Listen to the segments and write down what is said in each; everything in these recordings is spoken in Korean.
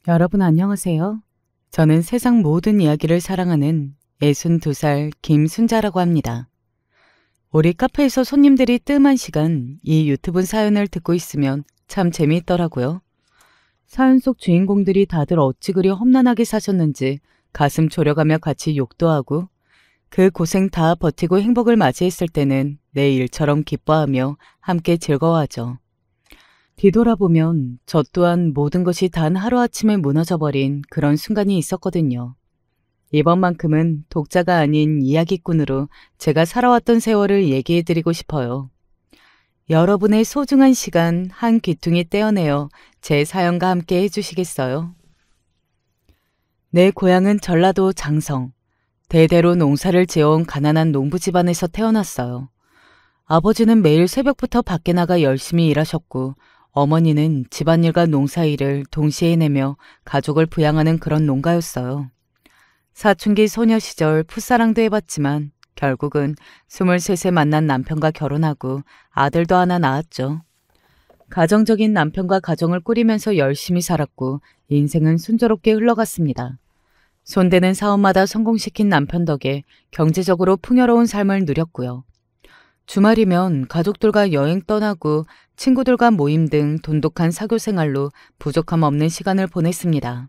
여러분 안녕하세요. 저는 세상 모든 이야기를 사랑하는 62살 김순자라고 합니다. 우리 카페에서 손님들이 뜸한 시간 이 유튜브 사연을 듣고 있으면 참 재미있더라고요. 사연 속 주인공들이 다들 어찌 그리 험난하게 사셨는지 가슴 졸여가며 같이 욕도 하고 그 고생 다 버티고 행복을 맞이했을 때는 내 일처럼 기뻐하며 함께 즐거워하죠. 뒤돌아보면 저 또한 모든 것이 단 하루아침에 무너져버린 그런 순간이 있었거든요. 이번만큼은 독자가 아닌 이야기꾼으로 제가 살아왔던 세월을 얘기해드리고 싶어요. 여러분의 소중한 시간 한 귀퉁이 떼어내어 제 사연과 함께 해주시겠어요? 내 고향은 전라도 장성. 대대로 농사를 지어온 가난한 농부 집안에서 태어났어요. 아버지는 매일 새벽부터 밖에 나가 열심히 일하셨고 어머니는 집안일과 농사일을 동시에 해내며 가족을 부양하는 그런 농가였어요. 사춘기 소녀 시절 풋사랑도 해봤지만 결국은 23세 만난 남편과 결혼하고 아들도 하나 낳았죠. 가정적인 남편과 가정을 꾸리면서 열심히 살았고 인생은 순조롭게 흘러갔습니다. 손대는 사업마다 성공시킨 남편 덕에 경제적으로 풍요로운 삶을 누렸고요. 주말이면 가족들과 여행 떠나고 친구들과 모임 등 돈독한 사교 생활로 부족함 없는 시간을 보냈습니다.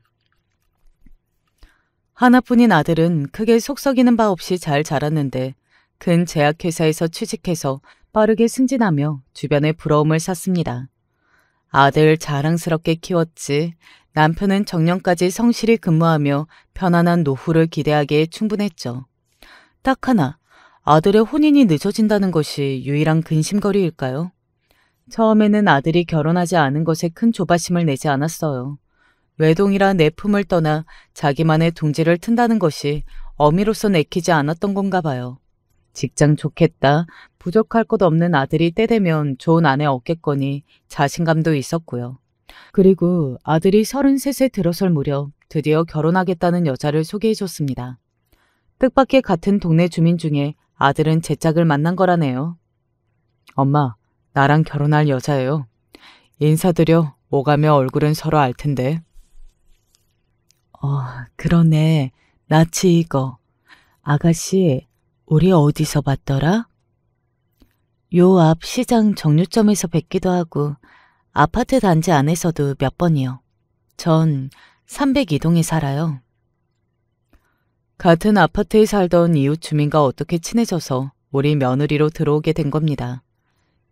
하나뿐인 아들은 크게 속썩이는 바 없이 잘 자랐는데 큰 제약회사에서 취직해서 빠르게 승진하며 주변에 부러움을 샀습니다. 아들 자랑스럽게 키웠지 남편은 정년까지 성실히 근무하며 편안한 노후를 기대하기에 충분했죠. 딱 하나, 아들의 혼인이 늦어진다는 것이 유일한 근심거리일까요? 처음에는 아들이 결혼하지 않은 것에 큰 조바심을 내지 않았어요. 외동이라 내 품을 떠나 자기만의 둥지를 튼다는 것이 어미로서 내키지 않았던 건가 봐요. 직장 좋겠다, 부족할 것 없는 아들이 때 되면 좋은 아내 얻겠거니 자신감도 있었고요. 그리고 아들이 33세 들어설 무렵 드디어 결혼하겠다는 여자를 소개해줬습니다. 뜻밖의 같은 동네 주민 중에 아들은 제 짝을 만난 거라네요. 엄마, 나랑 결혼할 여자예요. 인사드려 오가며 얼굴은 서로 알 텐데. 그러네. 나치 이거. 아가씨, 우리 어디서 봤더라? 요 앞 시장 정류점에서 뵙기도 하고 아파트 단지 안에서도 몇 번이요. 전 302동에 살아요. 같은 아파트에 살던 이웃 주민과 어떻게 친해져서 우리 며느리로 들어오게 된 겁니다.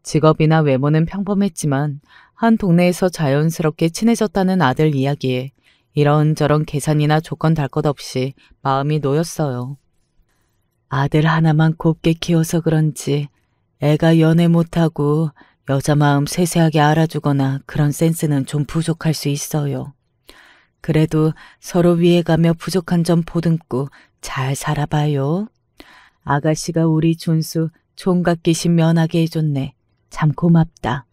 직업이나 외모는 평범했지만 한 동네에서 자연스럽게 친해졌다는 아들 이야기에 이런저런 계산이나 조건 달 것 없이 마음이 놓였어요. 아들 하나만 곱게 키워서 그런지 애가 연애 못하고 여자 마음 세세하게 알아주거나 그런 센스는 좀 부족할 수 있어요. 그래도 서로 위해가며 부족한 점 보듬고 잘 살아봐요. 아가씨가 우리 준수 총각 귀신 면하게 해줬네. 참 고맙다.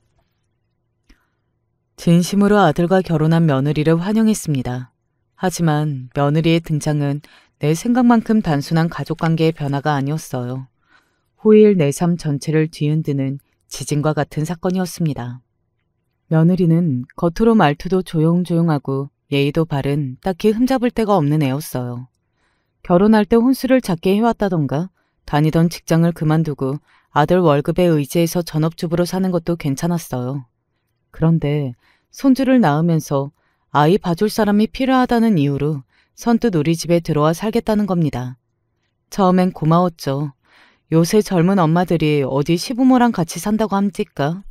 진심으로 아들과 결혼한 며느리를 환영했습니다. 하지만 며느리의 등장은 내 생각만큼 단순한 가족관계의 변화가 아니었어요. 후일 내 삶 전체를 뒤흔드는 지진과 같은 사건이었습니다. 며느리는 겉으로 말투도 조용조용하고 예의도 바른 딱히 흠잡을 데가 없는 애였어요. 결혼할 때 혼수를 작게 해왔다던가 다니던 직장을 그만두고 아들 월급에 의지해서 전업주부로 사는 것도 괜찮았어요. 그런데 손주를 낳으면서 아이 봐줄 사람이 필요하다는 이유로 선뜻 우리 집에 들어와 살겠다는 겁니다. 처음엔 고마웠죠. 요새 젊은 엄마들이 어디 시부모랑 같이 산다고 합니까?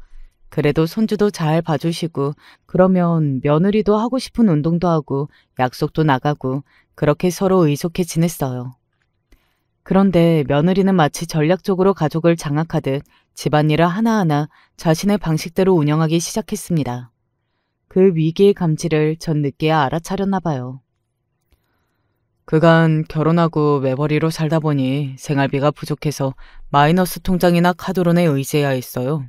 그래도 손주도 잘 봐주시고 그러면 며느리도 하고 싶은 운동도 하고 약속도 나가고 그렇게 서로 의족해 지냈어요. 그런데 며느리는 마치 전략적으로 가족을 장악하듯 집안일을 하나하나 자신의 방식대로 운영하기 시작했습니다. 그 위기의 감지를 전 늦게야 알아차렸나 봐요. 그간 결혼하고 외벌이로 살다 보니 생활비가 부족해서 마이너스 통장이나 카드론에 의지해야 했어요.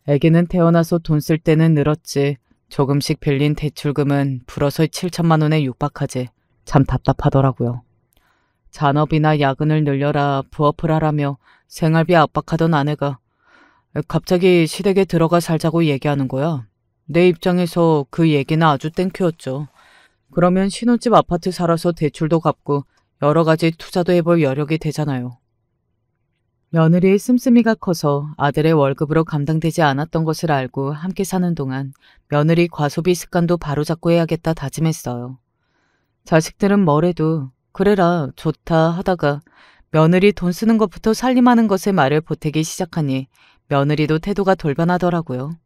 애기는 태어나서 돈 쓸 때는 늘었지 조금씩 빌린 대출금은 불어서 7천만 원에 육박하지. 참 답답하더라고요. 잔업이나 야근을 늘려라 부업을 하라며 생활비 압박하던 아내가 갑자기 시댁에 들어가 살자고 얘기하는 거야. 내 입장에서 그 얘기는 아주 땡큐였죠. 그러면 신혼집 아파트 살아서 대출도 갚고 여러 가지 투자도 해볼 여력이 되잖아요. 며느리의 씀씀이가 커서 아들의 월급으로 감당되지 않았던 것을 알고 함께 사는 동안 며느리 과소비 습관도 바로잡고 해야겠다 다짐했어요. 자식들은 뭐래도 그래라 좋다 하다가 며느리 돈 쓰는 것부터 살림하는 것에 말을 보태기 시작하니 며느리도 태도가 돌변하더라고요.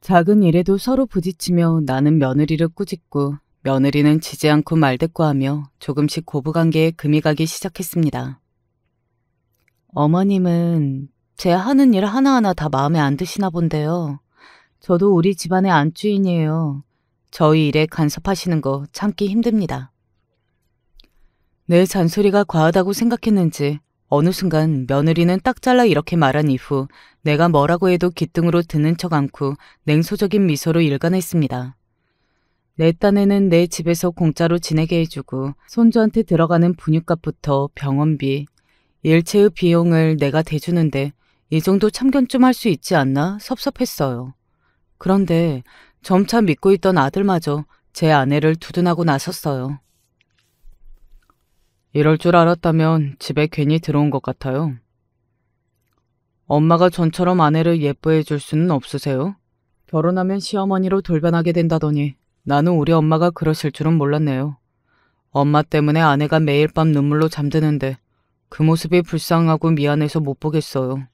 작은 일에도 서로 부딪히며 나는 며느리를 꾸짖고 며느리는 지지 않고 말대꾸하며 조금씩 고부관계에 금이 가기 시작했습니다. 어머님은 제 하는 일 하나하나 다 마음에 안 드시나 본데요. 저도 우리 집안의 안주인이에요. 저희 일에 간섭하시는 거 참기 힘듭니다. 내 잔소리가 과하다고 생각했는지 어느 순간 며느리는 딱 잘라 이렇게 말한 이후 내가 뭐라고 해도 귓등으로 듣는 척 않고 냉소적인 미소로 일관했습니다. 내 딴에는 내 집에서 공짜로 지내게 해주고 손주한테 들어가는 분유값부터 병원비, 일체의 비용을 내가 대주는데 이 정도 참견 좀 할 수 있지 않나 섭섭했어요. 그런데 점차 믿고 있던 아들마저 제 아내를 두둔하고 나섰어요. 이럴 줄 알았다면 집에 괜히 들어온 것 같아요. 엄마가 전처럼 아내를 예뻐해 줄 수는 없으세요? 결혼하면 시어머니로 돌변하게 된다더니 나는 우리 엄마가 그러실 줄은 몰랐네요. 엄마 때문에 아내가 매일 밤 눈물로 잠드는데 그 모습이 불쌍하고 미안해서 못 보겠어요.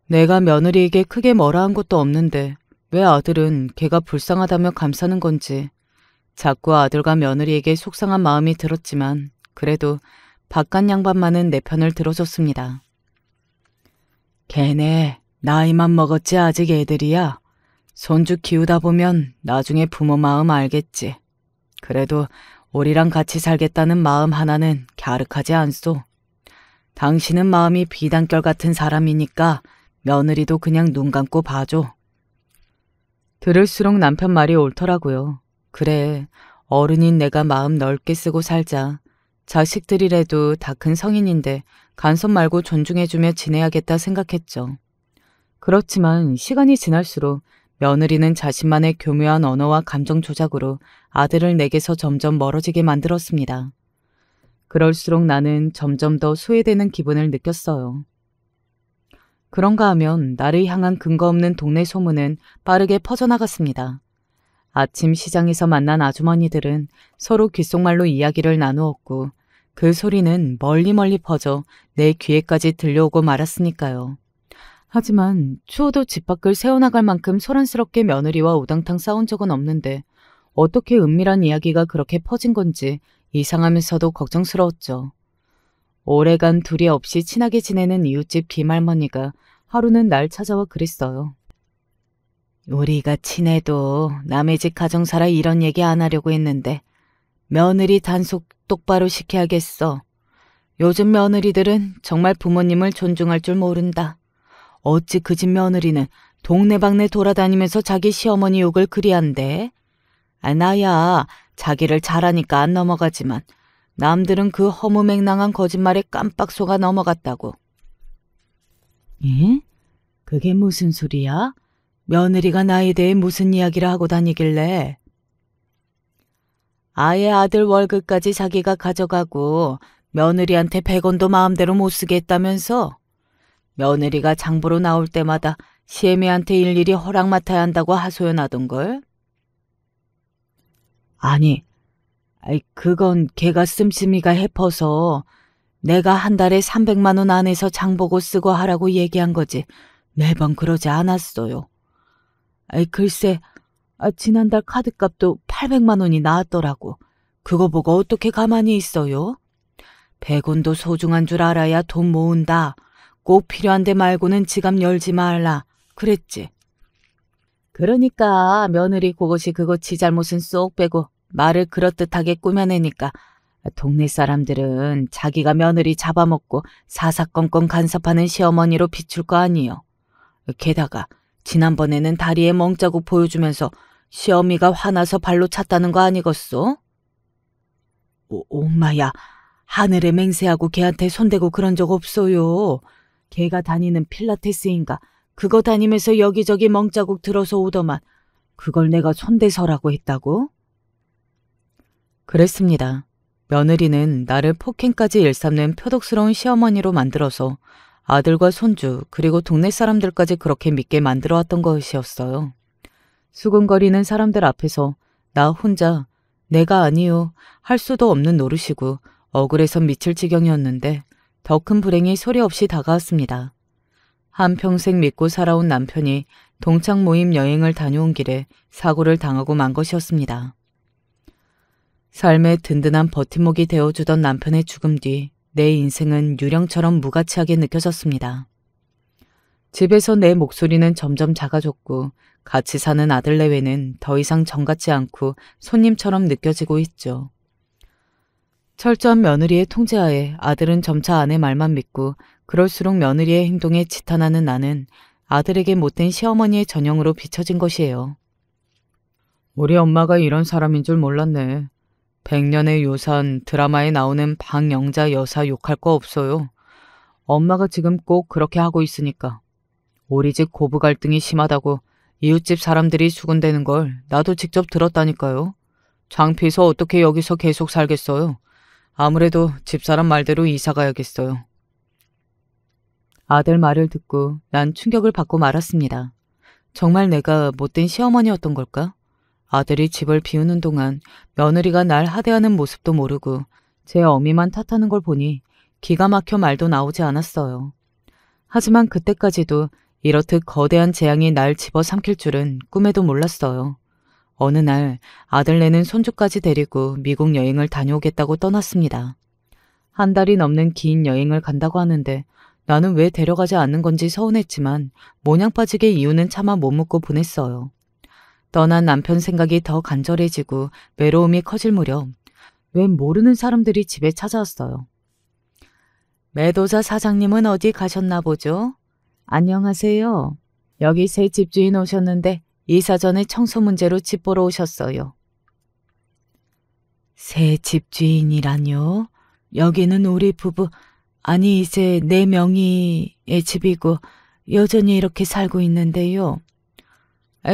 내가 며느리에게 크게 뭐라 한 것도 없는데 왜 아들은 걔가 불쌍하다며 감싸는 건지 자꾸 아들과 며느리에게 속상한 마음이 들었지만 그래도 바깥 양반만은 내 편을 들어줬습니다. 걔네 나이만 먹었지 아직 애들이야. 손주 키우다 보면 나중에 부모 마음 알겠지. 그래도 우리랑 같이 살겠다는 마음 하나는 갸륵하지 않소. 당신은 마음이 비단결 같은 사람이니까 며느리도 그냥 눈 감고 봐줘. 들을수록 남편 말이 옳더라고요. 그래, 어른인 내가 마음 넓게 쓰고 살자. 자식들이라도 다 큰 성인인데 간섭 말고 존중해주며 지내야겠다 생각했죠. 그렇지만 시간이 지날수록 며느리는 자신만의 교묘한 언어와 감정 조작으로 아들을 내게서 점점 멀어지게 만들었습니다. 그럴수록 나는 점점 더 소외되는 기분을 느꼈어요. 그런가 하면 나를 향한 근거 없는 동네 소문은 빠르게 퍼져나갔습니다. 아침 시장에서 만난 아주머니들은 서로 귓속말로 이야기를 나누었고 그 소리는 멀리 퍼져 내 귀에까지 들려오고 말았으니까요. 하지만 추워도 집 밖을 새어나갈 만큼 소란스럽게 며느리와 우당탕 싸운 적은 없는데 어떻게 은밀한 이야기가 그렇게 퍼진 건지 이상하면서도 걱정스러웠죠. 오래간 둘이 없이 친하게 지내는 이웃집 김할머니가 하루는 날 찾아와 그랬어요. 우리가 친해도 남의 집 가정사라 이런 얘기 안 하려고 했는데 며느리 단속 똑바로 시켜야겠어. 요즘 며느리들은 정말 부모님을 존중할 줄 모른다. 어찌 그 집 며느리는 동네방네 돌아다니면서 자기 시어머니 욕을 그리 한대? 나야 자기를 잘하니까 안 넘어가지만 남들은 그 허무맹랑한 거짓말에 깜빡 속아 넘어갔다고. 예? 그게 무슨 소리야? 며느리가 나에 대해 무슨 이야기를 하고 다니길래? 아예 아들 월급까지 자기가 가져가고 며느리한테 100원도 마음대로 못 쓰게 했다면서? 며느리가 장보러 나올 때마다 시애미한테 일일이 허락 맡아야 한다고 하소연하던걸? 아니, 그건 걔가 씀씀이가 해퍼서 내가 한 달에 300만 원 안에서 장보고 쓰고 하라고 얘기한 거지 매번 그러지 않았어요. 글쎄, 지난달 카드값도 800만 원이 나왔더라고. 그거 보고 어떻게 가만히 있어요? 100원도 소중한 줄 알아야 돈 모은다. 꼭 필요한 데 말고는 지갑 열지 말라. 그랬지. 그러니까 며느리 그것이 지 잘못은 쏙 빼고 말을 그럴듯하게 꾸며내니까 동네 사람들은 자기가 며느리 잡아먹고 사사건건 간섭하는 시어머니로 비출 거 아니요. 게다가 지난번에는 다리에 멍자국 보여주면서 시어미가 화나서 발로 찼다는 거 아니겠소? 엄마야, 하늘에 맹세하고 걔한테 손대고 그런 적 없어요. 걔가 다니는 필라테스인가 그거 다니면서 여기저기 멍자국 들어서 오더만. 그걸 내가 손대서라고 했다고? 그랬습니다. 며느리는 나를 폭행까지 일삼는 표독스러운 시어머니로 만들어서 아들과 손주 그리고 동네 사람들까지 그렇게 믿게 만들어 왔던 것이었어요. 수군거리는 사람들 앞에서 나 혼자 내가 아니요 할 수도 없는 노릇이고 억울해서 미칠 지경이었는데 더 큰 불행이 소리 없이 다가왔습니다. 한평생 믿고 살아온 남편이 동창 모임 여행을 다녀온 길에 사고를 당하고 만 것이었습니다. 삶의 든든한 버팀목이 되어주던 남편의 죽음 뒤 내 인생은 유령처럼 무가치하게 느껴졌습니다. 집에서 내 목소리는 점점 작아졌고 같이 사는 아들 내외는 더 이상 정 같지 않고 손님처럼 느껴지고 있죠. 철저한 며느리의 통제하에 아들은 점차 아내 말만 믿고 그럴수록 며느리의 행동에 지탄하는 나는 아들에게 못된 시어머니의 전형으로 비춰진 것이에요. 우리 엄마가 이런 사람인 줄 몰랐네. 100년의 요산 드라마에 나오는 방영자 여사 욕할 거 없어요. 엄마가 지금 꼭 그렇게 하고 있으니까. 우리 집 고부 갈등이 심하다고 이웃집 사람들이 수군대는 걸 나도 직접 들었다니까요. 장피서 어떻게 여기서 계속 살겠어요. 아무래도 집사람 말대로 이사 가야겠어요. 아들 말을 듣고 난 충격을 받고 말았습니다. 정말 내가 못된 시어머니였던 걸까? 아들이 집을 비우는 동안 며느리가 날 하대하는 모습도 모르고 제 어미만 탓하는 걸 보니 기가 막혀 말도 나오지 않았어요. 하지만 그때까지도 이렇듯 거대한 재앙이 날 집어삼킬 줄은 꿈에도 몰랐어요. 어느 날 아들네는 손주까지 데리고 미국 여행을 다녀오겠다고 떠났습니다. 한 달이 넘는 긴 여행을 간다고 하는데 나는 왜 데려가지 않는 건지 서운했지만 모냥 빠지게 이유는 차마 못 묻고 보냈어요. 떠난 남편 생각이 더 간절해지고 외로움이 커질 무렵 웬 모르는 사람들이 집에 찾아왔어요. 매도자 사장님은 어디 가셨나 보죠? 안녕하세요. 여기 새 집주인 오셨는데 이사 전에 청소 문제로 집 보러 오셨어요. 새 집주인이라뇨? 여기는 우리 부부, 아니 이제 내 명의의 집이고 여전히 이렇게 살고 있는데요.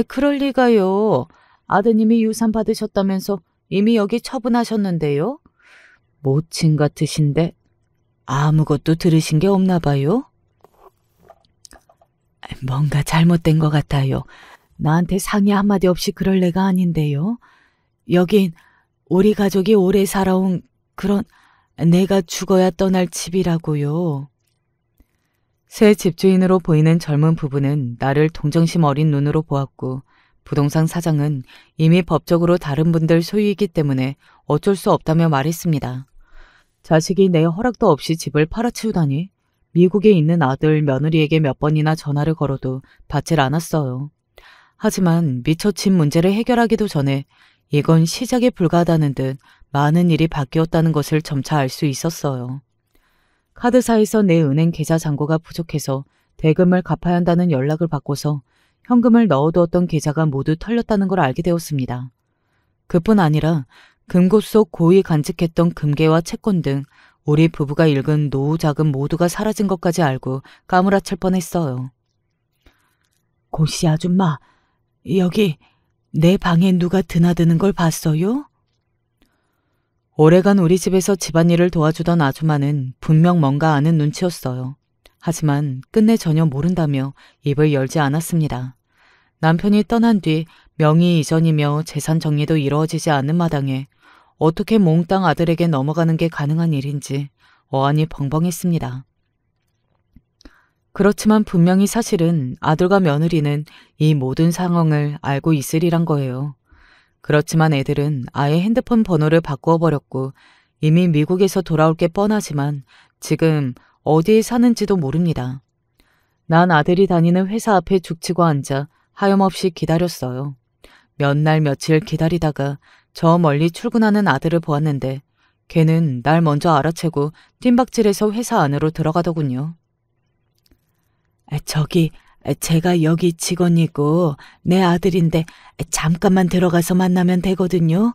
그럴 리가요. 아드님이 유산 받으셨다면서 이미 여기 처분하셨는데요. 모친 같으신데 아무것도 들으신 게 없나 봐요. 뭔가 잘못된 것 같아요. 나한테 상의 한마디 없이 그럴 애가 아닌데요. 여긴 우리 가족이 오래 살아온 그런 내가 죽어야 떠날 집이라고요. 새 집주인으로 보이는 젊은 부부는 나를 동정심 어린 눈으로 보았고 부동산 사장은 이미 법적으로 다른 분들 소유이기 때문에 어쩔 수 없다며 말했습니다. 자식이 내 허락도 없이 집을 팔아치우다니 미국에 있는 아들 며느리에게 몇 번이나 전화를 걸어도 받질 않았어요. 하지만 미처친 문제를 해결하기도 전에 이건 시작에 불과하다는 듯 많은 일이 바뀌었다는 것을 점차 알 수 있었어요. 카드사에서 내 은행 계좌 잔고가 부족해서 대금을 갚아야 한다는 연락을 받고서 현금을 넣어두었던 계좌가 모두 털렸다는 걸 알게 되었습니다. 그뿐 아니라 금고 속 고이 간직했던 금괴와 채권 등 우리 부부가 읽은 노후 자금 모두가 사라진 것까지 알고 까무라칠 뻔했어요. 고씨 아줌마, 여기 내 방에 누가 드나드는 걸 봤어요? 오래간 우리 집에서 집안일을 도와주던 아줌마는 분명 뭔가 아는 눈치였어요. 하지만 끝내 전혀 모른다며 입을 열지 않았습니다. 남편이 떠난 뒤 명의 이전이며 재산 정리도 이루어지지 않는 마당에 어떻게 몽땅 아들에게 넘어가는 게 가능한 일인지 어안이 벙벙했습니다. 그렇지만 분명히 사실은 아들과 며느리는 이 모든 상황을 알고 있으리란 거예요. 그렇지만 애들은 아예 핸드폰 번호를 바꾸어 버렸고 이미 미국에서 돌아올 게 뻔하지만 지금 어디에 사는지도 모릅니다. 난 아들이 다니는 회사 앞에 죽치고 앉아 하염없이 기다렸어요. 몇 날 며칠 기다리다가 저 멀리 출근하는 아들을 보았는데 걔는 날 먼저 알아채고 뜀박질해서 회사 안으로 들어가더군요. 저기 제가 여기 직원이고 내 아들인데 잠깐만 들어가서 만나면 되거든요.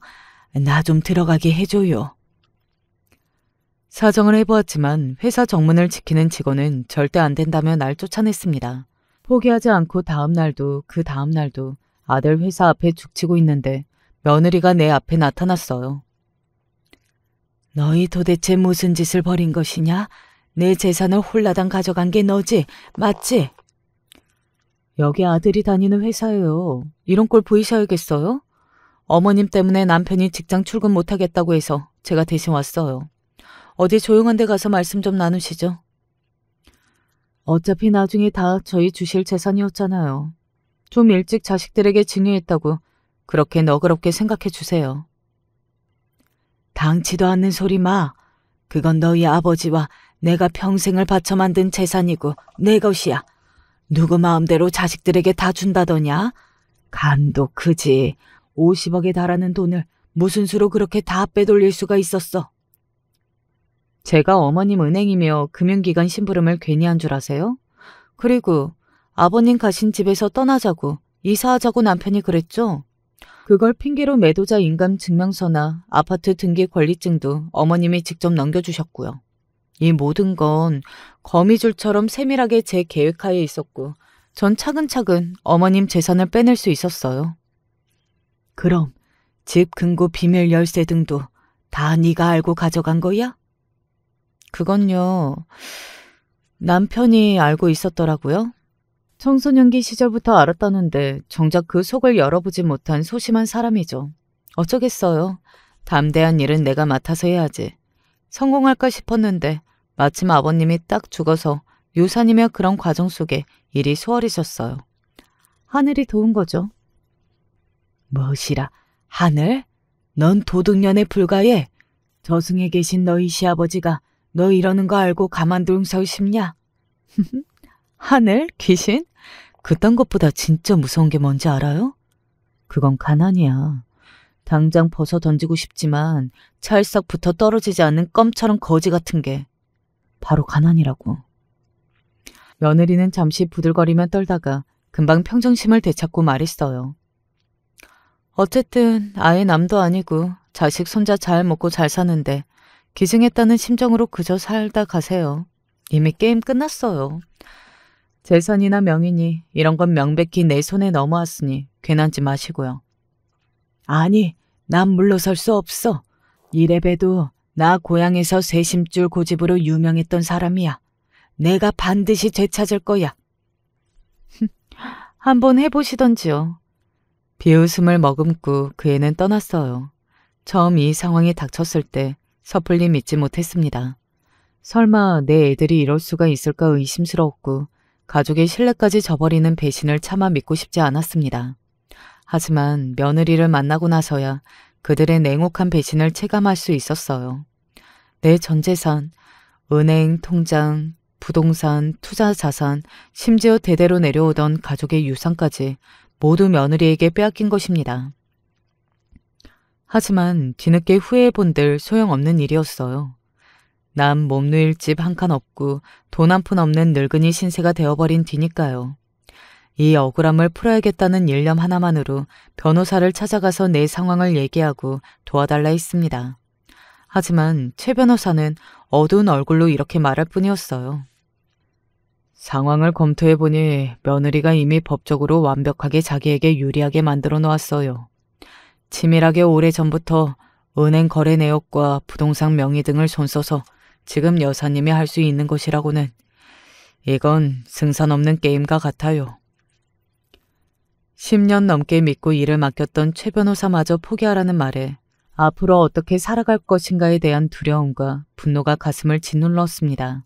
나 좀 들어가게 해줘요. 사정을 해보았지만 회사 정문을 지키는 직원은 절대 안 된다며 날 쫓아냈습니다. 포기하지 않고 다음 날도 그 다음 날도 아들 회사 앞에 죽치고 있는데 며느리가 내 앞에 나타났어요. 너희 도대체 무슨 짓을 벌인 것이냐? 내 재산을 홀라당 가져간 게 너지, 맞지? 여기 아들이 다니는 회사예요. 이런 꼴 보이셔야겠어요? 어머님 때문에 남편이 직장 출근 못하겠다고 해서 제가 대신 왔어요. 어디 조용한 데 가서 말씀 좀 나누시죠. 어차피 나중에 다 저희 주실 재산이었잖아요. 좀 일찍 자식들에게 증여했다고 그렇게 너그럽게 생각해 주세요. 당치도 않는 소리 마. 그건 너희 아버지와 내가 평생을 바쳐 만든 재산이고 내 것이야. 누구 마음대로 자식들에게 다 준다더냐? 간도 크지. 50억에 달하는 돈을 무슨 수로 그렇게 다 빼돌릴 수가 있었어? 제가 어머님 은행이며 금융기관 심부름을 괜히 한 줄 아세요? 그리고 아버님 가신 집에서 떠나자고 이사하자고 남편이 그랬죠? 그걸 핑계로 매도자 인감 증명서나 아파트 등기 권리증도 어머님이 직접 넘겨주셨고요. 이 모든 건 거미줄처럼 세밀하게 제 계획하에 있었고 전 차근차근 어머님 재산을 빼낼 수 있었어요. 그럼 집 금고 비밀 열쇠 등도 다 네가 알고 가져간 거야? 그건요. 남편이 알고 있었더라고요. 청소년기 시절부터 알았다는데 정작 그 속을 열어보지 못한 소심한 사람이죠. 어쩌겠어요. 담대한 일은 내가 맡아서 해야지. 성공할까 싶었는데 마침 아버님이 딱 죽어서 유산이며 그런 과정 속에 일이 수월해졌어요. 하늘이 도운 거죠. 무엇이라, 하늘? 넌 도둑년에 불과해. 저승에 계신 너희 시아버지가 너 이러는 거 알고 가만둘 싶냐? 하늘? 귀신? 그딴 것보다 진짜 무서운 게 뭔지 알아요? 그건 가난이야. 당장 벗어 던지고 싶지만 찰싹 붙어 떨어지지 않는 껌처럼 거지 같은 게 바로 가난이라고. 며느리는 잠시 부들거리며 떨다가 금방 평정심을 되찾고 말했어요. 어쨌든 아예 남도 아니고 자식 손자 잘 먹고 잘 사는데 기증했다는 심정으로 그저 살다 가세요. 이미 게임 끝났어요. 재산이나 명의니 이런 건 명백히 내 손에 넘어왔으니 괜한지 마시고요. 아니, 난 물러설 수 없어. 이래봬도 나 고향에서 세심줄 고집으로 유명했던 사람이야. 내가 반드시 되찾을 거야. 한번 해보시던지요. 비웃음을 머금고 그 애는 떠났어요. 처음 이 상황이 닥쳤을 때 섣불리 믿지 못했습니다. 설마 내 애들이 이럴 수가 있을까 의심스러웠고 가족의 신뢰까지 저버리는 배신을 차마 믿고 싶지 않았습니다. 하지만 며느리를 만나고 나서야 그들의 냉혹한 배신을 체감할 수 있었어요. 내 전 재산, 은행, 통장, 부동산, 투자 자산, 심지어 대대로 내려오던 가족의 유산까지 모두 며느리에게 빼앗긴 것입니다. 하지만 뒤늦게 후회해본들 소용없는 일이었어요. 남 몸 누일 집 한 칸 없고 돈 한 푼 없는 늙은이 신세가 되어버린 뒤니까요. 이 억울함을 풀어야겠다는 일념 하나만으로 변호사를 찾아가서 내 상황을 얘기하고 도와달라 했습니다. 하지만 최 변호사는 어두운 얼굴로 이렇게 말할 뿐이었어요. 상황을 검토해보니 며느리가 이미 법적으로 완벽하게 자기에게 유리하게 만들어 놓았어요. 치밀하게 오래전부터 은행 거래 내역과 부동산 명의 등을 손써서 지금 여사님이 할 수 있는 것이라고는 이건 승산 없는 게임과 같아요. 10년 넘게 믿고 일을 맡겼던 최 변호사마저 포기하라는 말에 앞으로 어떻게 살아갈 것인가에 대한 두려움과 분노가 가슴을 짓눌렀습니다.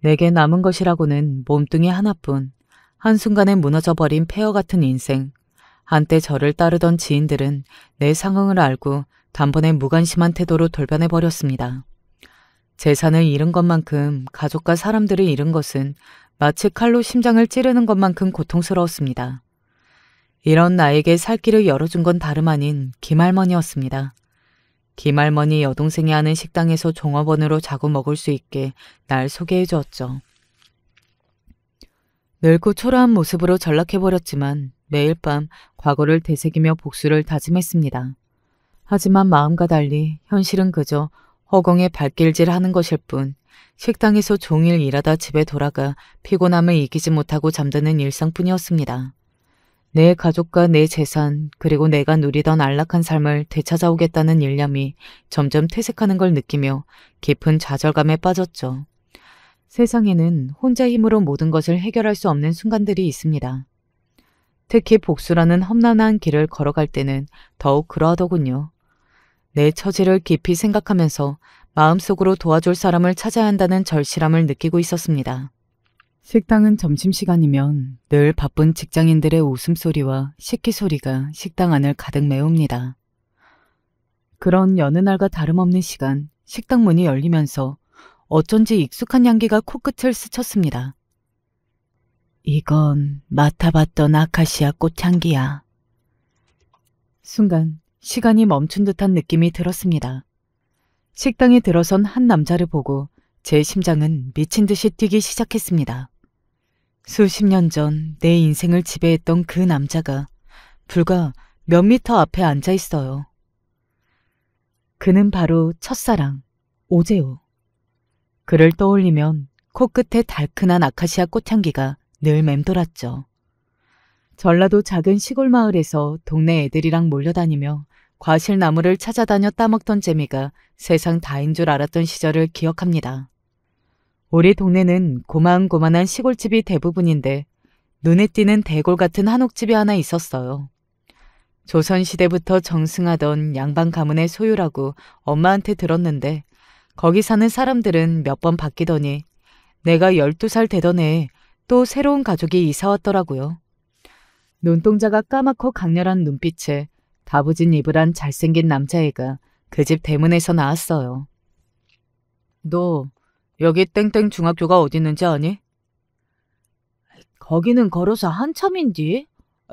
내게 남은 것이라고는 몸뚱이 하나뿐, 한순간에 무너져버린 폐허 같은 인생. 한때 저를 따르던 지인들은 내 상황을 알고 단번에 무관심한 태도로 돌변해버렸습니다. 재산을 잃은 것만큼 가족과 사람들을 잃은 것은 마치 칼로 심장을 찌르는 것만큼 고통스러웠습니다. 이런 나에게 살 길을 열어준 건 다름 아닌 김할머니였습니다. 김할머니 여동생이 하는 식당에서 종업원으로 자고 먹을 수 있게 날 소개해 주었죠. 늙고 초라한 모습으로 전락해버렸지만 매일 밤 과거를 되새기며 복수를 다짐했습니다. 하지만 마음과 달리 현실은 그저 허공에 발길질하는 것일 뿐 식당에서 종일 일하다 집에 돌아가 피곤함을 이기지 못하고 잠드는 일상뿐이었습니다. 내 가족과 내 재산, 그리고 내가 누리던 안락한 삶을 되찾아오겠다는 일념이 점점 퇴색하는 걸 느끼며 깊은 좌절감에 빠졌죠. 세상에는 혼자 힘으로 모든 것을 해결할 수 없는 순간들이 있습니다. 특히 복수라는 험난한 길을 걸어갈 때는 더욱 그러하더군요. 내 처지를 깊이 생각하면서 마음속으로 도와줄 사람을 찾아야 한다는 절실함을 느끼고 있었습니다. 식당은 점심시간이면 늘 바쁜 직장인들의 웃음소리와 식기소리가 식당 안을 가득 메웁니다. 그런 여느 날과 다름없는 시간, 식당 문이 열리면서 어쩐지 익숙한 향기가 코끝을 스쳤습니다. 이건 맡아봤던 아카시아 꽃향기야. 순간 시간이 멈춘 듯한 느낌이 들었습니다. 식당에 들어선 한 남자를 보고 제 심장은 미친 듯이 뛰기 시작했습니다. 수십 년 전 내 인생을 지배했던 그 남자가 불과 몇 미터 앞에 앉아 있어요. 그는 바로 첫사랑, 오재호. 그를 떠올리면 코끝에 달큰한 아카시아 꽃향기가 늘 맴돌았죠. 전라도 작은 시골 마을에서 동네 애들이랑 몰려다니며 과실나무를 찾아다녀 따먹던 재미가 세상 다인 줄 알았던 시절을 기억합니다. 우리 동네는 고만고만한 시골집이 대부분인데 눈에 띄는 대골 같은 한옥집이 하나 있었어요. 조선시대부터 정승하던 양반 가문의 소유라고 엄마한테 들었는데 거기 사는 사람들은 몇 번 바뀌더니 내가 12살 되던 해에 또 새로운 가족이 이사 왔더라고요. 눈동자가 까맣고 강렬한 눈빛에 다부진 입을 한 잘생긴 남자애가 그 집 대문에서 나왔어요. 너 여기 땡땡 중학교가 어디 있는지 아니? 거기는 걸어서 한참인디.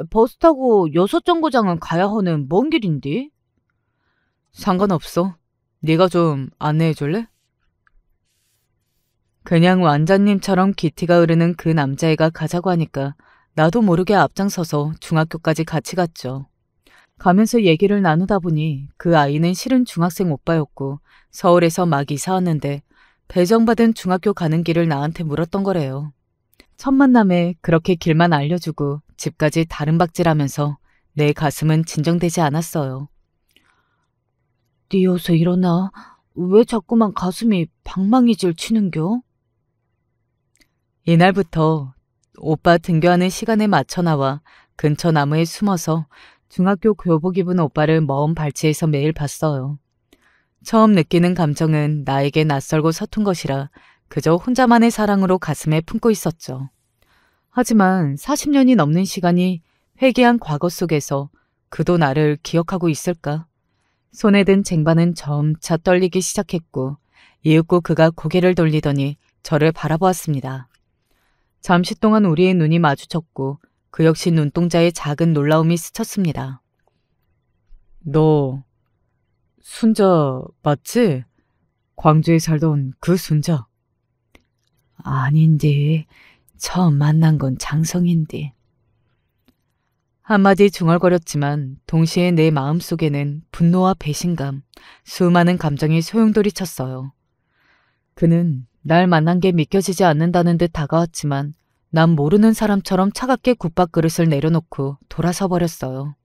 버스 타고 여섯정거장은 가야 하는 먼 길인디. 상관없어. 네가 좀 안내해 줄래? 그냥 완자님처럼 기티가 흐르는 그 남자애가 가자고 하니까 나도 모르게 앞장서서 중학교까지 같이 갔죠. 가면서 얘기를 나누다 보니 그 아이는 실은 중학생 오빠였고 서울에서 막 이사 왔는데 배정받은 중학교 가는 길을 나한테 물었던 거래요. 첫 만남에 그렇게 길만 알려주고 집까지 다른박질하면서 내 가슴은 진정되지 않았어요. 뛰어서 일어나. 왜 자꾸만 가슴이 방망이질 치는겨? 이날부터 오빠 등교하는 시간에 맞춰 나와 근처 나무에 숨어서 중학교 교복 입은 오빠를 먼 발치에서 매일 봤어요. 처음 느끼는 감정은 나에게 낯설고 서툰 것이라 그저 혼자만의 사랑으로 가슴에 품고 있었죠. 하지만 40년이 넘는 시간이 회개한 과거 속에서 그도 나를 기억하고 있을까? 손에 든 쟁반은 점차 떨리기 시작했고 이윽고 그가 고개를 돌리더니 저를 바라보았습니다. 잠시 동안 우리의 눈이 마주쳤고 그 역시 눈동자에 작은 놀라움이 스쳤습니다. 너 순자 맞지? 광주에 살던 그 순자. 아닌데 처음 만난 건 장성인데. 한마디 중얼거렸지만 동시에 내 마음속에는 분노와 배신감, 수많은 감정이 소용돌이쳤어요. 그는 날 만난 게 믿겨지지 않는다는 듯 다가왔지만 난 모르는 사람처럼 차갑게 국밥그릇을 내려놓고 돌아서 버렸어요.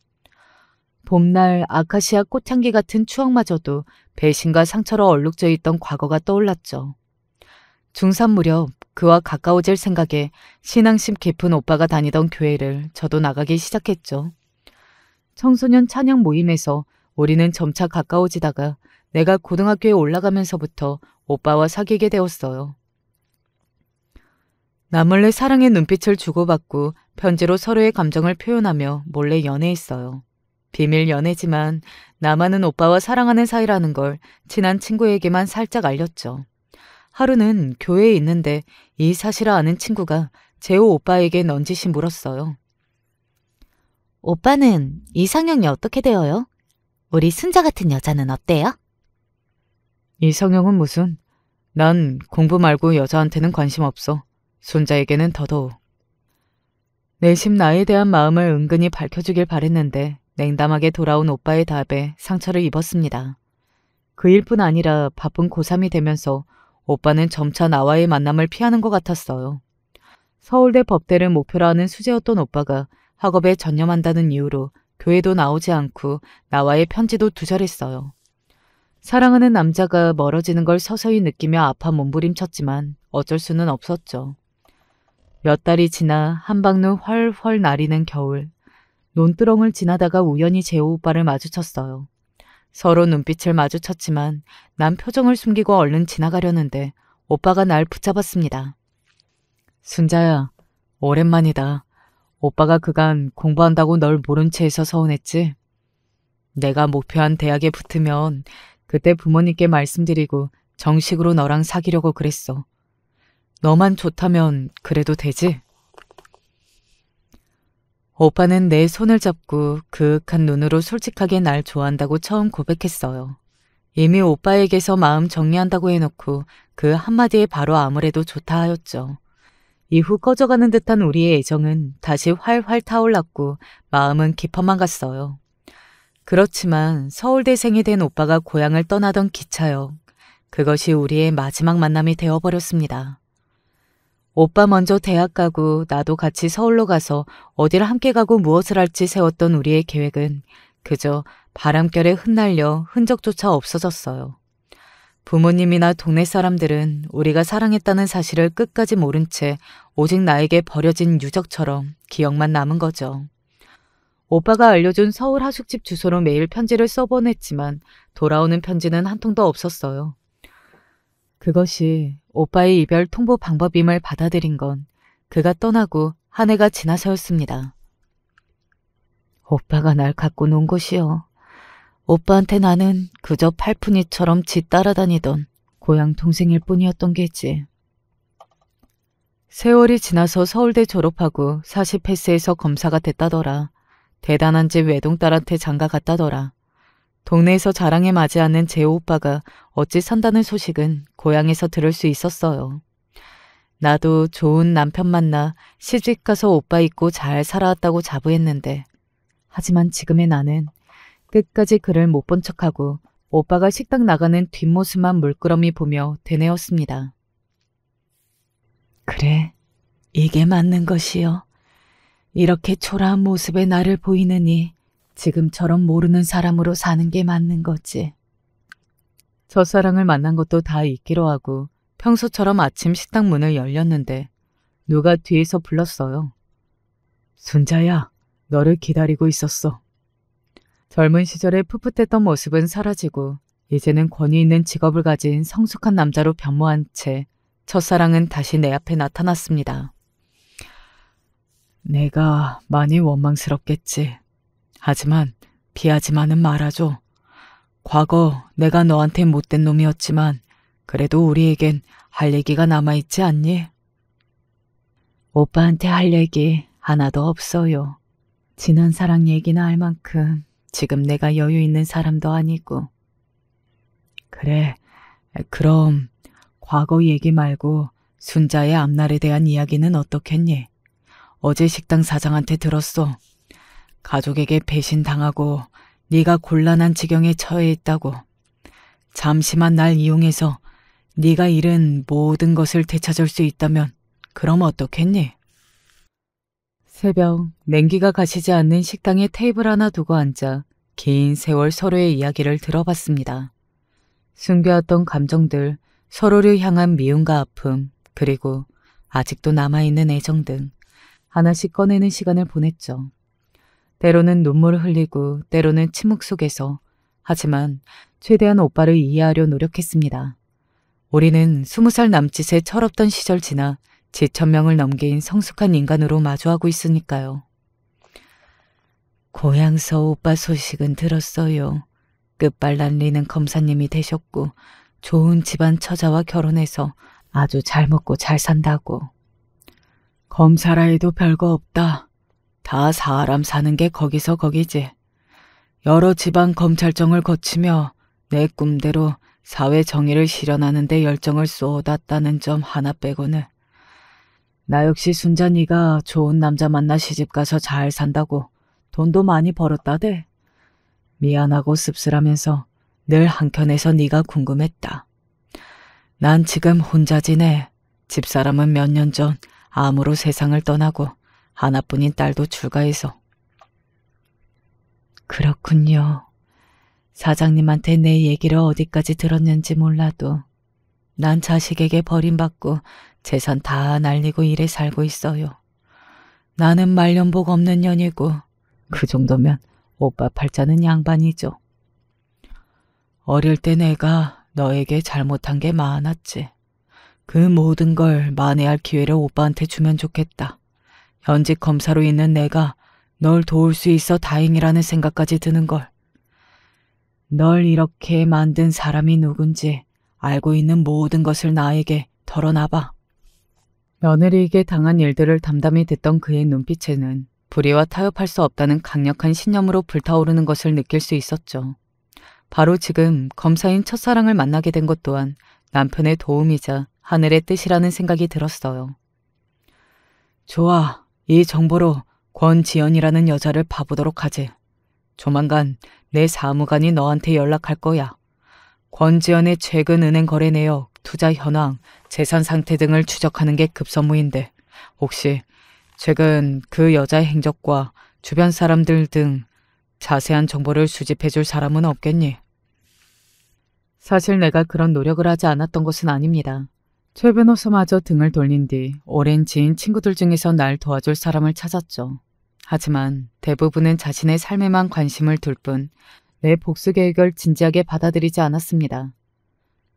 봄날 아카시아 꽃향기 같은 추억마저도 배신과 상처로 얼룩져 있던 과거가 떠올랐죠. 중3 무렵 그와 가까워질 생각에 신앙심 깊은 오빠가 다니던 교회를 저도 나가기 시작했죠. 청소년 찬양 모임에서 우리는 점차 가까워지다가 내가 고등학교에 올라가면서부터 오빠와 사귀게 되었어요. 남몰래 사랑의 눈빛을 주고받고 편지로 서로의 감정을 표현하며 몰래 연애했어요. 비밀 연애지만 나만은 오빠와 사랑하는 사이라는 걸 친한 친구에게만 살짝 알렸죠. 하루는 교회에 있는데 이 사실을 아는 친구가 재호 오빠에게 넌지시 물었어요. 오빠는 이상형이 어떻게 되어요? 우리 순자 같은 여자는 어때요? 이상형은 무슨? 난 공부 말고 여자한테는 관심 없어. 순자에게는 더더욱. 내심 나에 대한 마음을 은근히 밝혀주길 바랬는데 냉담하게 돌아온 오빠의 답에 상처를 입었습니다. 그 일뿐 아니라 바쁜 고3이 되면서 오빠는 점차 나와의 만남을 피하는 것 같았어요. 서울대 법대를 목표로 하는 수재였던 오빠가 학업에 전념한다는 이유로 교회도 나오지 않고 나와의 편지도 두절했어요. 사랑하는 남자가 멀어지는 걸 서서히 느끼며 아파 몸부림쳤지만 어쩔 수는 없었죠. 몇 달이 지나 한방눈 훨훨 나리는 겨울, 논두렁을 지나다가 우연히 재호 오빠를 마주쳤어요. 서로 눈빛을 마주쳤지만 난 표정을 숨기고 얼른 지나가려는데 오빠가 날 붙잡았습니다. 순자야, 오랜만이다. 오빠가 그간 공부한다고 널 모른 채해서 서운했지? 내가 목표한 대학에 붙으면 그때 부모님께 말씀드리고 정식으로 너랑 사귀려고 그랬어. 너만 좋다면 그래도 되지? 오빠는 내 손을 잡고 그윽한 눈으로 솔직하게 날 좋아한다고 처음 고백했어요. 이미 오빠에게서 마음 정리한다고 해놓고 그 한마디에 바로 아무래도 좋다 하였죠. 이후 꺼져가는 듯한 우리의 애정은 다시 활활 타올랐고 마음은 깊어만 갔어요. 그렇지만 서울대생이 된 오빠가 고향을 떠나던 기차역, 그것이 우리의 마지막 만남이 되어버렸습니다. 오빠 먼저 대학 가고 나도 같이 서울로 가서 어디를 함께 가고 무엇을 할지 세웠던 우리의 계획은 그저 바람결에 흩날려 흔적조차 없어졌어요. 부모님이나 동네 사람들은 우리가 사랑했다는 사실을 끝까지 모른 채 오직 나에게 버려진 유적처럼 기억만 남은 거죠. 오빠가 알려준 서울 하숙집 주소로 매일 편지를 써보냈지만 돌아오는 편지는 한 통도 없었어요. 그것이 오빠의 이별 통보 방법임을 받아들인 건 그가 떠나고 한 해가 지나서였습니다. 오빠가 날 갖고 논 것이요. 오빠한테 나는 그저 팔푼이처럼 지 따라다니던 고향 동생일 뿐이었던 게지. 세월이 지나서 서울대 졸업하고 40패스에서 검사가 됐다더라. 대단한 집 외동딸한테 장가 갔다더라. 동네에서 자랑에 맞지 않는 제 오빠가 어찌 산다는 소식은 고향에서 들을 수 있었어요. 나도 좋은 남편 만나 시집가서 오빠 있고 잘 살아왔다고 자부했는데 하지만 지금의 나는 끝까지 그를 못 본 척하고 오빠가 식당 나가는 뒷모습만 물끄러미 보며 되뇌었습니다. 그래, 이게 맞는 것이요. 이렇게 초라한 모습의 나를 보이느니 지금처럼 모르는 사람으로 사는 게 맞는 거지. 첫사랑을 만난 것도 다 잊기로 하고 평소처럼 아침 식당 문을 열렸는데 누가 뒤에서 불렀어요. 순자야, 너를 기다리고 있었어. 젊은 시절의 풋풋했던 모습은 사라지고 이제는 권위 있는 직업을 가진 성숙한 남자로 변모한 채 첫사랑은 다시 내 앞에 나타났습니다. 내가 많이 원망스럽겠지. 하지만 비하지만은 말아줘. 과거 내가 너한테 못된 놈이었지만 그래도 우리에겐 할 얘기가 남아있지 않니? 오빠한테 할 얘기 하나도 없어요. 지난 사랑 얘기나 할 만큼 지금 내가 여유 있는 사람도 아니고. 그래, 그럼 과거 얘기 말고 순자의 앞날에 대한 이야기는 어떻겠니? 어제 식당 사장한테 들었어. 가족에게 배신당하고 네가 곤란한 지경에 처해 있다고. 잠시만 날 이용해서 네가 잃은 모든 것을 되찾을 수 있다면 그럼 어떻겠니? 새벽 냉기가 가시지 않는 식당에 테이블 하나 두고 앉아 긴 세월 서로의 이야기를 들어봤습니다. 숨겨왔던 감정들, 서로를 향한 미움과 아픔, 그리고 아직도 남아있는 애정 등 하나씩 꺼내는 시간을 보냈죠. 때로는 눈물을 흘리고 때로는 침묵 속에서, 하지만 최대한 오빠를 이해하려 노력했습니다. 우리는 20살 남짓의 철없던 시절 지나 지천명을 넘긴 성숙한 인간으로 마주하고 있으니까요. 고향서 오빠 소식은 들었어요. 끝발 날리는 검사님이 되셨고 좋은 집안 처자와 결혼해서 아주 잘 먹고 잘 산다고. 검사라 해도 별거 없다. 다 사람 사는 게 거기서 거기지. 여러 지방 검찰청을 거치며 내 꿈대로 사회 정의를 실현하는 데 열정을 쏟았다는 점 하나 빼고는. 나 역시 순자 네가 좋은 남자 만나 시집가서 잘 산다고 돈도 많이 벌었다대. 미안하고 씁쓸하면서 늘 한켠에서 네가 궁금했다. 난 지금 혼자 지내. 집사람은 몇 년 전 암으로 세상을 떠나고 하나뿐인 딸도 출가해서. 그렇군요. 사장님한테 내 얘기를 어디까지 들었는지 몰라도 난 자식에게 버림받고 재산 다 날리고 이래 살고 있어요. 나는 말년복 없는 년이고 그 정도면 오빠 팔자는 양반이죠. 어릴 때 내가 너에게 잘못한 게 많았지. 그 모든 걸 만회할 기회를 오빠한테 주면 좋겠다. 현직 검사로 있는 내가 널 도울 수 있어 다행이라는 생각까지 드는걸. 널 이렇게 만든 사람이 누군지 알고 있는 모든 것을 나에게 털어놔봐. 며느리에게 당한 일들을 담담히 듣던 그의 눈빛에는 불의와 타협할 수 없다는 강력한 신념으로 불타오르는 것을 느낄 수 있었죠. 바로 지금 검사인 첫사랑을 만나게 된 것 또한 남편의 도움이자 하늘의 뜻이라는 생각이 들었어요. 좋아, 이 정보로 권지연이라는 여자를 봐보도록 하지. 조만간 내 사무관이 너한테 연락할 거야. 권지연의 최근 은행 거래 내역, 투자 현황, 재산 상태 등을 추적하는 게 급선무인데 혹시 최근 그 여자의 행적과 주변 사람들 등 자세한 정보를 수집해줄 사람은 없겠니? 사실 내가 그런 노력을 하지 않았던 것은 아닙니다. 최 변호사마저 등을 돌린 뒤 오랜 지인 친구들 중에서 날 도와줄 사람을 찾았죠. 하지만 대부분은 자신의 삶에만 관심을 둘 뿐 내 복수 계획을 진지하게 받아들이지 않았습니다.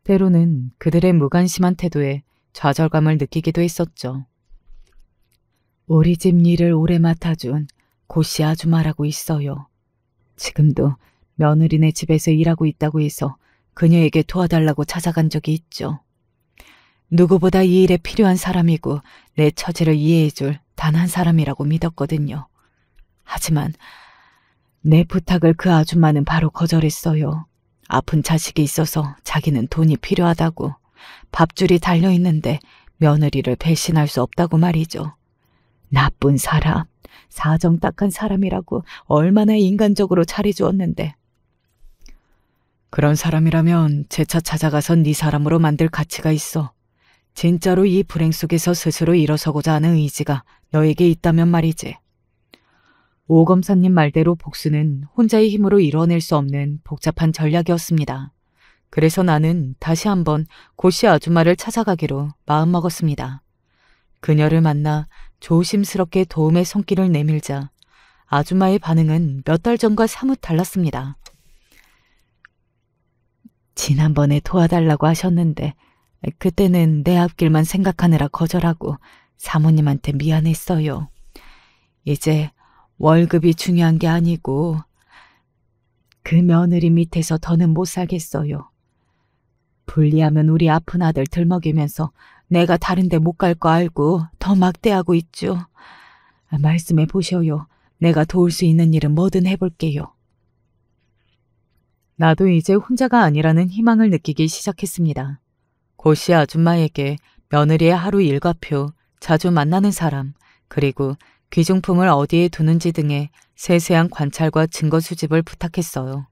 때로는 그들의 무관심한 태도에 좌절감을 느끼기도 했었죠. 우리 집 일을 오래 맡아준 고씨 아줌마라고 있어요. 지금도 며느리네 집에서 일하고 있다고 해서 그녀에게 도와달라고 찾아간 적이 있죠. 누구보다 이 일에 필요한 사람이고 내 처지를 이해해줄 단 한 사람이라고 믿었거든요. 하지만 내 부탁을 그 아줌마는 바로 거절했어요. 아픈 자식이 있어서 자기는 돈이 필요하다고, 밥줄이 달려있는데 며느리를 배신할 수 없다고 말이죠. 나쁜 사람, 사정딱한 사람이라고 얼마나 인간적으로 잘해주었는데. 그런 사람이라면 재차 찾아가선 네 사람으로 만들 가치가 있어. 진짜로 이 불행 속에서 스스로 일어서고자 하는 의지가 너에게 있다면 말이지. 오 검사님 말대로 복수는 혼자의 힘으로 이뤄낼 수 없는 복잡한 전략이었습니다. 그래서 나는 다시 한번 고씨 아줌마를 찾아가기로 마음먹었습니다. 그녀를 만나 조심스럽게 도움의 손길을 내밀자 아줌마의 반응은 몇 달 전과 사뭇 달랐습니다. 지난번에 도와달라고 하셨는데 그때는 내 앞길만 생각하느라 거절하고 사모님한테 미안했어요. 이제 월급이 중요한 게 아니고 그 며느리 밑에서 더는 못 살겠어요. 불리하면 우리 아픈 아들 들먹이면서 내가 다른 데 못 갈 거 알고 더 막대하고 있죠. 말씀해 보셔요. 내가 도울 수 있는 일은 뭐든 해볼게요. 나도 이제 혼자가 아니라는 희망을 느끼기 시작했습니다. 고씨 아줌마에게 며느리의 하루 일과표, 자주 만나는 사람, 그리고 귀중품을 어디에 두는지 등의 세세한 관찰과 증거 수집을 부탁했어요.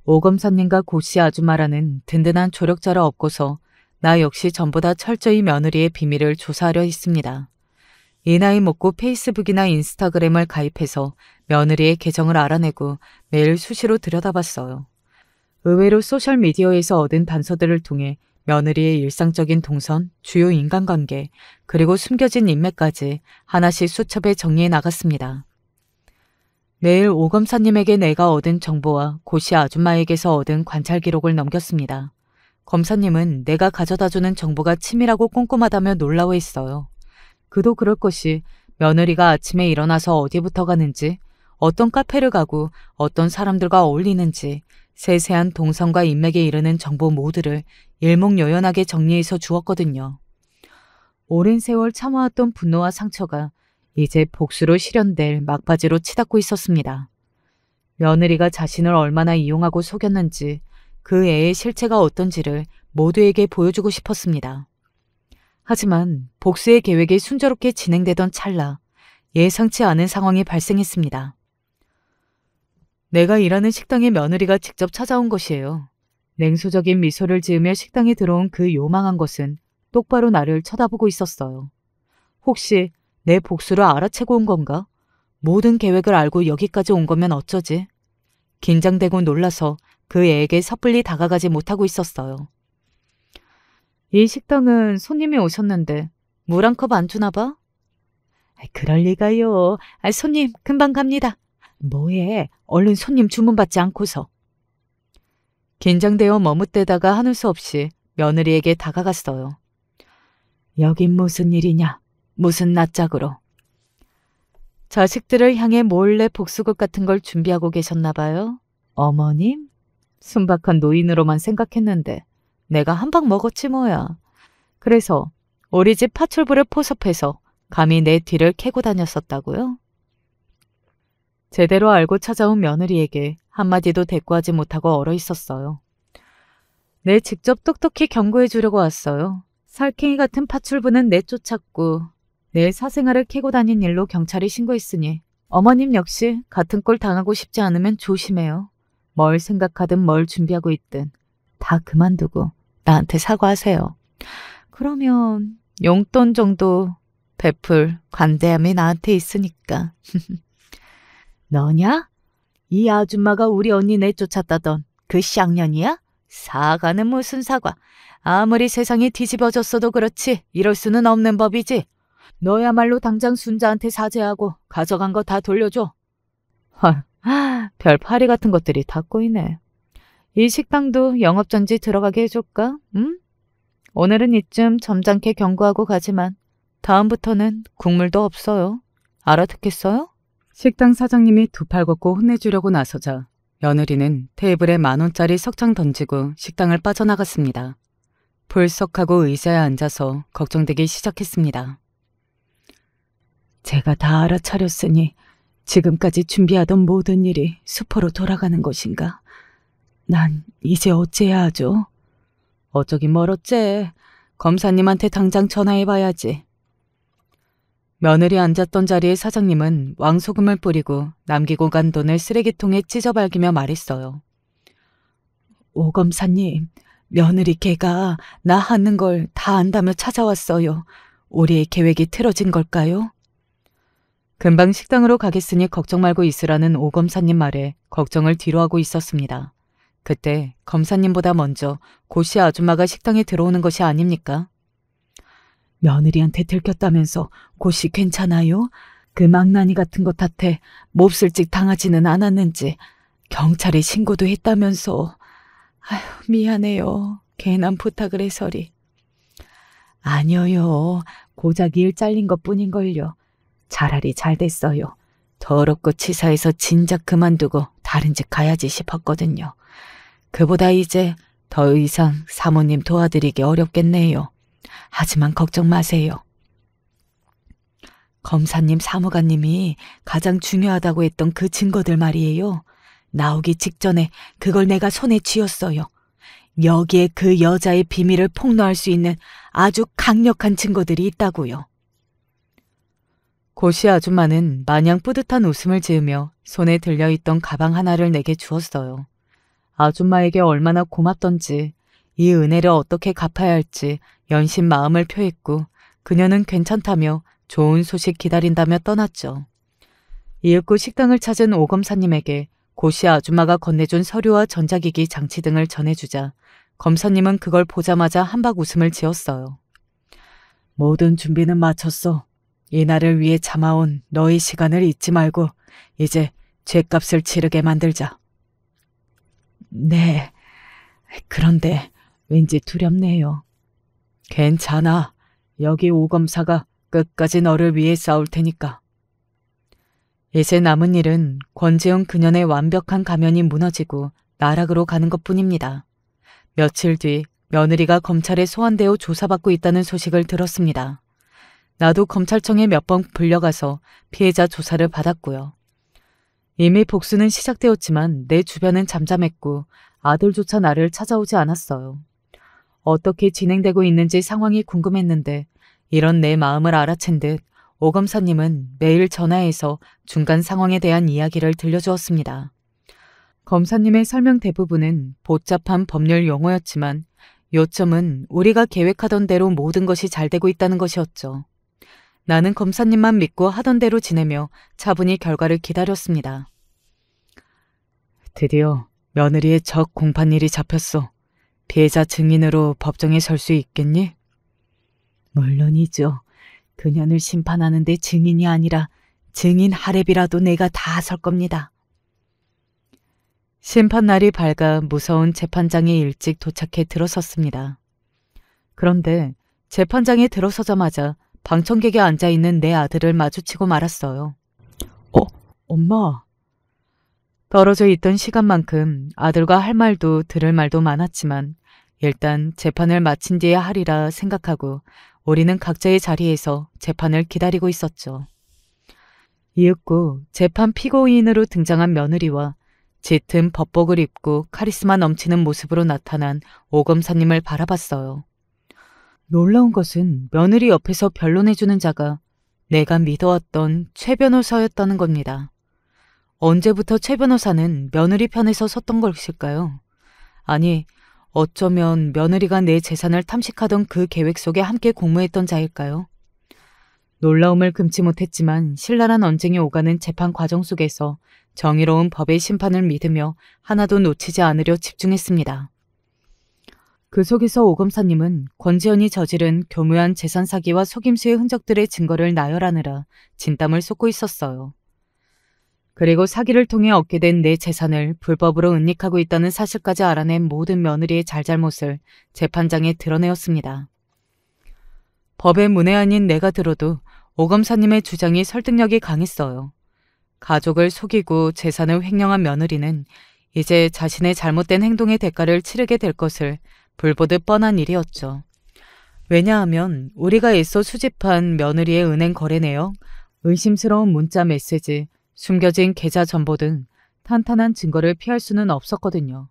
오 검사님과 고씨 아줌마라는 든든한 조력자를 얻고서 나 역시 전보다 철저히 며느리의 비밀을 조사하려 했습니다. 이 나이 먹고 페이스북이나 인스타그램을 가입해서 며느리의 계정을 알아내고 매일 수시로 들여다봤어요. 의외로 소셜미디어에서 얻은 단서들을 통해 며느리의 일상적인 동선, 주요 인간관계, 그리고 숨겨진 인맥까지 하나씩 수첩에 정리해 나갔습니다. 매일 오 검사님에게 내가 얻은 정보와 고씨 아줌마에게서 얻은 관찰 기록을 넘겼습니다. 검사님은 내가 가져다주는 정보가 치밀하고 꼼꼼하다며 놀라워했어요. 그도 그럴 것이 며느리가 아침에 일어나서 어디부터 가는지, 어떤 카페를 가고 어떤 사람들과 어울리는지 세세한 동선과 인맥에 이르는 정보 모두를 일목요연하게 정리해서 주었거든요. 오랜 세월 참아왔던 분노와 상처가 이제 복수로 실현될 막바지로 치닫고 있었습니다. 며느리가 자신을 얼마나 이용하고 속였는지 그 애의 실체가 어떤지를 모두에게 보여주고 싶었습니다. 하지만 복수의 계획이 순조롭게 진행되던 찰나 예상치 않은 상황이 발생했습니다. 내가 일하는 식당에 며느리가 직접 찾아온 것이에요. 냉소적인 미소를 지으며 식당에 들어온 그 요망한 것은 똑바로 나를 쳐다보고 있었어요. 혹시 내 복수를 알아채고 온 건가? 모든 계획을 알고 여기까지 온 거면 어쩌지? 긴장되고 놀라서 그 애에게 섣불리 다가가지 못하고 있었어요. 이 식당은 손님이 오셨는데 물 한 컵 안 주나 봐? 그럴 리가요. 손님 금방 갑니다. 뭐해? 얼른 손님 주문 받지 않고서. 긴장되어 머뭇대다가 하는 수 없이 며느리에게 다가갔어요. 여긴 무슨 일이냐? 무슨 낯짝으로? 자식들을 향해 몰래 복수극 같은 걸 준비하고 계셨나 봐요. 어머님? 순박한 노인으로만 생각했는데 내가 한 방 먹었지 뭐야. 그래서 우리 집 파출부를 포섭해서 감히 내 뒤를 캐고 다녔었다고요? 제대로 알고 찾아온 며느리에게 한마디도 대꾸하지 못하고 얼어 있었어요. 내 직접 똑똑히 경고해 주려고 왔어요. 살쾡이 같은 파출부는 내쫓았고 내 사생활을 캐고 다닌 일로 경찰에 신고했으니 어머님 역시 같은 꼴 당하고 싶지 않으면 조심해요. 뭘 생각하든 뭘 준비하고 있든 다 그만두고 나한테 사과하세요. 그러면 용돈 정도 베풀 관대함이 나한테 있으니까. 너냐? 이 아줌마가 우리 언니 내쫓았다던 그 쌍년이야? 사과는 무슨 사과? 아무리 세상이 뒤집어졌어도 그렇지 이럴 수는 없는 법이지. 너야말로 당장 순자한테 사죄하고 가져간 거 다 돌려줘. 헐, 별 파리 같은 것들이 다 꼬이네. 이 식당도 영업정지 들어가게 해줄까? 응? 오늘은 이쯤 점잖게 경고하고 가지만 다음부터는 국물도 없어요. 알아듣겠어요? 식당 사장님이 두 팔 걷고 혼내주려고 나서자 며느리는 테이블에 10,000원짜리 석장 던지고 식당을 빠져나갔습니다. 불석하고 의자에 앉아서 걱정되기 시작했습니다. 제가 다 알아차렸으니 지금까지 준비하던 모든 일이 수포로 돌아가는 것인가? 난 이제 어째야 하죠? 어쩌긴 뭘 어째. 검사님한테 당장 전화해봐야지. 며느리 앉았던 자리에 사장님은 왕소금을 뿌리고 남기고 간 돈을 쓰레기통에 찢어발기며 말했어요. 오 검사님, 며느리 걔가 나 하는 걸 다 안다며 찾아왔어요. 우리의 계획이 틀어진 걸까요? 금방 식당으로 가겠으니 걱정 말고 있으라는 오 검사님 말에 걱정을 뒤로하고 있었습니다. 그때 검사님보다 먼저 고씨 아줌마가 식당에 들어오는 것이 아닙니까? 며느리한테 들켰다면서 고씨 괜찮아요? 그 망나니 같은 것 탓에 몹쓸찍 당하지는 않았는지 경찰에 신고도 했다면서. 아휴, 미안해요. 괜한 부탁을 해서리. 아니요. 고작 일 잘린 것뿐인걸요. 차라리 잘 됐어요. 더럽고 치사해서 진작 그만두고 다른 집 가야지 싶었거든요. 그보다 이제 더 이상 사모님 도와드리기 어렵겠네요. 하지만 걱정 마세요. 검사님 사무관님이 가장 중요하다고 했던 그 증거들 말이에요. 나오기 직전에 그걸 내가 손에 쥐었어요. 여기에 그 여자의 비밀을 폭로할 수 있는 아주 강력한 증거들이 있다고요. 고씨 아줌마는 마냥 뿌듯한 웃음을 지으며 손에 들려있던 가방 하나를 내게 주었어요. 아줌마에게 얼마나 고맙던지 이 은혜를 어떻게 갚아야 할지 연신 마음을 표했고 그녀는 괜찮다며 좋은 소식 기다린다며 떠났죠. 이윽고 식당을 찾은 오 검사님에게 고씨 아줌마가 건네준 서류와 전자기기 장치 등을 전해주자 검사님은 그걸 보자마자 한박 웃음을 지었어요. 모든 준비는 마쳤어. 이날을 위해 참아온 너의 시간을 잊지 말고 이제 죗값을 치르게 만들자. 네, 그런데 왠지 두렵네요. 괜찮아. 여기 오 검사가 끝까지 너를 위해 싸울 테니까. 이제 남은 일은 권지영 그년의 완벽한 가면이 무너지고 나락으로 가는 것뿐입니다. 며칠 뒤 며느리가 검찰에 소환되어 조사받고 있다는 소식을 들었습니다. 나도 검찰청에 몇 번 불려가서 피해자 조사를 받았고요. 이미 복수는 시작되었지만 내 주변은 잠잠했고 아들조차 나를 찾아오지 않았어요. 어떻게 진행되고 있는지 상황이 궁금했는데 이런 내 마음을 알아챈 듯 오 검사님은 매일 전화해서 중간 상황에 대한 이야기를 들려주었습니다. 검사님의 설명 대부분은 복잡한 법률 용어였지만 요점은 우리가 계획하던 대로 모든 것이 잘 되고 있다는 것이었죠. 나는 검사님만 믿고 하던 대로 지내며 차분히 결과를 기다렸습니다. 드디어 며느리의 적 공판일이 잡혔어. 피해자 증인으로 법정에 설 수 있겠니? 물론이죠. 그년을 심판하는데 증인이 아니라 증인 하랩이라도 내가 다 설 겁니다. 심판날이 밝아 무서운 재판장이 일찍 도착해 들어섰습니다. 그런데 재판장에 들어서자마자 방청객에 앉아있는 내 아들을 마주치고 말았어요. 엄마. 떨어져 있던 시간만큼 아들과 할 말도 들을 말도 많았지만 일단 재판을 마친 뒤에 하리라 생각하고 우리는 각자의 자리에서 재판을 기다리고 있었죠. 이윽고 재판 피고인으로 등장한 며느리와 짙은 법복을 입고 카리스마 넘치는 모습으로 나타난 오 검사님을 바라봤어요. 놀라운 것은 며느리 옆에서 변론해주는 자가 내가 믿어왔던 최 변호사였다는 겁니다. 언제부터 최 변호사는 며느리 편에서 섰던 것일까요? 아니, 어쩌면 며느리가 내 재산을 탐식하던 그 계획 속에 함께 공모했던 자일까요? 놀라움을 금치 못했지만 신랄한 언쟁이 오가는 재판 과정 속에서 정의로운 법의 심판을 믿으며 하나도 놓치지 않으려 집중했습니다. 그 속에서 오 검사님은 권지현이 저지른 교묘한 재산 사기와 속임수의 흔적들의 증거를 나열하느라 진땀을 쏟고 있었어요. 그리고 사기를 통해 얻게 된 내 재산을 불법으로 은닉하고 있다는 사실까지 알아낸 모든 며느리의 잘잘못을 재판장에 드러내었습니다. 법의 문외한인 내가 들어도 오 검사님의 주장이 설득력이 강했어요. 가족을 속이고 재산을 횡령한 며느리는 이제 자신의 잘못된 행동의 대가를 치르게 될 것을 불보듯 뻔한 일이었죠. 왜냐하면 우리가 애써 수집한 며느리의 은행 거래 내역, 의심스러운 문자 메시지, 숨겨진 계좌 정보 등 탄탄한 증거를 피할 수는 없었거든요.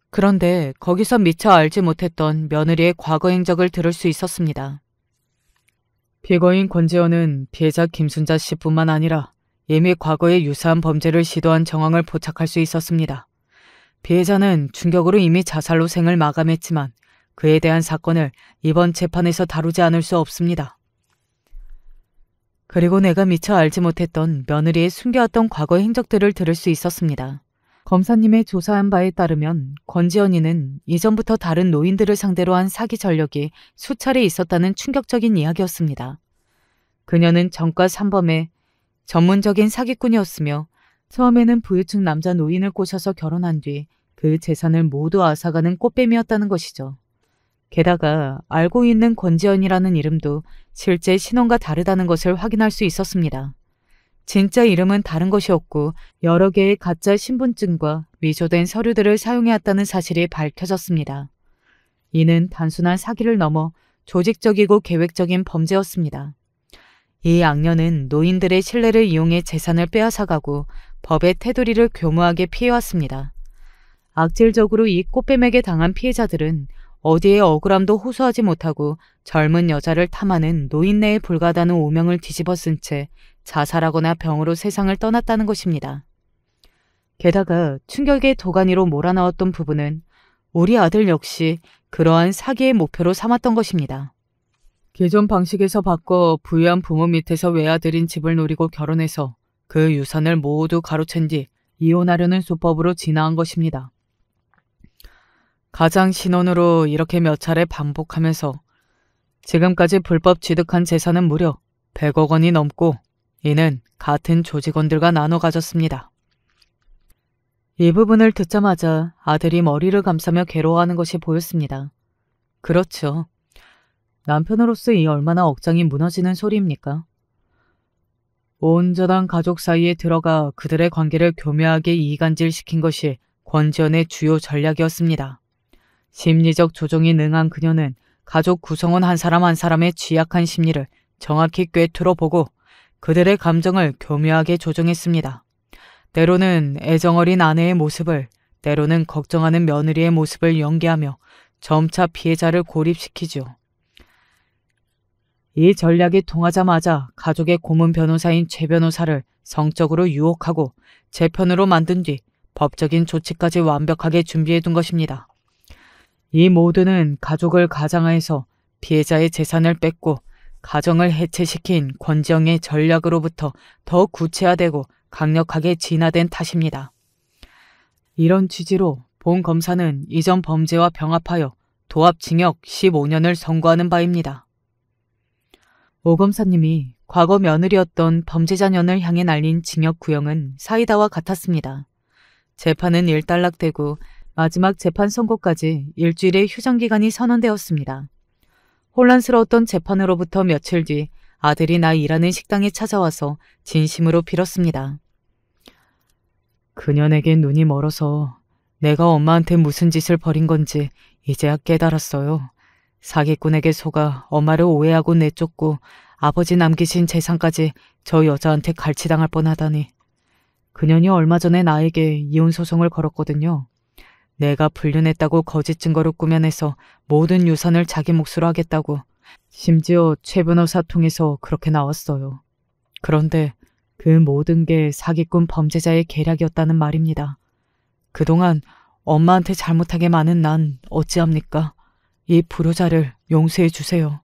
그런데 거기서 미처 알지 못했던 며느리의 과거 행적을 들을 수 있었습니다. 피고인 권지현은 피해자 김순자 씨뿐만 아니라 이미 과거에 유사한 범죄를 시도한 정황을 포착할 수 있었습니다. 피해자는 충격으로 이미 자살로 생을 마감했지만 그에 대한 사건을 이번 재판에서 다루지 않을 수 없습니다. 그리고 내가 미처 알지 못했던 며느리의 숨겨왔던 과거 행적들을 들을 수 있었습니다. 검사님의 조사한 바에 따르면 권지연이는 이전부터 다른 노인들을 상대로 한 사기 전력이 수차례 있었다는 충격적인 이야기였습니다. 그녀는 전과 3범의 전문적인 사기꾼이었으며 처음에는 부유층 남자 노인을 꼬셔서 결혼한 뒤 그 재산을 모두 앗아가는 꽃뱀이었다는 것이죠. 게다가 알고 있는 권지연이라는 이름도 실제 신원과 다르다는 것을 확인할 수 있었습니다. 진짜 이름은 다른 것이었고 여러 개의 가짜 신분증과 위조된 서류들을 사용해왔다는 사실이 밝혀졌습니다. 이는 단순한 사기를 넘어 조직적이고 계획적인 범죄였습니다. 이 악녀는 노인들의 신뢰를 이용해 재산을 빼앗아가고 법의 테두리를 교묘하게 피해왔습니다. 악질적으로 이 꽃뱀에게 당한 피해자들은 어디에 억울함도 호소하지 못하고 젊은 여자를 탐하는 노인네에 불과하다는 오명을 뒤집어 쓴 채 자살하거나 병으로 세상을 떠났다는 것입니다. 게다가 충격의 도가니로 몰아넣었던 부분은 우리 아들 역시 그러한 사기의 목표로 삼았던 것입니다. 기존 방식에서 바꿔 부유한 부모 밑에서 외아들인 집을 노리고 결혼해서 그 유산을 모두 가로챈 뒤 이혼하려는 수법으로 진화한 것입니다. 가장 신혼으로 이렇게 몇 차례 반복하면서 지금까지 불법 취득한 재산은 무려 100억 원이 넘고 이는 같은 조직원들과 나눠 가졌습니다. 이 부분을 듣자마자 아들이 머리를 감싸며 괴로워하는 것이 보였습니다. 그렇죠. 남편으로서 이 얼마나 억장이 무너지는 소리입니까? 온전한 가족 사이에 들어가 그들의 관계를 교묘하게 이간질시킨 것이 권지연의 주요 전략이었습니다. 심리적 조종이 능한 그녀는 가족 구성원 한 사람 한 사람의 취약한 심리를 정확히 꿰뚫어 보고 그들의 감정을 교묘하게 조정했습니다. 때로는 애정어린 아내의 모습을, 때로는 걱정하는 며느리의 모습을 연기하며 점차 피해자를 고립시키죠. 이 전략이 통하자마자 가족의 고문 변호사인 최 변호사를 성적으로 유혹하고 제 편으로 만든 뒤 법적인 조치까지 완벽하게 준비해둔 것입니다. 이 모두는 가족을 가장하에서 피해자의 재산을 뺏고 가정을 해체시킨 권지영의 전략으로부터 더 구체화되고 강력하게 진화된 탓입니다. 이런 취지로 본 검사는 이전 범죄와 병합하여 도합징역 15년을 선고하는 바입니다. 오 검사님이 과거 며느리였던 범죄자년을 향해 날린 징역 구형은 사이다와 같았습니다. 재판은 일단락되고 마지막 재판 선고까지 일주일의 휴정기간이 선언되었습니다. 혼란스러웠던 재판으로부터 며칠 뒤 아들이 나 일하는 식당에 찾아와서 진심으로 빌었습니다. 그년에게 눈이 멀어서 내가 엄마한테 무슨 짓을 벌인 건지 이제야 깨달았어요. 사기꾼에게 속아 엄마를 오해하고 내쫓고 아버지 남기신 재산까지 저 여자한테 갈취당할 뻔하다니. 그년이 얼마 전에 나에게 이혼 소송을 걸었거든요. 내가 불륜했다고 거짓 증거를 꾸며내서 모든 유산을 자기 몫으로 하겠다고. 심지어 최 변호사 통해서 그렇게 나왔어요. 그런데 그 모든 게 사기꾼 범죄자의 계략이었다는 말입니다. 그동안 엄마한테 잘못하게 많은 난 어찌합니까? 이 불효자를 용서해 주세요.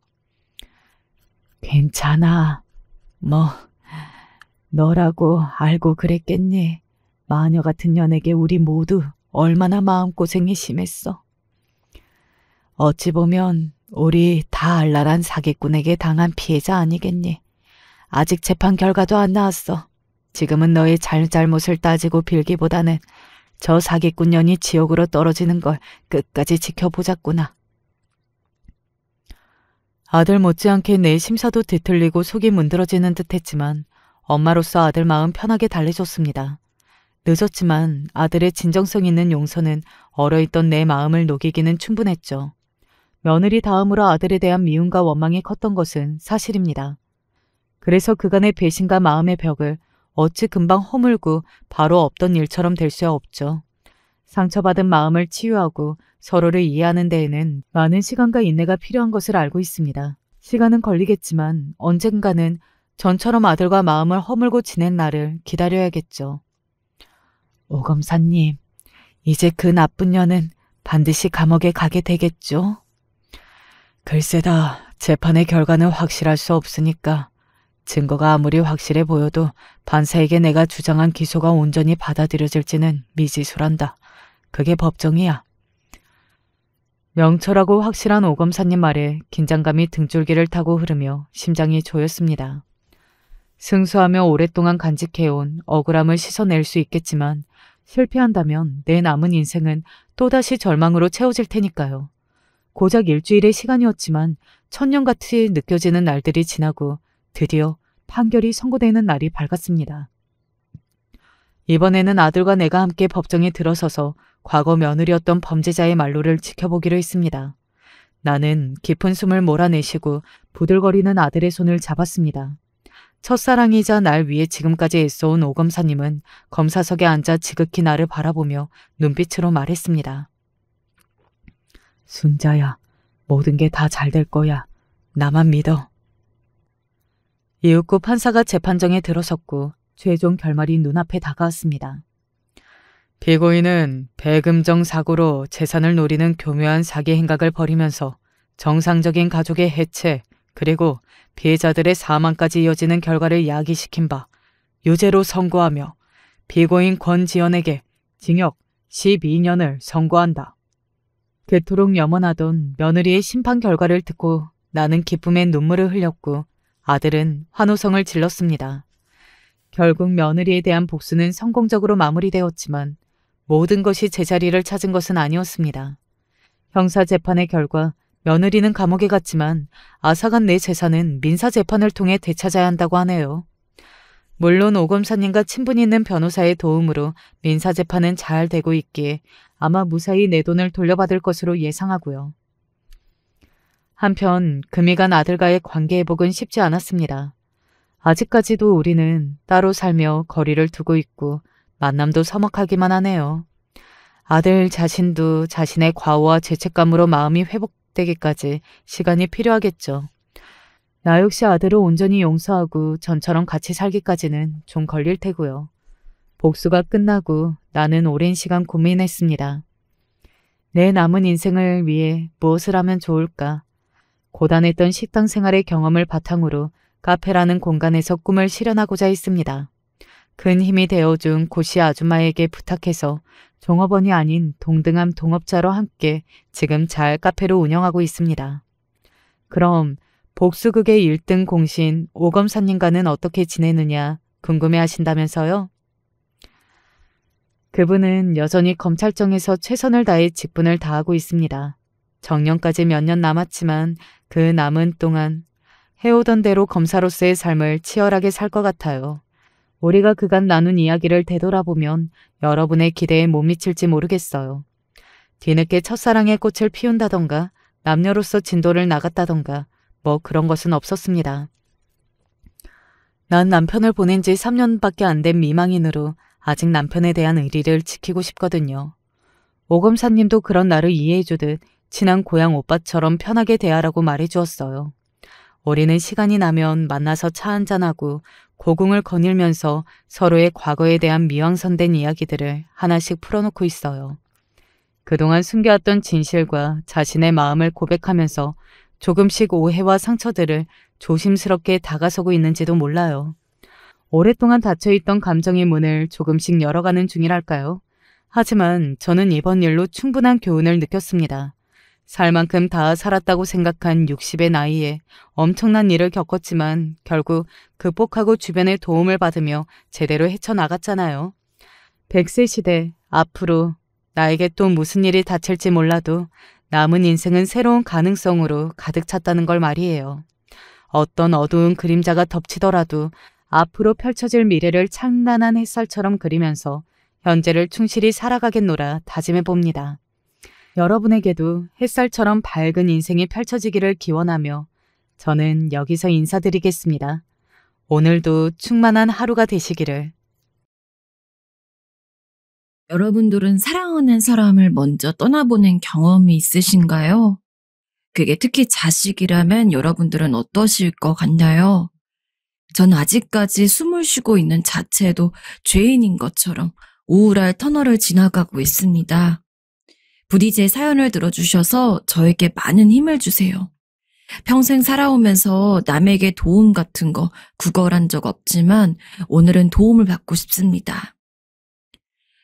괜찮아. 너라고 알고 그랬겠니? 마녀 같은 년에게 우리 모두 얼마나 마음고생이 심했어. 어찌 보면 우리 다 알랄한 사기꾼에게 당한 피해자 아니겠니? 아직 재판 결과도 안 나왔어. 지금은 너의 잘못을 따지고 빌기보다는 저 사기꾼 년이 지옥으로 떨어지는 걸 끝까지 지켜보자꾸나. 아들 못지않게 내 심사도 뒤틀리고 속이 문드러지는 듯했지만 엄마로서 아들 마음 편하게 달래줬습니다. 늦었지만 아들의 진정성 있는 용서는 얼어있던 내 마음을 녹이기는 충분했죠. 며느리 다음으로 아들에 대한 미움과 원망이 컸던 것은 사실입니다. 그래서 그간의 배신과 마음의 벽을 어찌 금방 허물고 바로 없던 일처럼 될 수 없죠. 상처받은 마음을 치유하고 서로를 이해하는 데에는 많은 시간과 인내가 필요한 것을 알고 있습니다. 시간은 걸리겠지만 언젠가는 전처럼 아들과 마음을 허물고 지낸 날을 기다려야겠죠. 오 검사님, 이제 그 나쁜 년은 반드시 감옥에 가게 되겠죠? 글쎄다, 재판의 결과는 확실할 수 없으니까 증거가 아무리 확실해 보여도 판사에게 내가 주장한 기소가 온전히 받아들여질지는 미지수란다. 그게 법정이야. 명철하고 확실한 오 검사님 말에 긴장감이 등줄기를 타고 흐르며 심장이 조였습니다. 승소하며 오랫동안 간직해온 억울함을 씻어낼 수 있겠지만 실패한다면 내 남은 인생은 또다시 절망으로 채워질 테니까요. 고작 일주일의 시간이었지만 천년같이 느껴지는 날들이 지나고 드디어 판결이 선고되는 날이 밝았습니다. 이번에는 아들과 내가 함께 법정에 들어서서 과거 며느리였던 범죄자의 말로를 지켜보기로 했습니다. 나는 깊은 숨을 몰아내쉬고 부들거리는 아들의 손을 잡았습니다. 첫사랑이자 날 위해 지금까지 애써온 오 검사님은 검사석에 앉아 지극히 나를 바라보며 눈빛으로 말했습니다. 순자야, 모든 게 다 잘 될 거야. 나만 믿어. 이윽고 판사가 재판정에 들어섰고 최종 결말이 눈앞에 다가왔습니다. 피고인은 배금정 사고로 재산을 노리는 교묘한 사기 행각을 벌이면서 정상적인 가족의 해체 그리고 피해자들의 사망까지 이어지는 결과를 야기시킨 바 유죄로 선고하며 피고인 권지연에게 징역 12년을 선고한다. 그토록 염원하던 며느리의 심판 결과를 듣고 나는 기쁨에 눈물을 흘렸고 아들은 환호성을 질렀습니다. 결국 며느리에 대한 복수는 성공적으로 마무리되었지만 모든 것이 제자리를 찾은 것은 아니었습니다. 형사재판의 결과 며느리는 감옥에 갔지만 앗아간 내 재산은 민사재판을 통해 되찾아야 한다고 하네요. 물론 오 검사님과 친분이 있는 변호사의 도움으로 민사재판은 잘 되고 있기에 아마 무사히 내 돈을 돌려받을 것으로 예상하고요. 한편 금이 간 아들과의 관계 회복은 쉽지 않았습니다. 아직까지도 우리는 따로 살며 거리를 두고 있고 만남도 서먹하기만 하네요. 아들 자신도 자신의 과오와 죄책감으로 마음이 회복되기까지 시간이 필요하겠죠. 나 역시 아들을 온전히 용서하고 전처럼 같이 살기까지는 좀 걸릴 테고요. 복수가 끝나고 나는 오랜 시간 고민했습니다. 내 남은 인생을 위해 무엇을 하면 좋을까? 고단했던 식당 생활의 경험을 바탕으로 카페라는 공간에서 꿈을 실현하고자 했습니다. 큰 힘이 되어준 고씨 아줌마에게 부탁해서 종업원이 아닌 동등함 동업자로 함께 지금 잘 카페로 운영하고 있습니다. 그럼 복수극의 1등 공신 오검사님과는 어떻게 지내느냐 궁금해하신다면서요? 그분은 여전히 검찰청에서 최선을 다해 직분을 다하고 있습니다. 정년까지 몇 년 남았지만 그 남은 동안 해오던 대로 검사로서의 삶을 치열하게 살 것 같아요. 우리가 그간 나눈 이야기를 되돌아보면 여러분의 기대에 못 미칠지 모르겠어요. 뒤늦게 첫사랑의 꽃을 피운다던가 남녀로서 진도를 나갔다던가 뭐 그런 것은 없었습니다. 난 남편을 보낸 지 3년밖에 안 된 미망인으로 아직 남편에 대한 의리를 지키고 싶거든요. 오검사님도 그런 나를 이해해주듯 친한 고향 오빠처럼 편하게 대하라고 말해주었어요. 우리는 시간이 나면 만나서 차 한잔하고 고궁을 거닐면서 서로의 과거에 대한 미왕선된 이야기들을 하나씩 풀어놓고 있어요. 그동안 숨겨왔던 진실과 자신의 마음을 고백하면서 조금씩 오해와 상처들을 조심스럽게 다가서고 있는지도 몰라요. 오랫동안 닫혀있던 감정의 문을 조금씩 열어가는 중이랄까요. 하지만 저는 이번 일로 충분한 교훈을 느꼈습니다. 살 만큼 다 살았다고 생각한 60의 나이에 엄청난 일을 겪었지만 결국 극복하고 주변의 도움을 받으며 제대로 헤쳐나갔잖아요. 100세 시대, 앞으로 나에게 또 무슨 일이 닥칠지 몰라도 남은 인생은 새로운 가능성으로 가득 찼다는 걸 말이에요. 어떤 어두운 그림자가 덮치더라도 앞으로 펼쳐질 미래를 찬란한 햇살처럼 그리면서 현재를 충실히 살아가겠노라 다짐해봅니다. 여러분에게도 햇살처럼 밝은 인생이 펼쳐지기를 기원하며 저는 여기서 인사드리겠습니다. 오늘도 충만한 하루가 되시기를. 여러분들은 사랑하는 사람을 먼저 떠나보낸 경험이 있으신가요? 그게 특히 자식이라면 여러분들은 어떠실 것 같나요? 전 아직까지 숨을 쉬고 있는 자체도 죄인인 것처럼 우울할 터널을 지나가고 있습니다. 부디 제 사연을 들어주셔서 저에게 많은 힘을 주세요. 평생 살아오면서 남에게 도움 같은 거 구걸한 적 없지만 오늘은 도움을 받고 싶습니다.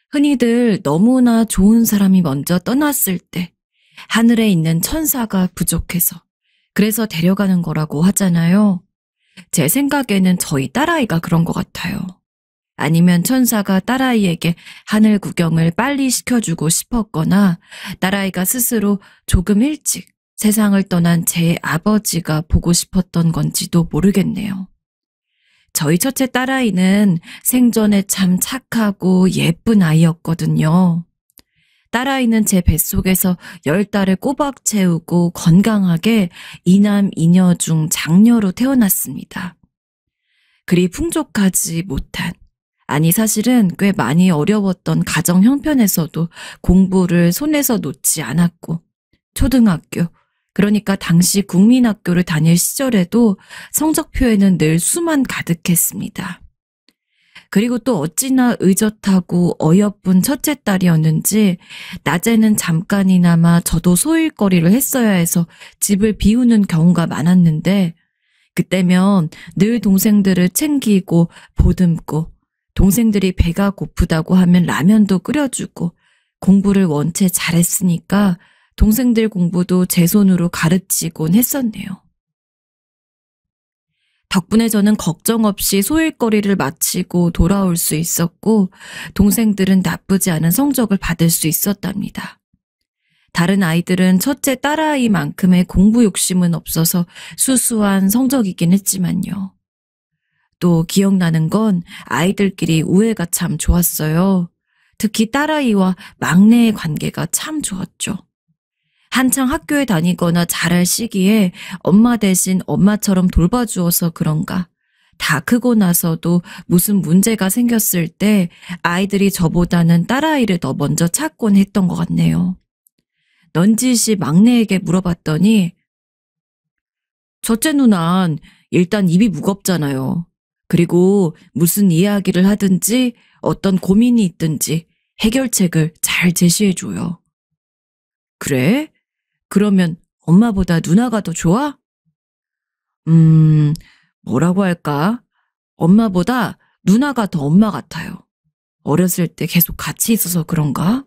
흔히들 너무나 좋은 사람이 먼저 떠났을 때 하늘에 있는 천사가 부족해서 그래서 데려가는 거라고 하잖아요. 제 생각에는 저희 딸아이가 그런 것 같아요. 아니면 천사가 딸아이에게 하늘 구경을 빨리 시켜주고 싶었거나 딸아이가 스스로 조금 일찍 세상을 떠난 제 아버지가 보고 싶었던 건지도 모르겠네요. 저희 첫째 딸아이는 생전에 참 착하고 예쁜 아이였거든요. 딸아이는 제 뱃속에서 10달을 꼬박 채우고 건강하게 이남 이녀 중 장녀로 태어났습니다. 그리 풍족하지 못한, 아니 사실은 꽤 많이 어려웠던 가정 형편에서도 공부를 손에서 놓지 않았고 초등학교, 그러니까 당시 국민학교를 다닐 시절에도 성적표에는 늘 수만 가득했습니다. 그리고 또 어찌나 의젓하고 어여쁜 첫째 딸이었는지 낮에는 잠깐이나마 저도 소일거리를 했어야 해서 집을 비우는 경우가 많았는데 그때면 늘 동생들을 챙기고 보듬고 동생들이 배가 고프다고 하면 라면도 끓여주고 공부를 원체 잘했으니까 동생들 공부도 제 손으로 가르치곤 했었네요. 덕분에 저는 걱정 없이 소일거리를 마치고 돌아올 수 있었고 동생들은 나쁘지 않은 성적을 받을 수 있었답니다. 다른 아이들은 첫째 딸아이만큼의 공부 욕심은 없어서 수수한 성적이긴 했지만요. 또 기억나는 건 아이들끼리 우애가 참 좋았어요. 특히 딸아이와 막내의 관계가 참 좋았죠. 한창 학교에 다니거나 잘할 시기에 엄마 대신 엄마처럼 돌봐주어서 그런가 다 크고 나서도 무슨 문제가 생겼을 때 아이들이 저보다는 딸아이를 더 먼저 찾곤 했던 것 같네요. 넌지시 막내에게 물어봤더니 첫째 누난 일단 입이 무겁잖아요. 그리고 무슨 이야기를 하든지 어떤 고민이 있든지 해결책을 잘 제시해줘요. 그래? 그러면 엄마보다 누나가 더 좋아? 뭐라고 할까? 엄마보다 누나가 더 엄마 같아요. 어렸을 때 계속 같이 있어서 그런가?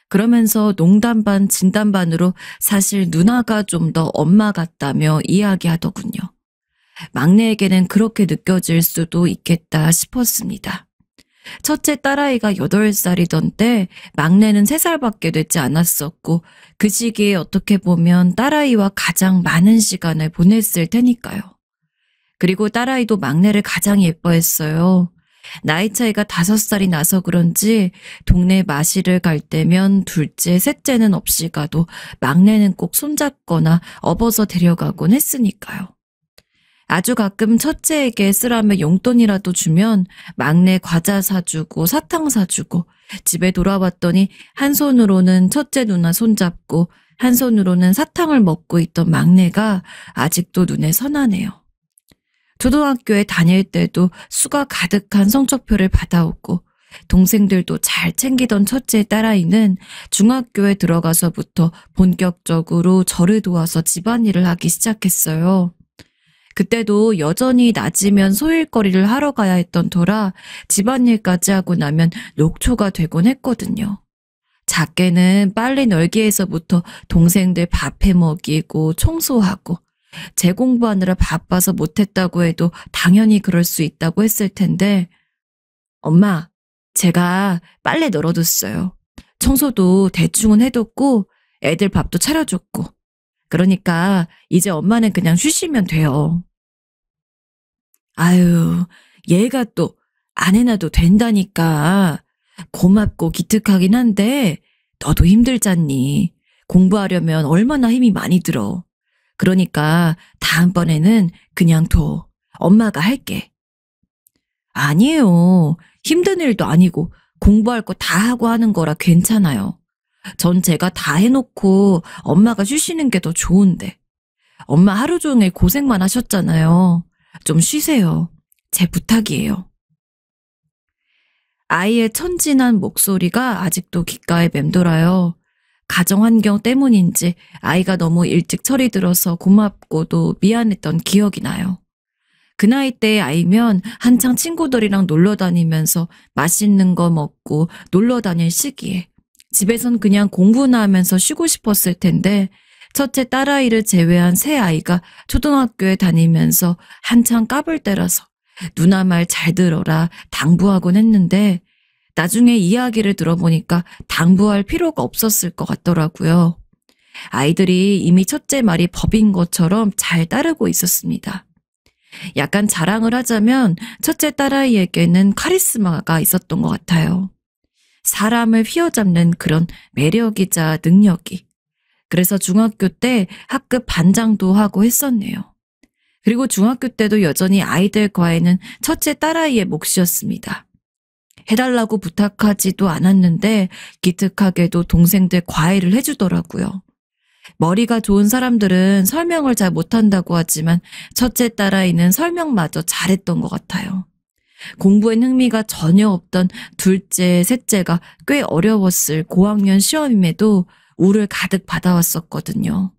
그러면서 농담 반 진담 반으로 사실 누나가 좀 더 엄마 같다며 이야기하더군요. 막내에게는 그렇게 느껴질 수도 있겠다 싶었습니다. 첫째 딸아이가 8살이던 때 막내는 3살밖에 되지 않았었고 그 시기에 어떻게 보면 딸아이와 가장 많은 시간을 보냈을 테니까요. 그리고 딸아이도 막내를 가장 예뻐했어요. 나이 차이가 5살이 나서 그런지 동네 마실을 갈 때면 둘째, 셋째는 없이 가도 막내는 꼭 손잡거나 업어서 데려가곤 했으니까요. 아주 가끔 첫째에게 쓰라며 용돈이라도 주면 막내 과자 사주고 사탕 사주고 집에 돌아왔더니 한 손으로는 첫째 누나 손잡고 한 손으로는 사탕을 먹고 있던 막내가 아직도 눈에 선하네요. 초등학교에 다닐 때도 수가 가득한 성적표를 받아오고 동생들도 잘 챙기던 첫째 딸아이는 중학교에 들어가서부터 본격적으로 저를 도와서 집안일을 하기 시작했어요. 그때도 여전히 낮이면 소일거리를 하러 가야 했던 터라 집안일까지 하고 나면 녹초가 되곤 했거든요. 작게는 빨래 널기에서부터 동생들 밥해 먹이고 청소하고 제 공부하느라 바빠서 못했다고 해도 당연히 그럴 수 있다고 했을 텐데 엄마, 제가 빨래 널어뒀어요. 청소도 대충은 해뒀고 애들 밥도 차려줬고 그러니까 이제 엄마는 그냥 쉬시면 돼요. 아유, 얘가 또 안 해놔도 된다니까. 고맙고 기특하긴 한데 너도 힘들잖니. 공부하려면 얼마나 힘이 많이 들어. 그러니까 다음번에는 그냥 둬. 엄마가 할게. 아니에요. 힘든 일도 아니고 공부할 거 다 하고 하는 거라 괜찮아요. 전 제가 다 해놓고 엄마가 쉬시는 게 더 좋은데. 엄마 하루 종일 고생만 하셨잖아요. 좀 쉬세요. 제 부탁이에요. 아이의 천진한 목소리가 아직도 귓가에 맴돌아요. 가정환경 때문인지 아이가 너무 일찍 철이 들어서 고맙고도 미안했던 기억이 나요. 그 나이 때 아이면 한창 친구들이랑 놀러 다니면서 맛있는 거 먹고 놀러 다닐 시기에 집에선 그냥 공부나 하면서 쉬고 싶었을 텐데 첫째 딸아이를 제외한 새 아이가 초등학교에 다니면서 한창 까불 때라서 누나 말 잘 들어라 당부하곤 했는데 나중에 이야기를 들어보니까 당부할 필요가 없었을 것 같더라고요. 아이들이 이미 첫째 말이 법인 것처럼 잘 따르고 있었습니다. 약간 자랑을 하자면 첫째 딸아이에게는 카리스마가 있었던 것 같아요. 사람을 휘어잡는 그런 매력이자 능력이. 그래서 중학교 때 학급 반장도 하고 했었네요. 그리고 중학교 때도 여전히 아이들과에는 첫째 딸아이의 몫이었습니다. 해달라고 부탁하지도 않았는데 기특하게도 동생들 과외를 해주더라고요. 머리가 좋은 사람들은 설명을 잘 못한다고 하지만 첫째 딸아이는 설명마저 잘했던 것 같아요. 공부엔 흥미가 전혀 없던 둘째, 셋째가 꽤 어려웠을 고학년 시험임에도 우를 가득 받아왔었거든요.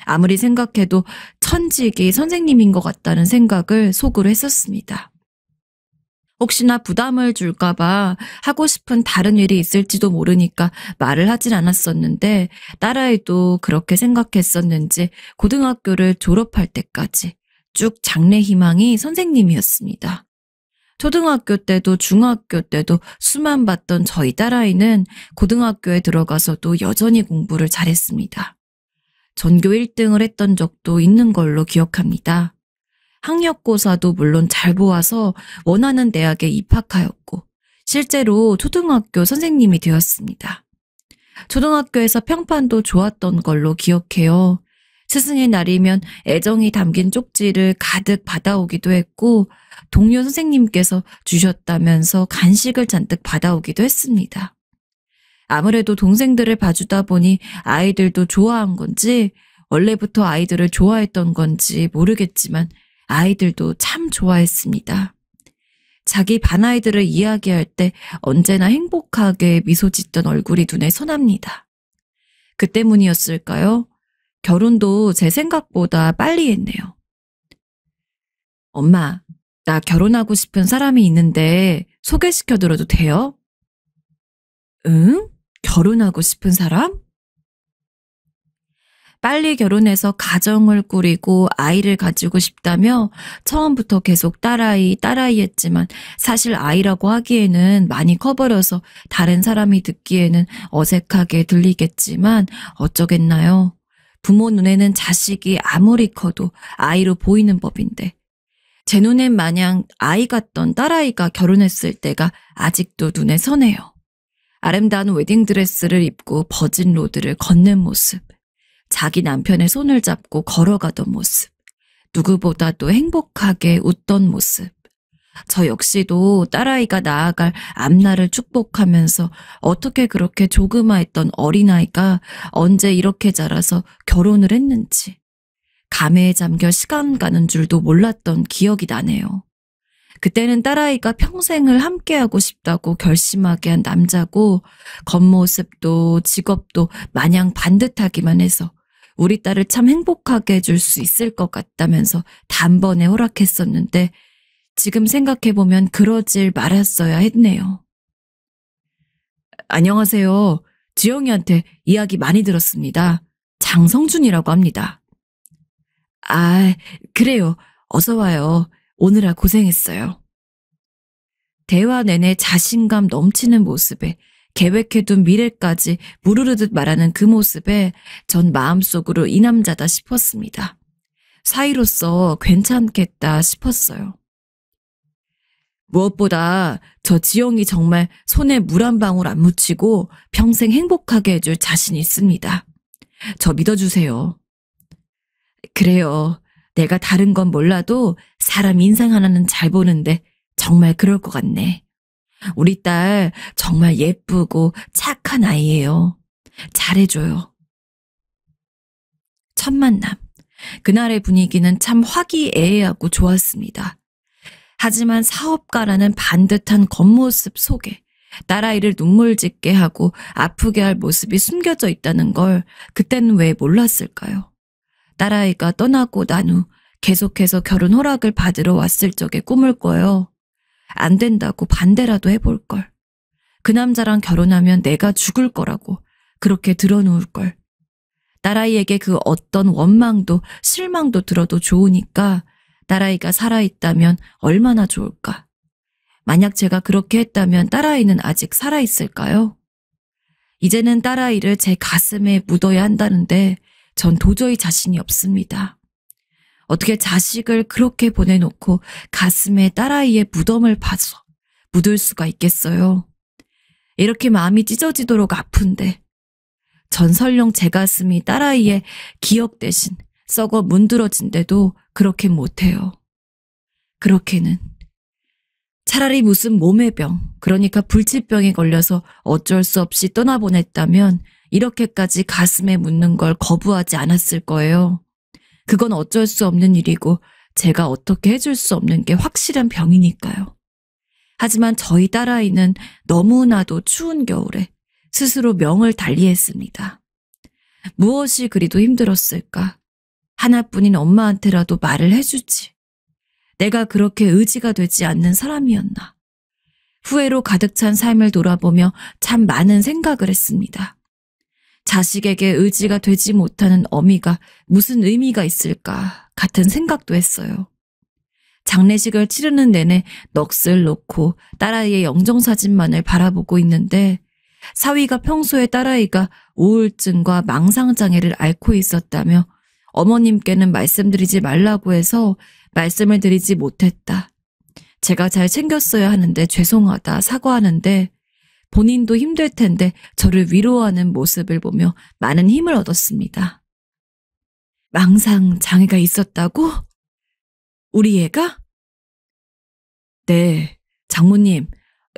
아무리 생각해도 천직이 선생님인 것 같다는 생각을 속으로 했었습니다. 혹시나 부담을 줄까봐 하고 싶은 다른 일이 있을지도 모르니까 말을 하진 않았었는데 딸아이도 그렇게 생각했었는지 고등학교를 졸업할 때까지 쭉 장래 희망이 선생님이었습니다. 초등학교 때도 중학교 때도 수만 봤던 저희 딸아이는 고등학교에 들어가서도 여전히 공부를 잘했습니다. 전교 1등을 했던 적도 있는 걸로 기억합니다. 학력고사도 물론 잘 보아서 원하는 대학에 입학하였고 실제로 초등학교 선생님이 되었습니다. 초등학교에서 평판도 좋았던 걸로 기억해요. 스승의 날이면 애정이 담긴 쪽지를 가득 받아오기도 했고 동료 선생님께서 주셨다면서 간식을 잔뜩 받아오기도 했습니다. 아무래도 동생들을 봐주다 보니 아이들도 좋아한 건지 원래부터 아이들을 좋아했던 건지 모르겠지만 아이들도 참 좋아했습니다. 자기 반 아이들을 이야기할 때 언제나 행복하게 미소 짓던 얼굴이 눈에 선합니다. 그 때문이었을까요? 결혼도 제 생각보다 빨리 했네요. 엄마, 나 결혼하고 싶은 사람이 있는데 소개시켜드려도 돼요? 응? 결혼하고 싶은 사람? 빨리 결혼해서 가정을 꾸리고 아이를 가지고 싶다며 처음부터 계속 딸아이, 딸아이 했지만 사실 아이라고 하기에는 많이 커버려서 다른 사람이 듣기에는 어색하게 들리겠지만 어쩌겠나요? 부모 눈에는 자식이 아무리 커도 아이로 보이는 법인데 제 눈엔 마냥 아이 같던 딸아이가 결혼했을 때가 아직도 눈에 선해요. 아름다운 웨딩드레스를 입고 버진 로드를 걷는 모습. 자기 남편의 손을 잡고 걸어가던 모습, 누구보다도 행복하게 웃던 모습. 저 역시도 딸아이가 나아갈 앞날을 축복하면서 어떻게 그렇게 조그마했던 어린아이가 언제 이렇게 자라서 결혼을 했는지 감회에 잠겨 시간 가는 줄도 몰랐던 기억이 나네요. 그때는 딸아이가 평생을 함께하고 싶다고 결심하게 한 남자고 겉모습도 직업도 마냥 반듯하기만 해서 우리 딸을 참 행복하게 해줄 수 있을 것 같다면서 단번에 허락했었는데 지금 생각해보면 그러질 말았어야 했네요. 안녕하세요. 지영이한테 이야기 많이 들었습니다. 장성준이라고 합니다. 아, 그래요. 어서 와요. 오느라 고생했어요. 대화 내내 자신감 넘치는 모습에 계획해둔 미래까지 무르르듯 말하는 그 모습에 전 마음속으로 이 남자다 싶었습니다. 사이로서 괜찮겠다 싶었어요. 무엇보다 저 지영이 정말 손에 물 한 방울 안 묻히고 평생 행복하게 해줄 자신 있습니다. 저 믿어주세요. 그래요. 내가 다른 건 몰라도 사람 인상 하나는 잘 보는데 정말 그럴 것 같네. 우리 딸 정말 예쁘고 착한 아이예요. 잘해줘요. 첫 만남. 그날의 분위기는 참 화기애애하고 좋았습니다. 하지만 사업가라는 반듯한 겉모습 속에 딸아이를 눈물 짓게 하고 아프게 할 모습이 숨겨져 있다는 걸 그때는 왜 몰랐을까요? 딸아이가 떠나고 난 후 계속해서 결혼 허락을 받으러 왔을 적에 꿈을 꿔요. 안 된다고 반대라도 해볼 걸. 그 남자랑 결혼하면 내가 죽을 거라고 그렇게 들어놓을 걸. 딸아이에게 그 어떤 원망도 실망도 들어도 좋으니까 딸아이가 살아있다면 얼마나 좋을까. 만약 제가 그렇게 했다면 딸아이는 아직 살아있을까요? 이제는 딸아이를 제 가슴에 묻어야 한다는데 전 도저히 자신이 없습니다. 어떻게 자식을 그렇게 보내놓고 가슴에 딸아이의 무덤을 파서 묻을 수가 있겠어요. 이렇게 마음이 찢어지도록 아픈데 전 설령 제 가슴이 딸아이의 기억 대신 썩어 문드러진데도 그렇게 못해요. 그렇게는. 차라리 무슨 몸의 병, 그러니까 불치병에 걸려서 어쩔 수 없이 떠나보냈다면 이렇게까지 가슴에 묻는 걸 거부하지 않았을 거예요. 그건 어쩔 수 없는 일이고 제가 어떻게 해줄 수 없는 게 확실한 병이니까요. 하지만 저희 딸아이는 너무나도 추운 겨울에 스스로 명을 달리했습니다. 무엇이 그리도 힘들었을까? 하나뿐인 엄마한테라도 말을 해주지. 내가 그렇게 의지가 되지 않는 사람이었나. 후회로 가득 찬 삶을 돌아보며 참 많은 생각을 했습니다. 자식에게 의지가 되지 못하는 어미가 무슨 의미가 있을까 같은 생각도 했어요. 장례식을 치르는 내내 넋을 놓고 딸아이의 영정사진만을 바라보고 있는데 사위가 평소에 딸아이가 우울증과 망상장애를 앓고 있었다며 어머님께는 말씀드리지 말라고 해서 말씀을 드리지 못했다. 제가 잘 챙겼어야 하는데 죄송하다 사과하는데 본인도 힘들 텐데 저를 위로하는 모습을 보며 많은 힘을 얻었습니다. 망상장애가 있었다고? 우리 애가? 네, 장모님.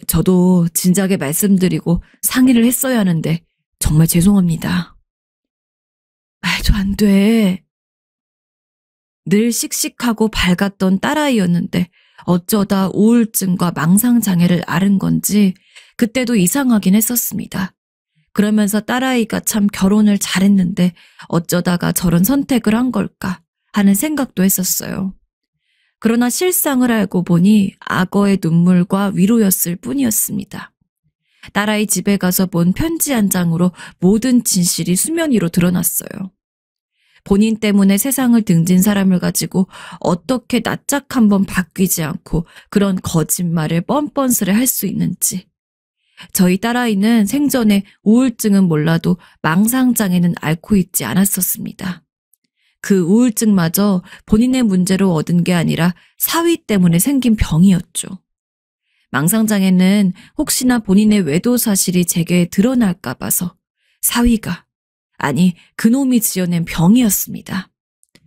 저도 진작에 말씀드리고 상의를 했어야 하는데 정말 죄송합니다. 말도 안 돼. 늘 씩씩하고 밝았던 딸아이였는데 어쩌다 우울증과 망상장애를 앓은 건지 그때도 이상하긴 했었습니다. 그러면서 딸아이가 참 결혼을 잘했는데 어쩌다가 저런 선택을 한 걸까 하는 생각도 했었어요. 그러나 실상을 알고 보니 악어의 눈물과 위로였을 뿐이었습니다. 딸아이 집에 가서 본 편지 한 장으로 모든 진실이 수면 위로 드러났어요. 본인 때문에 세상을 등진 사람을 가지고 어떻게 낯짝 한번 바뀌지 않고 그런 거짓말을 뻔뻔스레 할 수 있는지. 저희 딸아이는 생전에 우울증은 몰라도 망상장애는 앓고 있지 않았었습니다. 그 우울증마저 본인의 문제로 얻은 게 아니라 사위 때문에 생긴 병이었죠. 망상장애는 혹시나 본인의 외도 사실이 제게 드러날까 봐서 사위가, 아니 그놈이 지어낸 병이었습니다.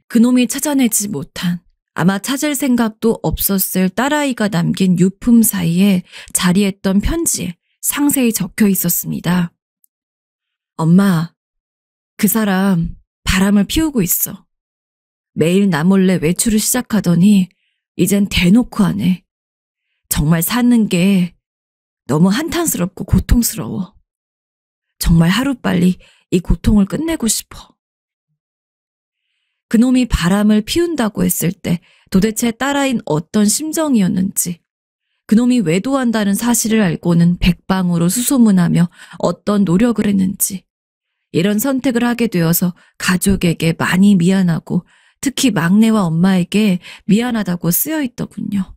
그놈이 찾아내지 못한, 아마 찾을 생각도 없었을 딸아이가 남긴 유품 사이에 자리했던 편지에 상세히 적혀 있었습니다. 엄마, 그 사람 바람을 피우고 있어. 매일 나 몰래 외출을 시작하더니 이젠 대놓고 하네. 정말 사는 게 너무 한탄스럽고 고통스러워. 정말 하루빨리 이 고통을 끝내고 싶어. 그놈이 바람을 피운다고 했을 때 도대체 딸아이는 어떤 심정이었는지, 그놈이 외도한다는 사실을 알고는 백방으로 수소문하며 어떤 노력을 했는지, 이런 선택을 하게 되어서 가족에게 많이 미안하고 특히 막내와 엄마에게 미안하다고 쓰여 있더군요.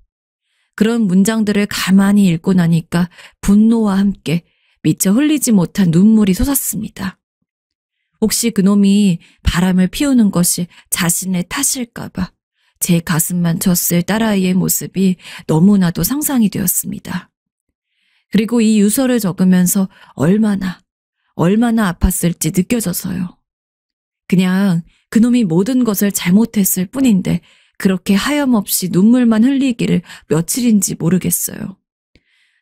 그런 문장들을 가만히 읽고 나니까 분노와 함께 미처 흘리지 못한 눈물이 솟았습니다. 혹시 그놈이 바람을 피우는 것이 자신의 탓일까봐 제 가슴만 쳤을 딸아이의 모습이 너무나도 상상이 되었습니다. 그리고 이 유서를 적으면서 얼마나 아팠을지 느껴져서요. 그냥 그놈이 모든 것을 잘못했을 뿐인데 그렇게 하염없이 눈물만 흘리기를 며칠인지 모르겠어요.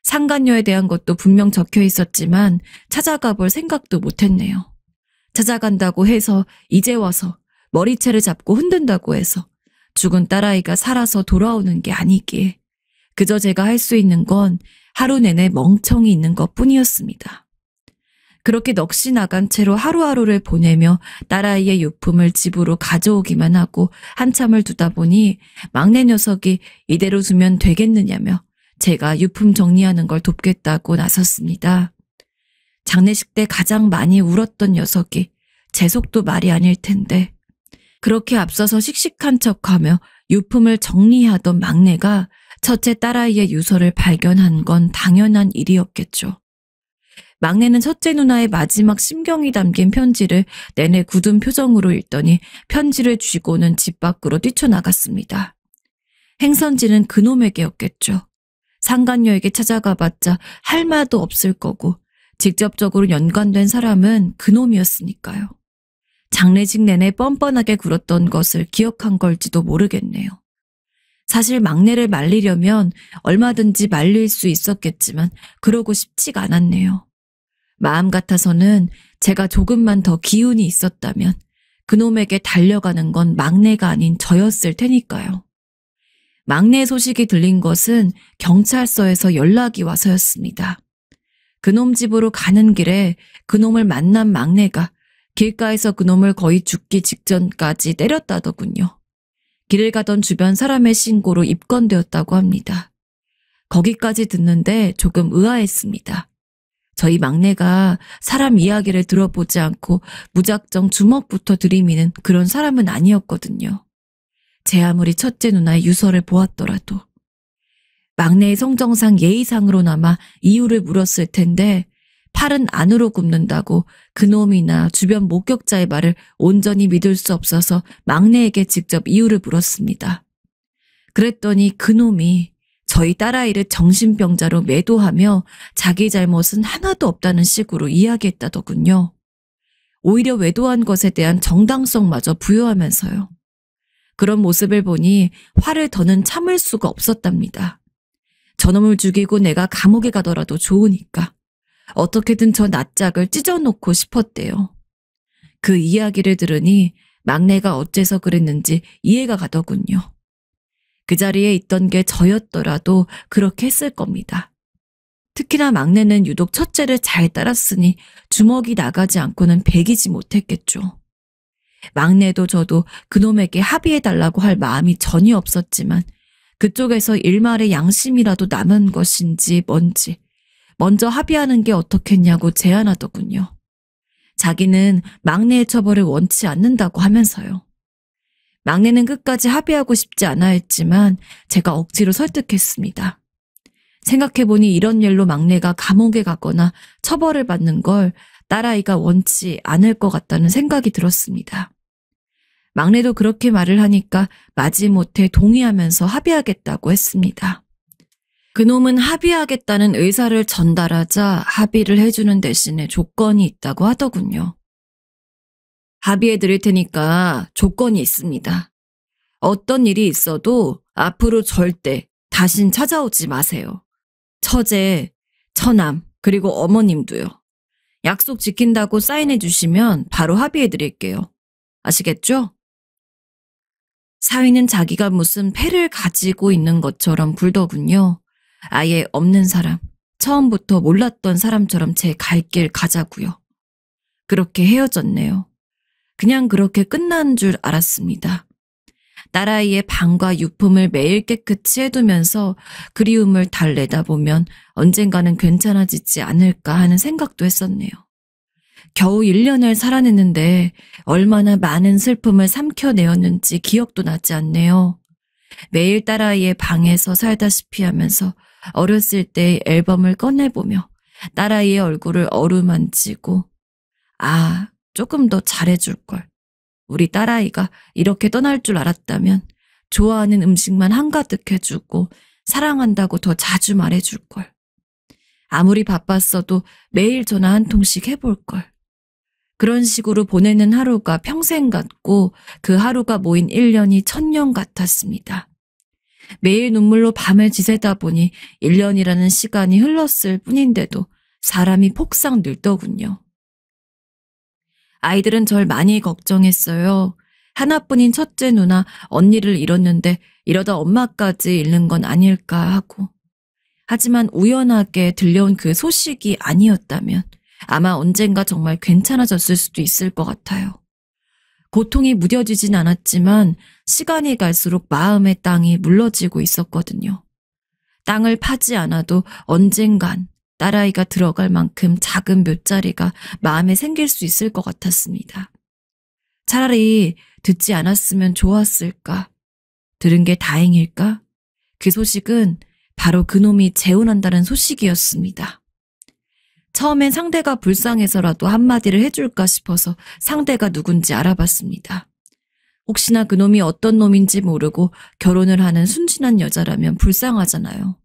상간녀에 대한 것도 분명 적혀 있었지만 찾아가 볼 생각도 못했네요. 찾아간다고 해서 이제 와서 머리채를 잡고 흔든다고 해서 죽은 딸아이가 살아서 돌아오는 게 아니기에 그저 제가 할 수 있는 건 하루 내내 멍청이 있는 것뿐이었습니다. 그렇게 넋이 나간 채로 하루하루를 보내며 딸아이의 유품을 집으로 가져오기만 하고 한참을 두다 보니 막내 녀석이 이대로 두면 되겠느냐며 제가 유품 정리하는 걸 돕겠다고 나섰습니다. 장례식 때 가장 많이 울었던 녀석이 제 속도 말이 아닐 텐데 그렇게 앞서서 씩씩한 척하며 유품을 정리하던 막내가 첫째 딸아이의 유서를 발견한 건 당연한 일이었겠죠. 막내는 첫째 누나의 마지막 심경이 담긴 편지를 내내 굳은 표정으로 읽더니 편지를 쥐고는 집 밖으로 뛰쳐나갔습니다. 행선지는 그놈에게였겠죠. 상간녀에게 찾아가봤자 할 말도 없을 거고 직접적으로 연관된 사람은 그놈이었으니까요. 장례식 내내 뻔뻔하게 굴었던 것을 기억한 걸지도 모르겠네요. 사실 막내를 말리려면 얼마든지 말릴 수 있었겠지만 그러고 싶지가 않았네요. 마음 같아서는 제가 조금만 더 기운이 있었다면 그놈에게 달려가는 건 막내가 아닌 저였을 테니까요. 막내 소식이 들린 것은 경찰서에서 연락이 와서였습니다. 그놈 집으로 가는 길에 그놈을 만난 막내가 길가에서 그놈을 거의 죽기 직전까지 때렸다더군요. 길을 가던 주변 사람의 신고로 입건되었다고 합니다. 거기까지 듣는데 조금 의아했습니다. 저희 막내가 사람 이야기를 들어보지 않고 무작정 주먹부터 들이미는 그런 사람은 아니었거든요. 제 아무리 첫째 누나의 유서를 보았더라도. 막내의 성정상 예의상으로나마 이유를 물었을 텐데 팔은 안으로 굽는다고 그놈이나 주변 목격자의 말을 온전히 믿을 수 없어서 막내에게 직접 이유를 물었습니다. 그랬더니 그놈이 저희 딸아이를 정신병자로 매도하며 자기 잘못은 하나도 없다는 식으로 이야기했다더군요. 오히려 외도한 것에 대한 정당성마저 부여하면서요. 그런 모습을 보니 화를 더는 참을 수가 없었답니다. 저놈을 죽이고 내가 감옥에 가더라도 좋으니까 어떻게든 저 낯짝을 찢어놓고 싶었대요. 그 이야기를 들으니 막내가 어째서 그랬는지 이해가 가더군요. 그 자리에 있던 게 저였더라도 그렇게 했을 겁니다. 특히나 막내는 유독 첫째를 잘 따랐으니 주먹이 나가지 않고는 배기지 못했겠죠. 막내도 저도 그놈에게 합의해달라고 할 마음이 전혀 없었지만 그쪽에서 일말의 양심이라도 남은 것인지 뭔지 먼저 합의하는 게 어떻겠냐고 제안하더군요. 자기는 막내의 처벌을 원치 않는다고 하면서요. 막내는 끝까지 합의하고 싶지 않아 했지만 제가 억지로 설득했습니다. 생각해보니 이런 일로 막내가 감옥에 가거나 처벌을 받는 걸 딸아이가 원치 않을 것 같다는 생각이 들었습니다. 막내도 그렇게 말을 하니까 마지못해 동의하면서 합의하겠다고 했습니다. 그놈은 합의하겠다는 의사를 전달하자 합의를 해주는 대신에 조건이 있다고 하더군요. 합의해드릴 테니까 조건이 있습니다. 어떤 일이 있어도 앞으로 절대 다신 찾아오지 마세요. 처제, 처남, 그리고 어머님도요. 약속 지킨다고 사인해 주시면 바로 합의해 드릴게요. 아시겠죠? 사위는 자기가 무슨 패를 가지고 있는 것처럼 굴더군요. 아예 없는 사람, 처음부터 몰랐던 사람처럼 제 갈 길 가자고요. 그렇게 헤어졌네요. 그냥 그렇게 끝난 줄 알았습니다. 딸아이의 방과 유품을 매일 깨끗이 해두면서 그리움을 달래다 보면 언젠가는 괜찮아지지 않을까 하는 생각도 했었네요. 겨우 1년을 살아냈는데 얼마나 많은 슬픔을 삼켜내었는지 기억도 나지 않네요. 매일 딸아이의 방에서 살다시피 하면서 어렸을 때의 앨범을 꺼내보며 딸아이의 얼굴을 어루만지고 조금 더 잘해줄걸. 우리 딸아이가 이렇게 떠날 줄 알았다면 좋아하는 음식만 한가득 해주고 사랑한다고 더 자주 말해줄걸. 아무리 바빴어도 매일 전화 한 통씩 해볼걸. 그런 식으로 보내는 하루가 평생 같고 그 하루가 모인 1년이 1000년 같았습니다. 매일 눈물로 밤을 지새다 보니 1년이라는 시간이 흘렀을 뿐인데도 사람이 폭삭 늙더군요. 아이들은 절 많이 걱정했어요. 하나뿐인 첫째 누나 언니를 잃었는데 이러다 엄마까지 잃는 건 아닐까 하고. 하지만 우연하게 들려온 그 소식이 아니었다면 아마 언젠가 정말 괜찮아졌을 수도 있을 것 같아요. 고통이 무뎌지진 않았지만 시간이 갈수록 마음의 땅이 물러지고 있었거든요. 땅을 파지 않아도 언젠간 딸아이가 들어갈 만큼 작은 묫자리가 마음에 생길 수 있을 것 같았습니다. 차라리 듣지 않았으면 좋았을까? 들은 게 다행일까? 그 소식은 바로 그놈이 재혼한다는 소식이었습니다. 처음엔 상대가 불쌍해서라도 한마디를 해줄까 싶어서 상대가 누군지 알아봤습니다. 혹시나 그놈이 어떤 놈인지 모르고 결혼을 하는 순진한 여자라면 불쌍하잖아요.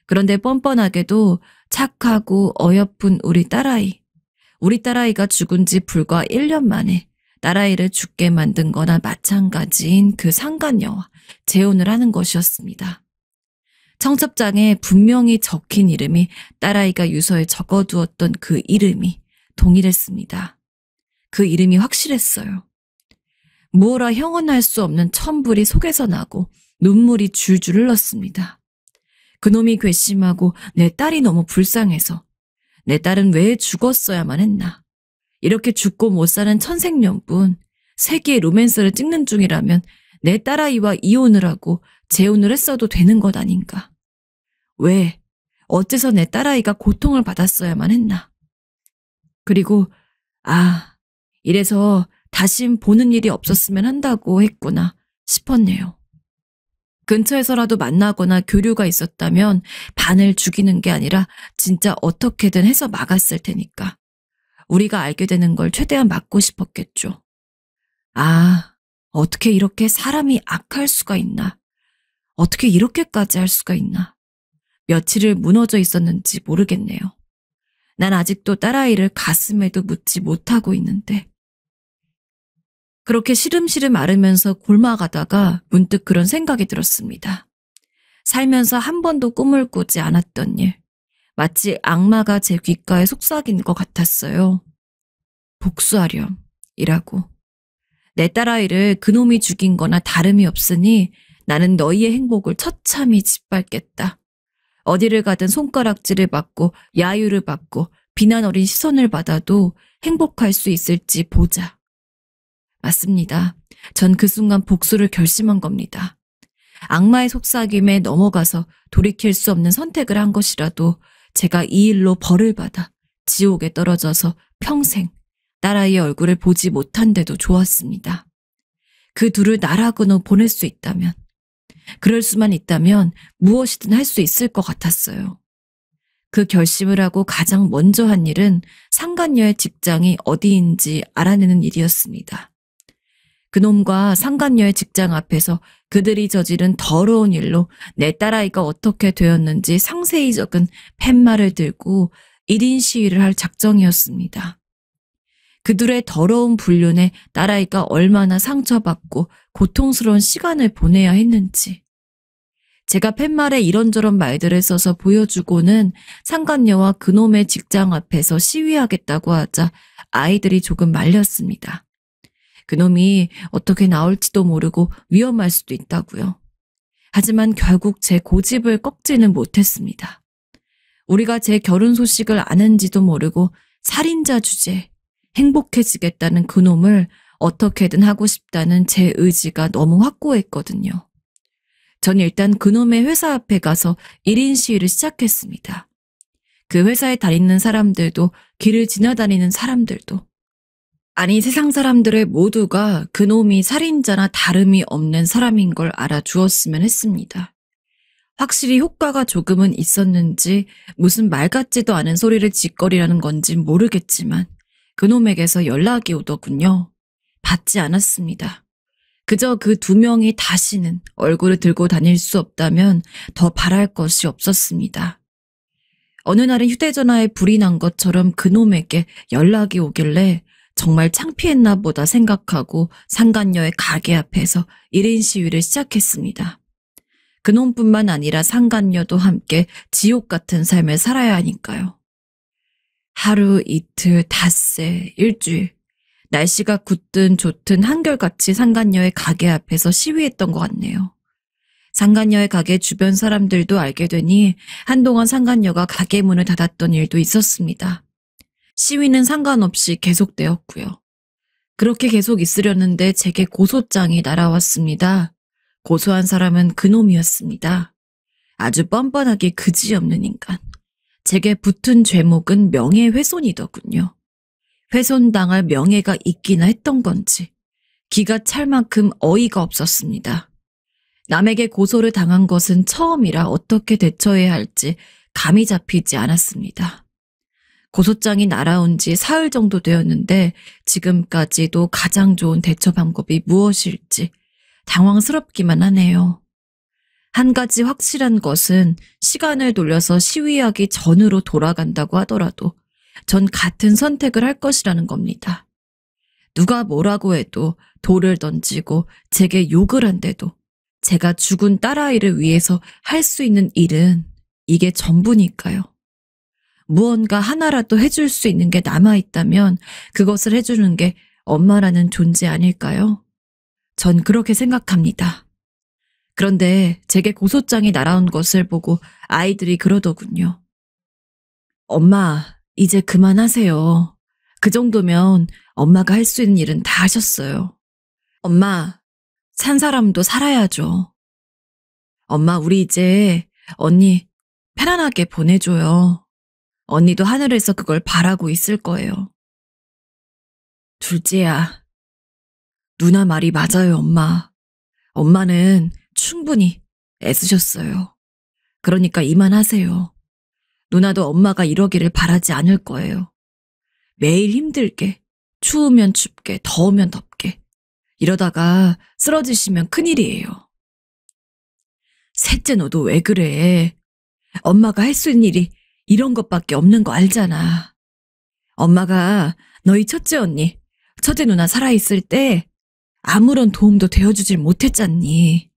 그런데 뻔뻔하게도 착하고 어여쁜 우리 딸아이가 죽은 지 불과 1년 만에 딸아이를 죽게 만든 거나 마찬가지인 그 상간녀와 재혼을 하는 것이었습니다. 청첩장에 분명히 적힌 이름이 딸아이가 유서에 적어두었던 그 이름이 동일했습니다. 그 이름이 확실했어요. 무어라 형언할 수 없는 천불이 속에서 나고 눈물이 줄줄 흘렀습니다. 그놈이 괘씸하고 내 딸이 너무 불쌍해서 내 딸은 왜 죽었어야만 했나. 이렇게 죽고 못 사는 천생연분 세계의 로맨스를 찍는 중이라면 내 딸아이와 이혼을 하고 재혼을 했어도 되는 것 아닌가. 왜? 어째서 내 딸아이가 고통을 받았어야만 했나. 그리고 이래서 다신 보는 일이 없었으면 한다고 했구나 싶었네요. 근처에서라도 만나거나 교류가 있었다면 반을 죽이는 게 아니라 진짜 어떻게든 해서 막았을 테니까. 우리가 알게 되는 걸 최대한 막고 싶었겠죠. 어떻게 이렇게 사람이 악할 수가 있나. 어떻게 이렇게까지 할 수가 있나. 며칠을 무너져 있었는지 모르겠네요. 난 아직도 딸아이를 가슴에도 묻지 못하고 있는데. 그렇게 시름시름 앓으면서 골마가다가 문득 그런 생각이 들었습니다. 살면서 한 번도 꿈을 꾸지 않았던 일. 마치 악마가 제 귓가에 속삭인 것 같았어요. 복수하렴이라고. 내 딸아이를 그놈이 죽인 거나 다름이 없으니 나는 너희의 행복을 처참히 짓밟겠다. 어디를 가든 손가락질을 받고 야유를 받고 비난 어린 시선을 받아도 행복할 수 있을지 보자. 맞습니다. 전 그 순간 복수를 결심한 겁니다. 악마의 속삭임에 넘어가서 돌이킬 수 없는 선택을 한 것이라도 제가 이 일로 벌을 받아 지옥에 떨어져서 평생 딸아이의 얼굴을 보지 못한데도 좋았습니다. 그 둘을 나락으로 보낼 수 있다면, 그럴 수만 있다면 무엇이든 할 수 있을 것 같았어요. 그 결심을 하고 가장 먼저 한 일은 상간녀의 직장이 어디인지 알아내는 일이었습니다. 그놈과 상간녀의 직장 앞에서 그들이 저지른 더러운 일로 내 딸아이가 어떻게 되었는지 상세히 적은 팻말을 들고 1인 시위를 할 작정이었습니다. 그들의 더러운 불륜에 딸아이가 얼마나 상처받고 고통스러운 시간을 보내야 했는지. 제가 팻말에 이런저런 말들을 써서 보여주고는 상간녀와 그놈의 직장 앞에서 시위하겠다고 하자 아이들이 조금 말렸습니다. 그놈이 어떻게 나올지도 모르고 위험할 수도 있다고요. 하지만 결국 제 고집을 꺾지는 못했습니다. 우리가 제 결혼 소식을 아는지도 모르고 살인자 주제에 행복해지겠다는 그놈을 어떻게든 하고 싶다는 제 의지가 너무 확고했거든요. 전 일단 그놈의 회사 앞에 가서 1인 시위를 시작했습니다. 그 회사에 다니는 사람들도 길을 지나다니는 사람들도 아니 세상 사람들의 모두가 그놈이 살인자나 다름이 없는 사람인 걸 알아주었으면 했습니다. 확실히 효과가 조금은 있었는지 무슨 말 같지도 않은 소리를 짓거리라는 건진 모르겠지만 그놈에게서 연락이 오더군요. 받지 않았습니다. 그저 그 2명이 다시는 얼굴을 들고 다닐 수 없다면 더 바랄 것이 없었습니다. 어느 날은 휴대전화에 불이 난 것처럼 그놈에게 연락이 오길래 정말 창피했나 보다 생각하고 상간녀의 가게 앞에서 1인 시위를 시작했습니다. 그놈뿐만 아니라 상간녀도 함께 지옥 같은 삶을 살아야 하니까요. 하루, 이틀, 닷새, 일주일. 날씨가 굳든 좋든 한결같이 상간녀의 가게 앞에서 시위했던 것 같네요. 상간녀의 가게 주변 사람들도 알게 되니 한동안 상간녀가 가게 문을 닫았던 일도 있었습니다. 시위는 상관없이 계속되었고요. 그렇게 계속 있으려는데 제게 고소장이 날아왔습니다. 고소한 사람은 그놈이었습니다. 아주 뻔뻔하게 그지없는 인간. 제게 붙은 죄목은 명예훼손이더군요. 훼손당할 명예가 있기나 했던 건지 기가 찰 만큼 어이가 없었습니다. 남에게 고소를 당한 것은 처음이라 어떻게 대처해야 할지 감이 잡히지 않았습니다. 고소장이 날아온 지 사흘 정도 되었는데 지금까지도 가장 좋은 대처 방법이 무엇일지 당황스럽기만 하네요. 한 가지 확실한 것은 시간을 돌려서 시위하기 전으로 돌아간다고 하더라도 전 같은 선택을 할 것이라는 겁니다. 누가 뭐라고 해도 돌을 던지고 제게 욕을 한데도 제가 죽은 딸아이를 위해서 할 수 있는 일은 이게 전부니까요. 무언가 하나라도 해줄 수 있는 게 남아있다면 그것을 해주는 게 엄마라는 존재 아닐까요? 전 그렇게 생각합니다. 그런데 제게 고소장이 날아온 것을 보고 아이들이 그러더군요. 엄마, 이제 그만하세요. 그 정도면 엄마가 할 수 있는 일은 다 하셨어요. 엄마, 산 사람도 살아야죠. 엄마, 우리 이제 언니 편안하게 보내줘요. 언니도 하늘에서 그걸 바라고 있을 거예요. 둘째야, 누나 말이 맞아요, 엄마. 엄마는 충분히 애쓰셨어요. 그러니까 이만하세요. 누나도 엄마가 이러기를 바라지 않을 거예요. 매일 힘들게, 추우면 춥게, 더우면 덥게. 이러다가 쓰러지시면 큰일이에요. 셋째, 너도 왜 그래? 엄마가 할 수 있는 일이 이런 것밖에 없는 거 알잖아. 엄마가 너희 첫째 언니, 첫째 누나 살아있을 때 아무런 도움도 되어주질 못했잖니.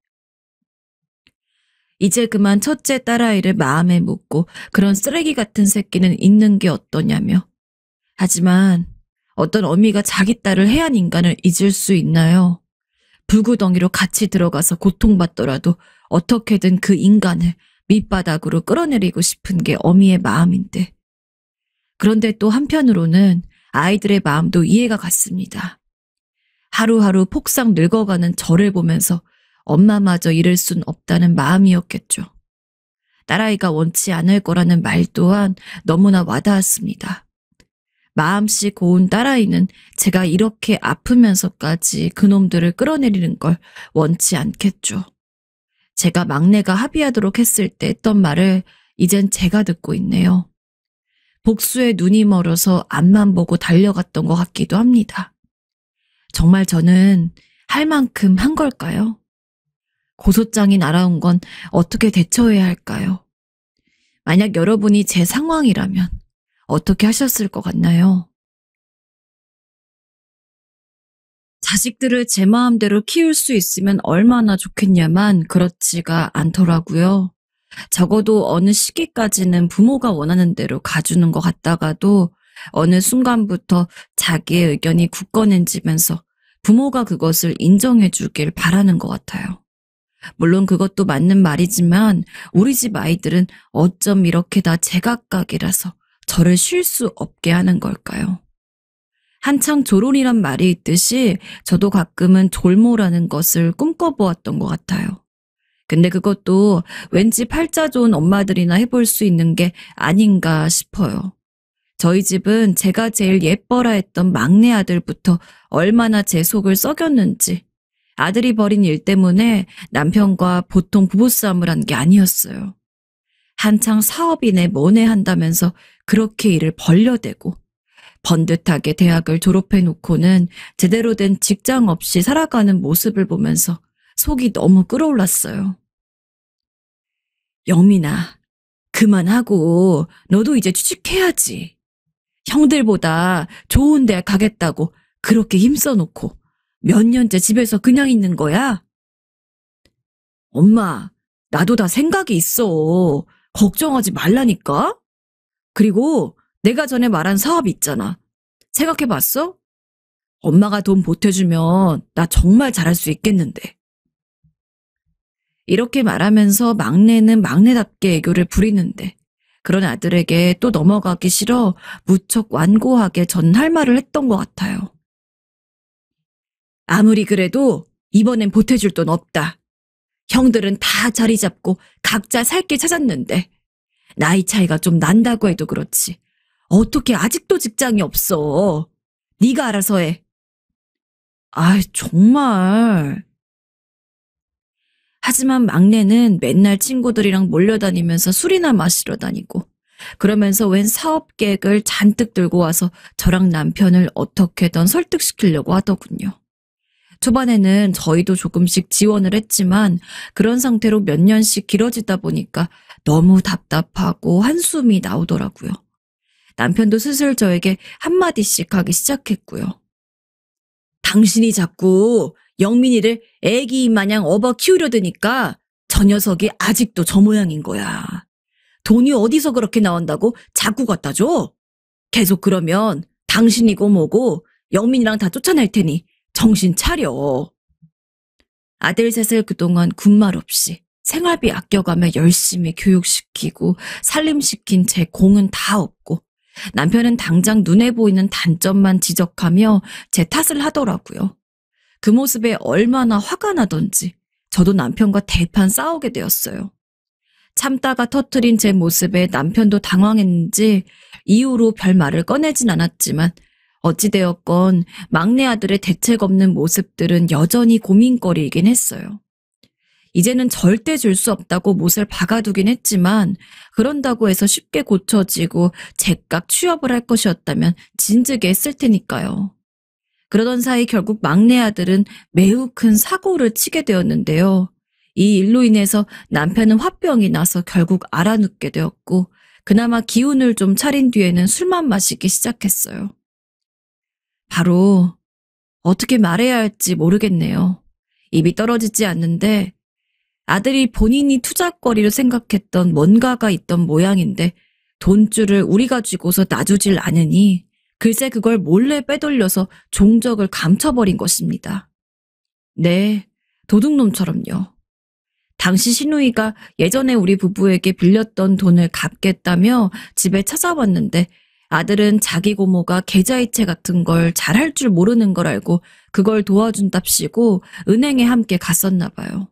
이제 그만 첫째 딸아이를 마음에 묻고 그런 쓰레기 같은 새끼는 있는 게 어떠냐며. 하지만 어떤 어미가 자기 딸을 해한 인간을 잊을 수 있나요? 불구덩이로 같이 들어가서 고통받더라도 어떻게든 그 인간을 밑바닥으로 끌어내리고 싶은 게 어미의 마음인데. 그런데 또 한편으로는 아이들의 마음도 이해가 갔습니다. 하루하루 폭삭 늙어가는 저를 보면서 엄마마저 잃을 순 없다는 마음이었겠죠. 딸아이가 원치 않을 거라는 말 또한 너무나 와닿았습니다. 마음씨 고운 딸아이는 제가 이렇게 아프면서까지 그놈들을 끌어내리는 걸 원치 않겠죠. 제가 막내가 합의하도록 했을 때 했던 말을 이젠 제가 듣고 있네요. 복수에 눈이 멀어서 앞만 보고 달려갔던 것 같기도 합니다. 정말 저는 할 만큼 한 걸까요? 고소장이 날아온 건 어떻게 대처해야 할까요? 만약 여러분이 제 상황이라면 어떻게 하셨을 것 같나요? 자식들을 제 마음대로 키울 수 있으면 얼마나 좋겠냐만 그렇지가 않더라고요. 적어도 어느 시기까지는 부모가 원하는 대로 가주는 것 같다가도 어느 순간부터 자기의 의견이 굳건해지면서 부모가 그것을 인정해 주길 바라는 것 같아요. 물론 그것도 맞는 말이지만 우리 집 아이들은 어쩜 이렇게 다 제각각이라서 저를 쉴 수 없게 하는 걸까요? 한창 조론이란 말이 있듯이 저도 가끔은 졸모라는 것을 꿈꿔보았던 것 같아요. 근데 그것도 왠지 팔자 좋은 엄마들이나 해볼 수 있는 게 아닌가 싶어요. 저희 집은 제가 제일 예뻐라 했던 막내 아들부터 얼마나 제 속을 썩였는지 아들이 벌인 일 때문에 남편과 보통 부부싸움을 한 게 아니었어요. 한창 사업이네 뭐네 한다면서 그렇게 일을 벌려대고 번듯하게 대학을 졸업해놓고는 제대로 된 직장 없이 살아가는 모습을 보면서 속이 너무 끓어올랐어요. 영민아, 그만하고 너도 이제 취직해야지. 형들보다 좋은 데 가겠다고 그렇게 힘써놓고 몇 년째 집에서 그냥 있는 거야? 엄마, 나도 다 생각이 있어. 걱정하지 말라니까? 그리고 내가 전에 말한 사업 있잖아. 생각해봤어? 엄마가 돈 보태주면 나 정말 잘할 수 있겠는데. 이렇게 말하면서 막내는 막내답게 애교를 부리는데 그런 아들에게 또 넘어가기 싫어 무척 완고하게 전 할 말을 했던 것 같아요. 아무리 그래도 이번엔 보태줄 돈 없다. 형들은 다 자리 잡고 각자 살 길 찾았는데 나이 차이가 좀 난다고 해도 그렇지. 어떻게 아직도 직장이 없어. 네가 알아서 해. 아이, 정말. 하지만 막내는 맨날 친구들이랑 몰려다니면서 술이나 마시러 다니고 그러면서 웬 사업 계획을 잔뜩 들고 와서 저랑 남편을 어떻게든 설득시키려고 하더군요. 초반에는 저희도 조금씩 지원을 했지만 그런 상태로 몇 년씩 길어지다 보니까 너무 답답하고 한숨이 나오더라고요. 남편도 슬슬 저에게 한마디씩 하기 시작했고요. 당신이 자꾸 영민이를 애기 마냥 업어 키우려 드니까 저 녀석이 아직도 저 모양인 거야. 돈이 어디서 그렇게 나온다고 자꾸 갖다 줘? 계속 그러면 당신이고 뭐고 영민이랑 다 쫓아낼 테니 정신 차려. 아들 셋을 그동안 군말 없이 생활비 아껴가며 열심히 교육시키고 살림시킨 제 공은 다 없고 남편은 당장 눈에 보이는 단점만 지적하며 제 탓을 하더라고요. 그 모습에 얼마나 화가 나던지 저도 남편과 대판 싸우게 되었어요. 참다가 터뜨린 제 모습에 남편도 당황했는지 이후로 별 말을 꺼내진 않았지만 어찌되었건 막내 아들의 대책 없는 모습들은 여전히 고민거리이긴 했어요. 이제는 절대 줄 수 없다고 못을 박아두긴 했지만 그런다고 해서 쉽게 고쳐지고 제깍 취업을 할 것이었다면 진즉에 했을 테니까요. 그러던 사이 결국 막내 아들은 매우 큰 사고를 치게 되었는데요. 이 일로 인해서 남편은 화병이 나서 결국 알아눕게 되었고 그나마 기운을 좀 차린 뒤에는 술만 마시기 시작했어요. 바로 어떻게 말해야 할지 모르겠네요. 입이 떨어지지 않는데 아들이 본인이 투자거리로 생각했던 뭔가가 있던 모양인데 돈줄을 우리가 쥐고서 놔주질 않으니 글쎄 그걸 몰래 빼돌려서 종적을 감춰버린 것입니다. 네, 도둑놈처럼요. 당시 시누이가 예전에 우리 부부에게 빌렸던 돈을 갚겠다며 집에 찾아왔는데 아들은 자기 고모가 계좌이체 같은 걸 잘할 줄 모르는 걸 알고 그걸 도와준답시고 은행에 함께 갔었나 봐요.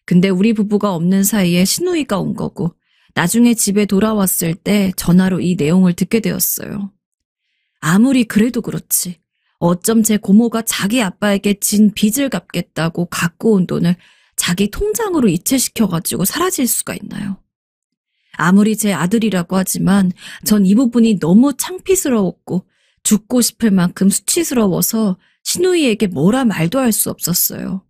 근데 우리 부부가 없는 사이에 시누이가 온 거고 나중에 집에 돌아왔을 때 전화로 이 내용을 듣게 되었어요. 아무리 그래도 그렇지. 어쩜 제 고모가 자기 아빠에게 진 빚을 갚겠다고 갖고 온 돈을 자기 통장으로 이체시켜가지고 사라질 수가 있나요? 아무리 제 아들이라고 하지만 전 이 부분이 너무 창피스러웠고 죽고 싶을 만큼 수치스러워서 시누이에게 뭐라 말도 할 수 없었어요.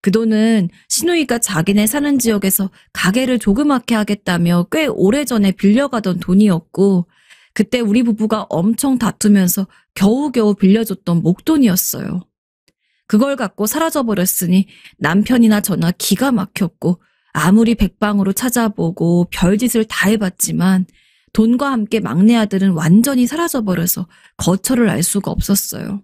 그 돈은 시누이가 자기네 사는 지역에서 가게를 조그맣게 하겠다며 꽤 오래전에 빌려가던 돈이었고 그때 우리 부부가 엄청 다투면서 겨우겨우 빌려줬던 목돈이었어요. 그걸 갖고 사라져버렸으니 남편이나 저나 기가 막혔고 아무리 백방으로 찾아보고 별짓을 다 해봤지만 돈과 함께 막내 아들은 완전히 사라져버려서 거처를 알 수가 없었어요.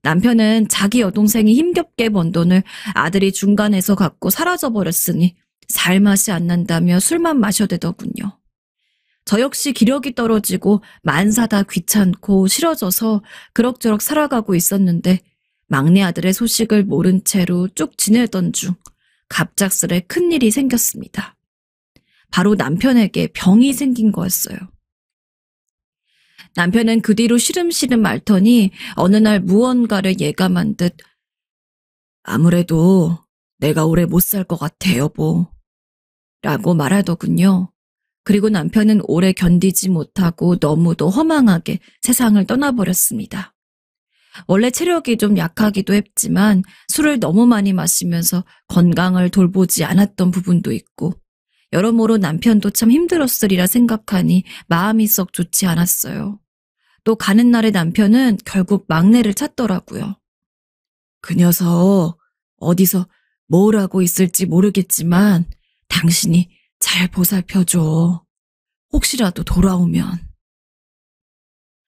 남편은 자기 여동생이 힘겹게 번 돈을 아들이 중간에서 갖고 사라져버렸으니 살맛이 안 난다며 술만 마셔대더군요. 저 역시 기력이 떨어지고 만사다 귀찮고 싫어져서 그럭저럭 살아가고 있었는데 막내 아들의 소식을 모른 채로 쭉 지내던 중 갑작스레 큰일이 생겼습니다. 바로 남편에게 병이 생긴 거였어요. 남편은 그 뒤로 시름시름 앓더니 어느 날 무언가를 예감한 듯 아무래도 내가 오래 못 살 것 같아 여보 라고 말하더군요. 그리고 남편은 오래 견디지 못하고 너무도 허망하게 세상을 떠나버렸습니다. 원래 체력이 좀 약하기도 했지만 술을 너무 많이 마시면서 건강을 돌보지 않았던 부분도 있고 여러모로 남편도 참 힘들었으리라 생각하니 마음이 썩 좋지 않았어요. 또 가는 날에 남편은 결국 막내를 찾더라고요. 그 녀석 어디서 뭘 하고 있을지 모르겠지만 당신이 잘 보살펴줘. 혹시라도 돌아오면.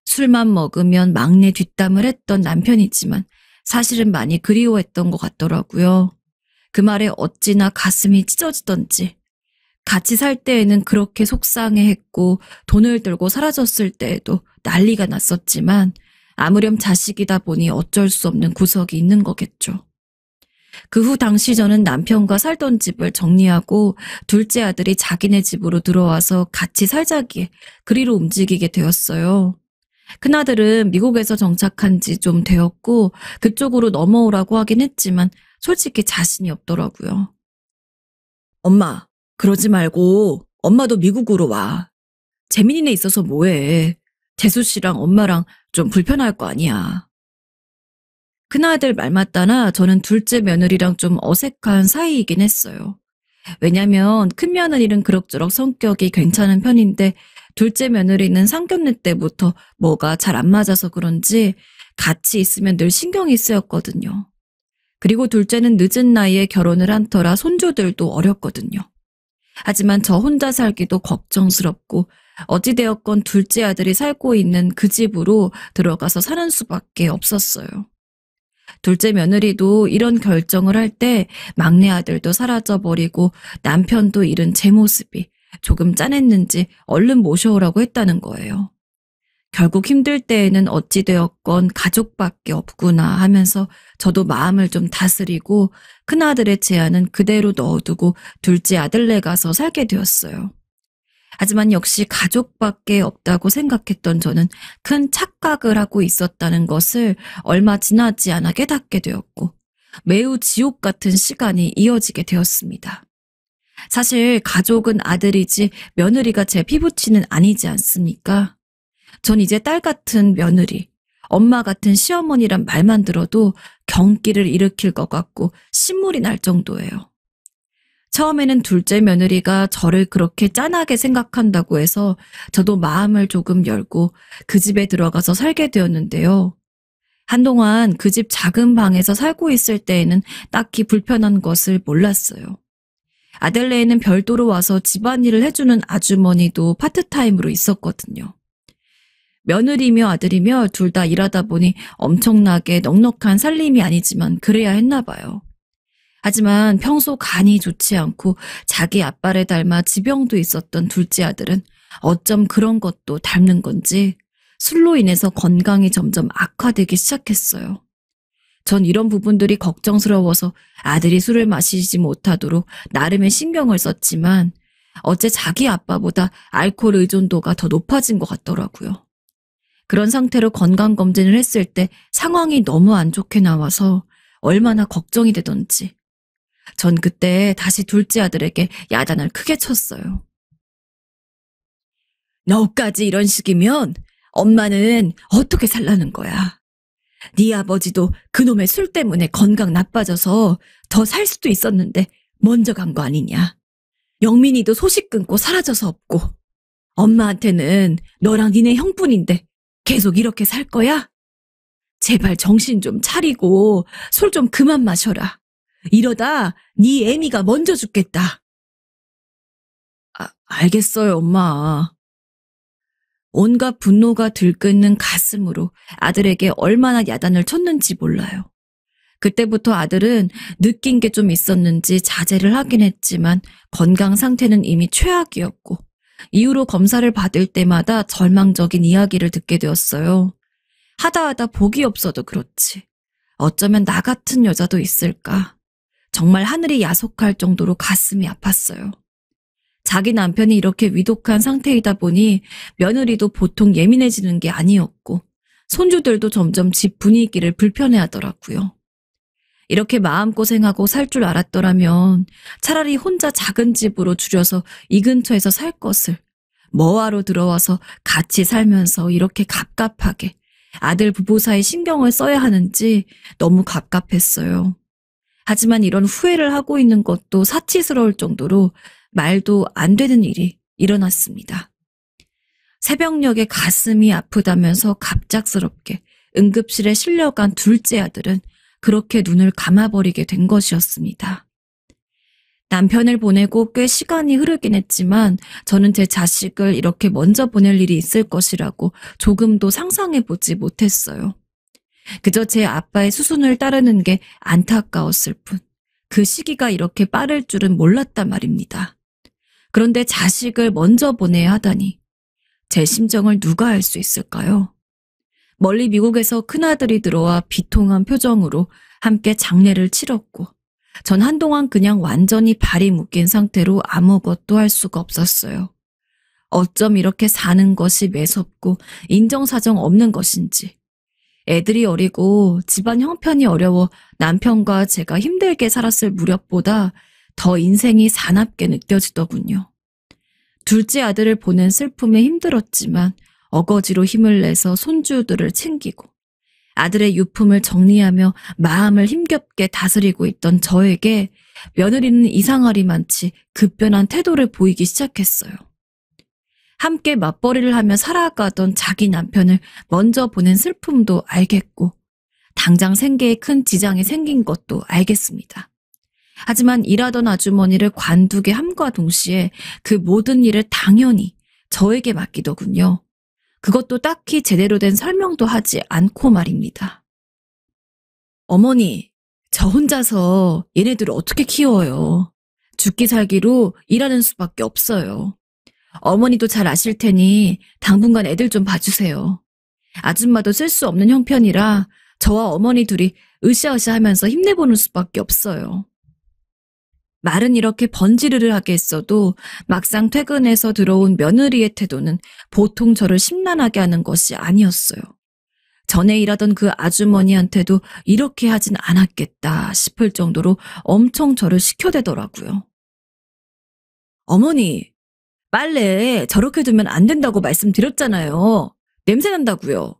술만 먹으면 막내 뒷담을 했던 남편이지만 사실은 많이 그리워했던 것 같더라고요. 그 말에 어찌나 가슴이 찢어지던지. 같이 살 때에는 그렇게 속상해했고 돈을 들고 사라졌을 때에도 난리가 났었지만 아무렴 자식이다 보니 어쩔 수 없는 구석이 있는 거겠죠. 그 후 당시 저는 남편과 살던 집을 정리하고 둘째 아들이 자기네 집으로 들어와서 같이 살자기에 그리로 움직이게 되었어요. 큰아들은 미국에서 정착한 지 좀 되었고 그쪽으로 넘어오라고 하긴 했지만 솔직히 자신이 없더라고요. 엄마, 그러지 말고 엄마도 미국으로 와. 재민이네 있어서 뭐해. 재수 씨랑 엄마랑 좀 불편할 거 아니야. 큰아들 말 맞다나 저는 둘째 며느리랑 좀 어색한 사이이긴 했어요. 왜냐면 큰 며느리는 그럭저럭 성격이 괜찮은 편인데 둘째 며느리는 상견례 때부터 뭐가 잘 안 맞아서 그런지 같이 있으면 늘 신경이 쓰였거든요. 그리고 둘째는 늦은 나이에 결혼을 한 터라 손주들도 어렸거든요. 하지만 저 혼자 살기도 걱정스럽고 어찌되었건 둘째 아들이 살고 있는 그 집으로 들어가서 사는 수밖에 없었어요. 둘째 며느리도 이런 결정을 할 때 막내 아들도 사라져버리고 남편도 잃은 제 모습이 조금 짠했는지 얼른 모셔오라고 했다는 거예요. 결국 힘들 때에는 어찌되었건 가족밖에 없구나 하면서 저도 마음을 좀 다스리고 큰아들의 제안은 그대로 넣어두고 둘째 아들네 가서 살게 되었어요. 하지만 역시 가족밖에 없다고 생각했던 저는 큰 착각을 하고 있었다는 것을 얼마 지나지 않아 깨닫게 되었고 매우 지옥 같은 시간이 이어지게 되었습니다. 사실 가족은 아들이지 며느리가 제 피부치는 아니지 않습니까? 전 이제 딸 같은 며느리, 엄마 같은 시어머니란 말만 들어도 경기를 일으킬 것 같고 신물이 날 정도예요. 처음에는 둘째 며느리가 저를 그렇게 짠하게 생각한다고 해서 저도 마음을 조금 열고 그 집에 들어가서 살게 되었는데요. 한동안 그 집 작은 방에서 살고 있을 때에는 딱히 불편한 것을 몰랐어요. 아들네에는 별도로 와서 집안일을 해주는 아주머니도 파트타임으로 있었거든요. 며느리며 아들이며 둘 다 일하다 보니 엄청나게 넉넉한 살림이 아니지만 그래야 했나 봐요. 하지만 평소 간이 좋지 않고 자기 아빠를 닮아 지병도 있었던 둘째 아들은 어쩜 그런 것도 닮는 건지 술로 인해서 건강이 점점 악화되기 시작했어요. 전 이런 부분들이 걱정스러워서 아들이 술을 마시지 못하도록 나름의 신경을 썼지만 어째 자기 아빠보다 알코올 의존도가 더 높아진 것 같더라고요. 그런 상태로 건강검진을 했을 때 상황이 너무 안 좋게 나와서 얼마나 걱정이 되던지 전 그때 다시 둘째 아들에게 야단을 크게 쳤어요. 너까지 이런 식이면 엄마는 어떻게 살라는 거야? 네 아버지도 그놈의 술 때문에 건강 나빠져서 더 살 수도 있었는데 먼저 간 거 아니냐? 영민이도 소식 끊고 사라져서 없고 엄마한테는 너랑 니네 형뿐인데 계속 이렇게 살 거야? 제발 정신 좀 차리고 술 좀 그만 마셔라. 이러다 네 애미가 먼저 죽겠다. 알겠어요, 엄마. 온갖 분노가 들끓는 가슴으로 아들에게 얼마나 야단을 쳤는지 몰라요. 그때부터 아들은 느낀 게 좀 있었는지 자제를 하긴 했지만 건강 상태는 이미 최악이었고 이후로 검사를 받을 때마다 절망적인 이야기를 듣게 되었어요. 하다 복이 없어도 그렇지. 어쩌면 나 같은 여자도 있을까. 정말 하늘이 야속할 정도로 가슴이 아팠어요. 자기 남편이 이렇게 위독한 상태이다 보니 며느리도 보통 예민해지는 게 아니었고 손주들도 점점 집 분위기를 불편해하더라고요. 이렇게 마음고생하고 살 줄 알았더라면 차라리 혼자 작은 집으로 줄여서 이 근처에서 살 것을 뭐하러 들어와서 같이 살면서 이렇게 갑갑하게 아들 부부 사이 신경을 써야 하는지 너무 갑갑했어요. 하지만 이런 후회를 하고 있는 것도 사치스러울 정도로 말도 안 되는 일이 일어났습니다. 새벽녘에 가슴이 아프다면서 갑작스럽게 응급실에 실려간 둘째 아들은 그렇게 눈을 감아버리게 된 것이었습니다. 남편을 보내고 꽤 시간이 흐르긴 했지만 저는 제 자식을 이렇게 먼저 보낼 일이 있을 것이라고 조금도 상상해보지 못했어요. 그저 제 아빠의 수순을 따르는 게 안타까웠을 뿐 그 시기가 이렇게 빠를 줄은 몰랐단 말입니다. 그런데 자식을 먼저 보내야 하다니 제 심정을 누가 알 수 있을까요? 멀리 미국에서 큰아들이 들어와 비통한 표정으로 함께 장례를 치렀고 전 한동안 그냥 완전히 발이 묶인 상태로 아무것도 할 수가 없었어요. 어쩜 이렇게 사는 것이 매섭고 인정사정 없는 것인지. 애들이 어리고 집안 형편이 어려워 남편과 제가 힘들게 살았을 무렵보다 더 인생이 사납게 느껴지더군요. 둘째 아들을 보낸 슬픔에 힘들었지만 어거지로 힘을 내서 손주들을 챙기고 아들의 유품을 정리하며 마음을 힘겹게 다스리고 있던 저에게 며느리는 이상하리만치 급변한 태도를 보이기 시작했어요. 함께 맞벌이를 하며 살아가던 자기 남편을 먼저 보낸 슬픔도 알겠고 당장 생계에 큰 지장이 생긴 것도 알겠습니다. 하지만 일하던 아주머니를 관두게 함과 동시에 그 모든 일을 당연히 저에게 맡기더군요. 그것도 딱히 제대로 된 설명도 하지 않고 말입니다. 어머니, 저 혼자서 얘네들을 어떻게 키워요? 죽기 살기로 일하는 수밖에 없어요. 어머니도 잘 아실 테니 당분간 애들 좀 봐주세요. 아줌마도 쓸 수 없는 형편이라 저와 어머니 둘이 으쌰으쌰 하면서 힘내보는 수밖에 없어요. 말은 이렇게 번지르르하게 했어도 막상 퇴근해서 들어온 며느리의 태도는 보통 저를 심란하게 하는 것이 아니었어요. 전에 일하던 그 아주머니한테도 이렇게 하진 않았겠다 싶을 정도로 엄청 저를 시켜대더라고요. 어머니, 빨래 저렇게 두면 안 된다고 말씀드렸잖아요. 냄새 난다고요.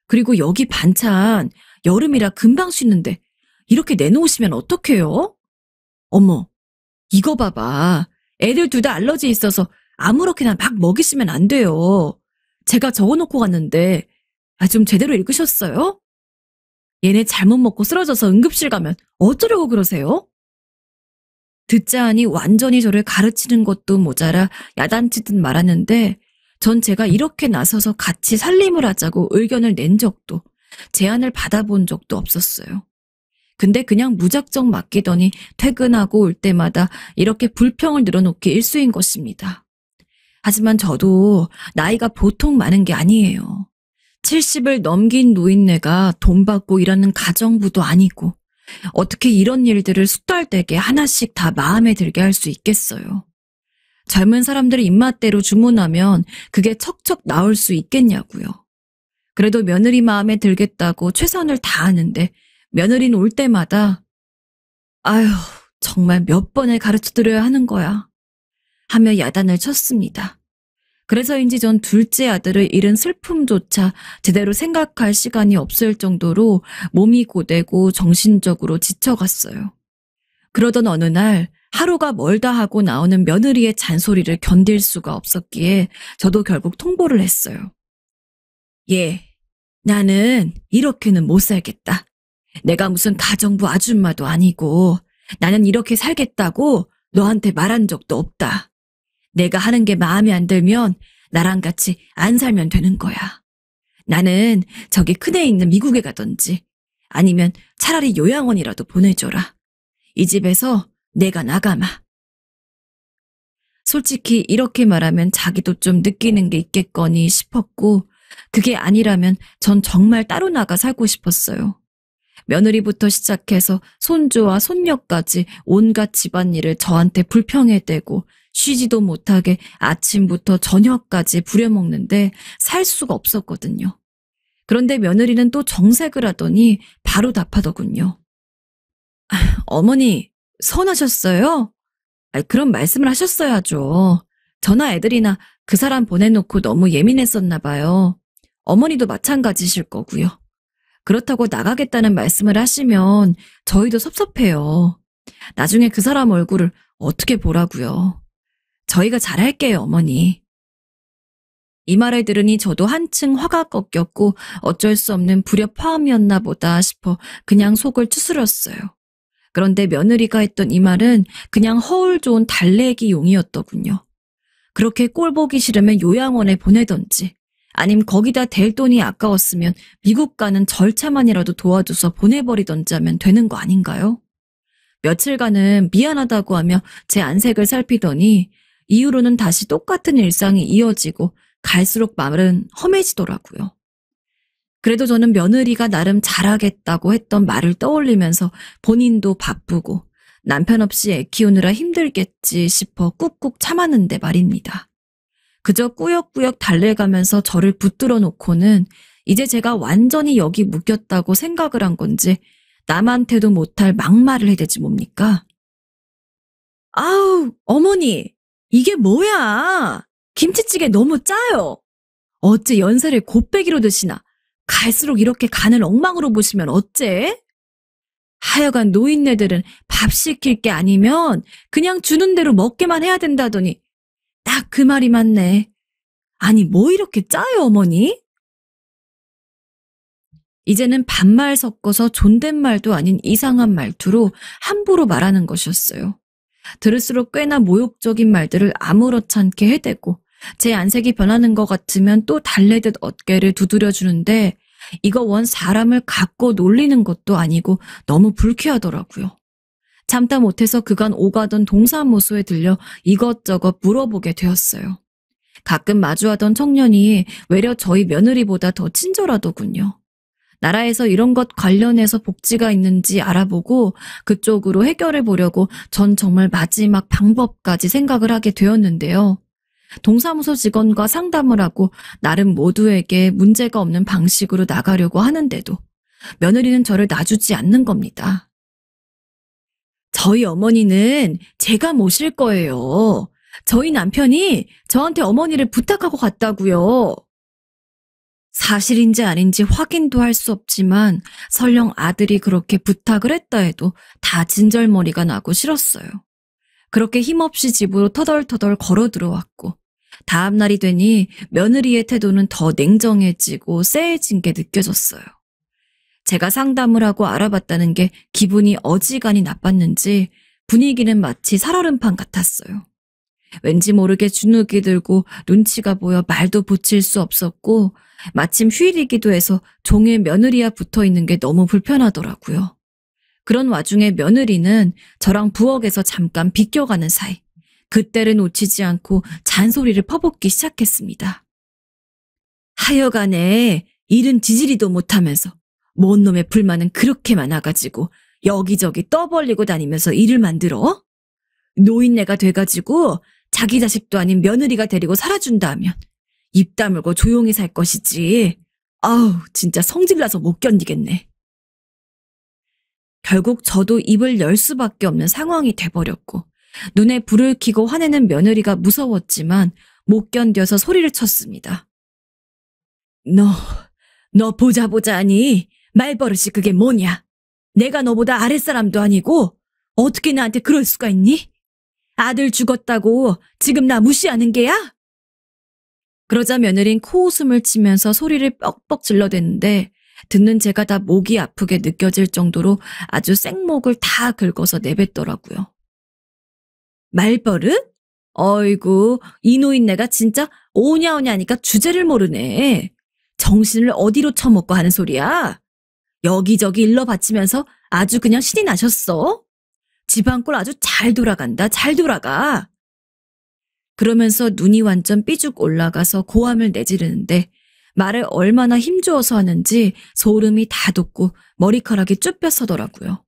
그리고 여기 반찬 여름이라 금방 식는데 이렇게 내놓으시면 어떡해요? 어머, 이거 봐봐. 애들 둘 다 알러지 있어서 아무렇게나 막 먹이시면 안 돼요. 제가 적어놓고 갔는데 좀 제대로 읽으셨어요? 얘네 잘못 먹고 쓰러져서 응급실 가면 어쩌려고 그러세요? 듣자 하니 완전히 저를 가르치는 것도 모자라 야단치듯 말하는데 전 제가 이렇게 나서서 같이 살림을 하자고 의견을 낸 적도 제안을 받아본 적도 없었어요. 근데 그냥 무작정 맡기더니 퇴근하고 올 때마다 이렇게 불평을 늘어놓기 일쑤인 것입니다. 하지만 저도 나이가 보통 많은 게 아니에요. 70을 넘긴 노인네가 돈 받고 일하는 가정부도 아니고 어떻게 이런 일들을 숙달되게 하나씩 다 마음에 들게 할 수 있겠어요. 젊은 사람들이 입맛대로 주문하면 그게 척척 나올 수 있겠냐고요. 그래도 며느리 마음에 들겠다고 최선을 다하는데 며느리는 올 때마다 아휴 정말 몇 번을 가르쳐드려야 하는 거야 하며 야단을 쳤습니다. 그래서인지 전 둘째 아들을 잃은 슬픔조차 제대로 생각할 시간이 없을 정도로 몸이 고되고 정신적으로 지쳐갔어요. 그러던 어느 날 하루가 멀다 하고 나오는 며느리의 잔소리를 견딜 수가 없었기에 저도 결국 통보를 했어요. 예, 나는 이렇게는 못 살겠다. 내가 무슨 가정부 아줌마도 아니고 나는 이렇게 살겠다고 너한테 말한 적도 없다. 내가 하는 게 마음에 안 들면 나랑 같이 안 살면 되는 거야. 나는 저기 큰애 있는 미국에 가든지 아니면 차라리 요양원이라도 보내줘라. 이 집에서 내가 나가마. 솔직히 이렇게 말하면 자기도 좀 느끼는 게 있겠거니 싶었고 그게 아니라면 전 정말 따로 나가 살고 싶었어요. 며느리부터 시작해서 손주와 손녀까지 온갖 집안일을 저한테 불평해대고 쉬지도 못하게 아침부터 저녁까지 부려먹는데 살 수가 없었거든요. 그런데 며느리는 또 정색을 하더니 바로 답하더군요. 어머니, 서운하셨어요? 그런 말씀을 하셨어야죠. 저나 애들이나 그 사람 보내놓고 너무 예민했었나 봐요. 어머니도 마찬가지실 거고요. 그렇다고 나가겠다는 말씀을 하시면 저희도 섭섭해요. 나중에 그 사람 얼굴을 어떻게 보라고요. 저희가 잘할게요, 어머니. 이 말을 들으니 저도 한층 화가 꺾였고 어쩔 수 없는 불협화음이었나 보다 싶어 그냥 속을 추스렸어요. 그런데 며느리가 했던 이 말은 그냥 허울 좋은 달래기 용이었더군요. 그렇게 꼴 보기 싫으면 요양원에 보내던지 아님 거기다 댈 돈이 아까웠으면 미국 가는 절차만이라도 도와줘서 보내버리던지 하면 되는 거 아닌가요? 며칠간은 미안하다고 하며 제 안색을 살피더니 이후로는 다시 똑같은 일상이 이어지고 갈수록 말은 험해지더라고요. 그래도 저는 며느리가 나름 잘하겠다고 했던 말을 떠올리면서 본인도 바쁘고 남편 없이 애 키우느라 힘들겠지 싶어 꾹꾹 참았는데 말입니다. 그저 꾸역꾸역 달래가면서 저를 붙들어 놓고는 이제 제가 완전히 여기 묶였다고 생각을 한 건지 남한테도 못할 막말을 해대지 뭡니까? 아우, 어머니, 이게 뭐야? 김치찌개 너무 짜요. 어째 연세를 곱빼기로 드시나? 갈수록 이렇게 간을 엉망으로 보시면 어째? 하여간 노인네들은 밥 시킬 게 아니면 그냥 주는 대로 먹게만 해야 된다더니 딱 그 말이 맞네. 아니 뭐 이렇게 짜요 어머니? 이제는 반말 섞어서 존댓말도 아닌 이상한 말투로 함부로 말하는 것이었어요. 들을수록 꽤나 모욕적인 말들을 아무렇지 않게 해대고 제 안색이 변하는 것 같으면 또 달래듯 어깨를 두드려주는데 이거 원 사람을 갖고 놀리는 것도 아니고 너무 불쾌하더라고요. 참다 못해서 그간 오가던 동사무소에 들려 이것저것 물어보게 되었어요. 가끔 마주하던 청년이 외려 저희 며느리보다 더 친절하더군요. 나라에서 이런 것 관련해서 복지가 있는지 알아보고 그쪽으로 해결해 보려고 전 정말 마지막 방법까지 생각을 하게 되었는데요. 동사무소 직원과 상담을 하고 나름 모두에게 문제가 없는 방식으로 나가려고 하는데도 며느리는 저를 놔주지 않는 겁니다. 저희 어머니는 제가 모실 거예요. 저희 남편이 저한테 어머니를 부탁하고 갔다고요. 사실인지 아닌지 확인도 할 수 없지만 설령 아들이 그렇게 부탁을 했다 해도 다 진절머리가 나고 싫었어요. 그렇게 힘없이 집으로 터덜터덜 걸어 들어왔고 다음 날이 되니 며느리의 태도는 더 냉정해지고 쎄해진 게 느껴졌어요. 제가 상담을 하고 알아봤다는 게 기분이 어지간히 나빴는지 분위기는 마치 살얼음판 같았어요. 왠지 모르게 주눅이 들고 눈치가 보여 말도 붙일 수 없었고 마침 휴일이기도 해서 종일 며느리와 붙어있는 게 너무 불편하더라고요. 그런 와중에 며느리는 저랑 부엌에서 잠깐 비껴가는 사이 그때를 놓치지 않고 잔소리를 퍼붓기 시작했습니다. 하여간에 일은 지지리도 못하면서 뭔 놈의 불만은 그렇게 많아가지고 여기저기 떠벌리고 다니면서 일을 만들어? 노인네가 돼가지고 자기 자식도 아닌 며느리가 데리고 살아준다면 입 다물고 조용히 살 것이지. 아우, 진짜 성질나서 못 견디겠네. 결국 저도 입을 열 수밖에 없는 상황이 돼버렸고 눈에 불을 켜고 화내는 며느리가 무서웠지만 못 견뎌서 소리를 쳤습니다. 너 보자 하니 말버릇이 그게 뭐냐? 내가 너보다 아랫사람도 아니고 어떻게 나한테 그럴 수가 있니? 아들 죽었다고 지금 나 무시하는 게야? 그러자 며느린 코웃음을 치면서 소리를 뻑뻑 질러댔는데 듣는 제가 다 목이 아프게 느껴질 정도로 아주 생목을 다 긁어서 내뱉더라고요. 말버릇? 어이구, 이 노인네가 진짜 오냐오냐 하니까 주제를 모르네. 정신을 어디로 처먹고 하는 소리야? 여기저기 일러 바치면서 아주 그냥 신이 나셨어. 집안꼴 아주 잘 돌아간다, 잘 돌아가. 그러면서 눈이 완전 삐죽 올라가서 고함을 내지르는데 말을 얼마나 힘주어서 하는지 소름이 다 돋고 머리카락이 쭉 뼛서더라고요.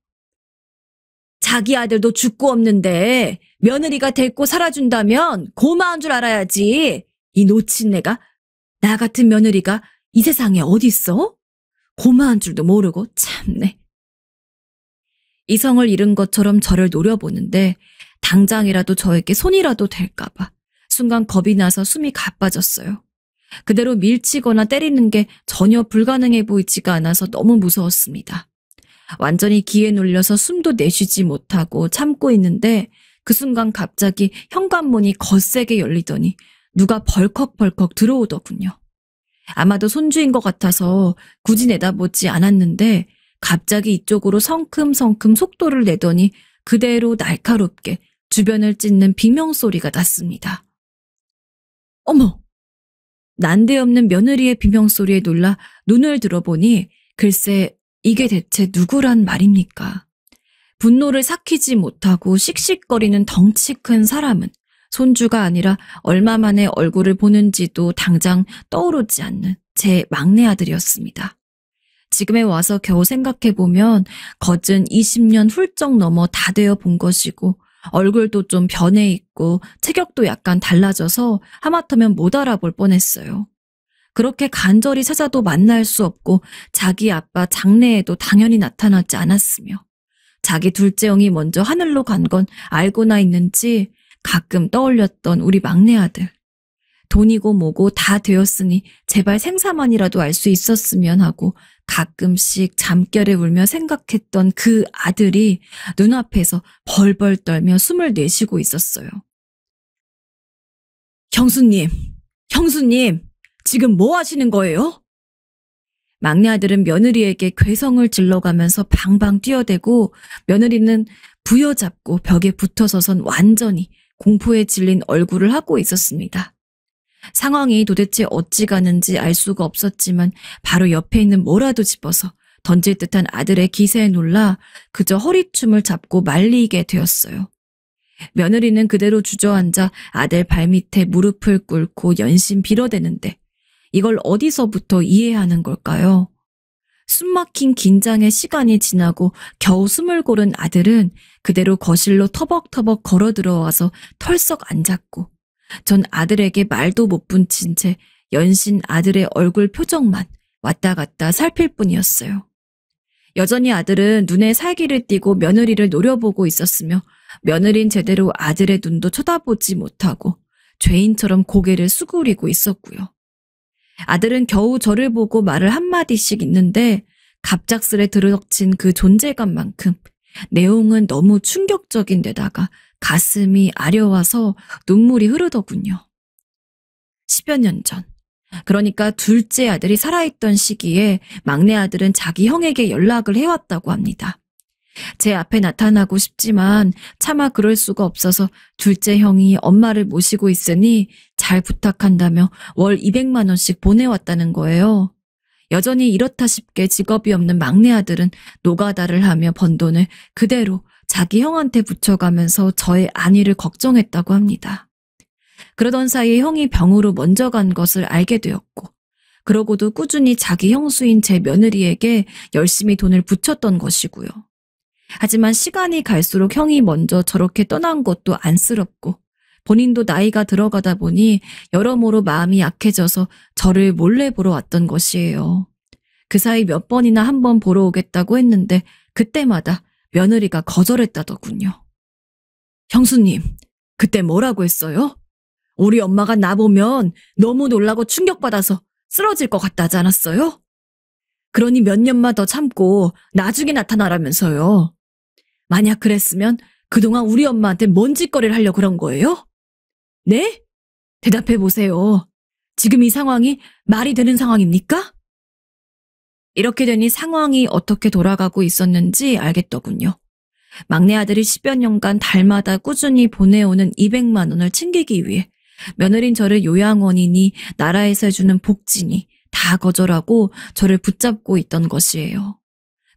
자기 아들도 죽고 없는데 며느리가 데리고 살아준다면 고마운 줄 알아야지. 이 노친네가, 나 같은 며느리가 이 세상에 어딨어? 고마운 줄도 모르고 참네. 이성을 잃은 것처럼 저를 노려보는데 당장이라도 저에게 손이라도 될까봐 순간 겁이 나서 숨이 가빠졌어요. 그대로 밀치거나 때리는 게 전혀 불가능해 보이지가 않아서 너무 무서웠습니다. 완전히 기에 눌려서 숨도 내쉬지 못하고 참고 있는데 그 순간 갑자기 현관문이 거세게 열리더니 누가 벌컥벌컥 들어오더군요. 아마도 손주인 것 같아서 굳이 내다보지 않았는데 갑자기 이쪽으로 성큼성큼 속도를 내더니 그대로 날카롭게 주변을 찢는 비명소리가 났습니다. 어머! 난데없는 며느리의 비명소리에 놀라 눈을 들어보니 글쎄 이게 대체 누구란 말입니까? 분노를 삭히지 못하고 씩씩거리는 덩치 큰 사람은 손주가 아니라 얼마 만에 얼굴을 보는지도 당장 떠오르지 않는 제 막내 아들이었습니다. 지금에 와서 겨우 생각해보면 겉은 20년 훌쩍 넘어 다 되어 본 것이고 얼굴도 좀 변해 있고 체격도 약간 달라져서 하마터면 못 알아볼 뻔했어요. 그렇게 간절히 찾아도 만날 수 없고 자기 아빠 장례에도 당연히 나타나지 않았으며 자기 둘째 형이 먼저 하늘로 간 건 알고나 있는지 가끔 떠올렸던 우리 막내 아들. 돈이고 뭐고 다 되었으니 제발 생사만이라도 알 수 있었으면 하고 가끔씩 잠결에 울며 생각했던 그 아들이 눈앞에서 벌벌 떨며 숨을 내쉬고 있었어요. 형수님, 지금 뭐 하시는 거예요? 막내 아들은 며느리에게 괴성을 질러가면서 방방 뛰어대고 며느리는 부여잡고 벽에 붙어서선 완전히 공포에 질린 얼굴을 하고 있었습니다. 상황이 도대체 어찌 가는지 알 수가 없었지만 바로 옆에 있는 뭐라도 집어서 던질 듯한 아들의 기세에 놀라 그저 허리춤을 잡고 말리게 되었어요. 며느리는 그대로 주저앉아 아들 발밑에 무릎을 꿇고 연신 빌어대는데 이걸 어디서부터 이해하는 걸까요? 숨막힌 긴장의 시간이 지나고 겨우 숨을 고른 아들은 그대로 거실로 터벅터벅 걸어 들어와서 털썩 앉았고 전 아들에게 말도 못 붙인 채 연신 아들의 얼굴 표정만 왔다 갔다 살필 뿐이었어요. 여전히 아들은 눈에 살기를 띠고 며느리를 노려보고 있었으며 며느린 제대로 아들의 눈도 쳐다보지 못하고 죄인처럼 고개를 수그리고 있었고요. 아들은 겨우 저를 보고 말을 한마디씩 있는데 갑작스레 들어닥친 그 존재감만큼 내용은 너무 충격적인 데다가 가슴이 아려와서 눈물이 흐르더군요. 10여 년 전, 그러니까 둘째 아들이 살아있던 시기에 막내 아들은 자기 형에게 연락을 해왔다고 합니다. 제 앞에 나타나고 싶지만 차마 그럴 수가 없어서 둘째 형이 엄마를 모시고 있으니 잘 부탁한다며 월 200만 원씩 보내왔다는 거예요. 여전히 이렇다 싶게 직업이 없는 막내 아들은 노가다를 하며 번 돈을 그대로 자기 형한테 붙여가면서 저의 안위를 걱정했다고 합니다. 그러던 사이에 형이 병으로 먼저 간 것을 알게 되었고, 그러고도 꾸준히 자기 형수인 제 며느리에게 열심히 돈을 붙였던 것이고요. 하지만 시간이 갈수록 형이 먼저 저렇게 떠난 것도 안쓰럽고, 본인도 나이가 들어가다 보니 여러모로 마음이 약해져서 저를 몰래 보러 왔던 것이에요. 그 사이 몇 번이나 한 번 보러 오겠다고 했는데 그때마다 며느리가 거절했다더군요. 형수님, 그때 뭐라고 했어요? 우리 엄마가 나보면 너무 놀라고 충격받아서 쓰러질 것 같다지 않았어요? 그러니 몇 년만 더 참고 나중에 나타나라면서요. 만약 그랬으면 그동안 우리 엄마한테 뭔 짓거리를 하려고 그런 거예요? 네? 대답해 보세요. 지금 이 상황이 말이 되는 상황입니까? 이렇게 되니 상황이 어떻게 돌아가고 있었는지 알겠더군요. 막내 아들이 10여 년간 달마다 꾸준히 보내오는 200만 원을 챙기기 위해 며느린 저를 요양원이니 나라에서 해주는 복지니 다 거절하고 저를 붙잡고 있던 것이에요.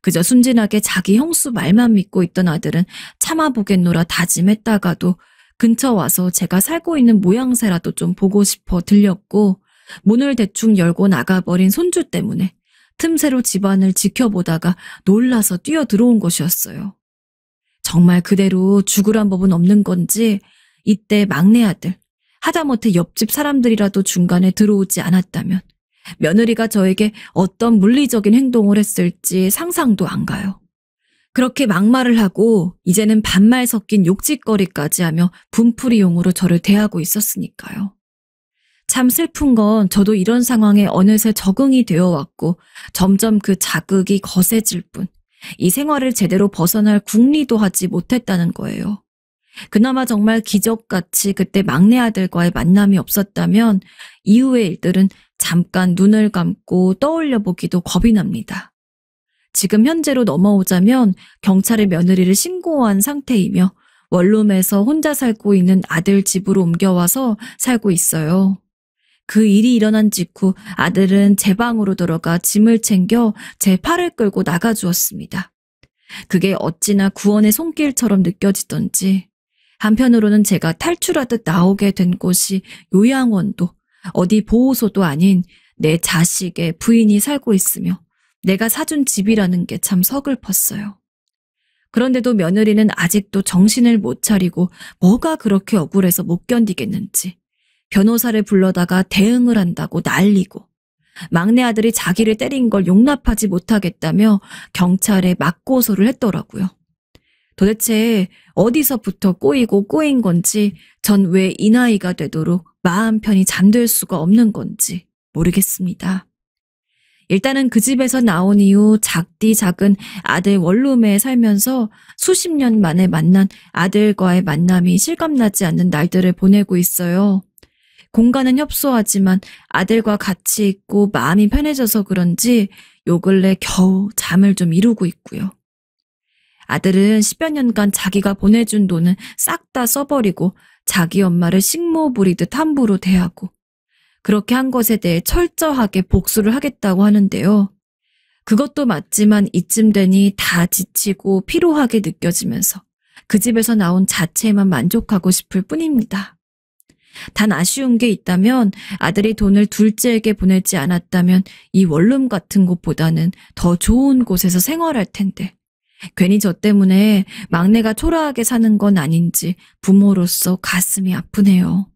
그저 순진하게 자기 형수 말만 믿고 있던 아들은 참아보겠노라 다짐했다가도 근처 와서 제가 살고 있는 모양새라도 좀 보고 싶어 들렸고, 문을 대충 열고 나가버린 손주 때문에 틈새로 집안을 지켜보다가 놀라서 뛰어 들어온 것이었어요. 정말 그대로 죽으란 법은 없는 건지 이때 막내 아들, 하다못해 옆집 사람들이라도 중간에 들어오지 않았다면 며느리가 저에게 어떤 물리적인 행동을 했을지 상상도 안 가요. 그렇게 막말을 하고 이제는 반말 섞인 욕짓거리까지 하며 분풀이용으로 저를 대하고 있었으니까요. 참 슬픈 건 저도 이런 상황에 어느새 적응이 되어 왔고 점점 그 자극이 거세질 뿐 이 생활을 제대로 벗어날 궁리도 하지 못했다는 거예요. 그나마 정말 기적같이 그때 막내 아들과의 만남이 없었다면 이후의 일들은 잠깐 눈을 감고 떠올려 보기도 겁이 납니다. 지금 현재로 넘어오자면 경찰에 며느리를 신고한 상태이며 원룸에서 혼자 살고 있는 아들 집으로 옮겨와서 살고 있어요. 그 일이 일어난 직후 아들은 제 방으로 들어가 짐을 챙겨 제 팔을 끌고 나가주었습니다. 그게 어찌나 구원의 손길처럼 느껴지던지 한편으로는 제가 탈출하듯 나오게 된 곳이 요양원도 어디 보호소도 아닌 내 자식의 부인이 살고 있으며 내가 사준 집이라는 게 참 서글펐어요. 그런데도 며느리는 아직도 정신을 못 차리고 뭐가 그렇게 억울해서 못 견디겠는지 변호사를 불러다가 대응을 한다고 난리고 막내 아들이 자기를 때린 걸 용납하지 못하겠다며 경찰에 맞고소를 했더라고요. 도대체 어디서부터 꼬이고 꼬인 건지 전 왜 이 나이가 되도록 마음 편히 잠들 수가 없는 건지 모르겠습니다. 일단은 그 집에서 나온 이후 작디 작은 아들 원룸에 살면서 수십 년 만에 만난 아들과의 만남이 실감나지 않는 날들을 보내고 있어요. 공간은 협소하지만 아들과 같이 있고 마음이 편해져서 그런지 요 근래 겨우 잠을 좀 이루고 있고요. 아들은 10여 년간 자기가 보내준 돈은 싹 다 써버리고 자기 엄마를 식모 부리듯 함부로 대하고 그렇게 한 것에 대해 철저하게 복수를 하겠다고 하는데요. 그것도 맞지만 이쯤 되니 다 지치고 피로하게 느껴지면서 그 집에서 나온 자체에만 만족하고 싶을 뿐입니다. 단 아쉬운 게 있다면 아들이 돈을 둘째에게 보내지 않았다면 이 원룸 같은 곳보다는 더 좋은 곳에서 생활할 텐데 괜히 저 때문에 막내가 초라하게 사는 건 아닌지 부모로서 가슴이 아프네요.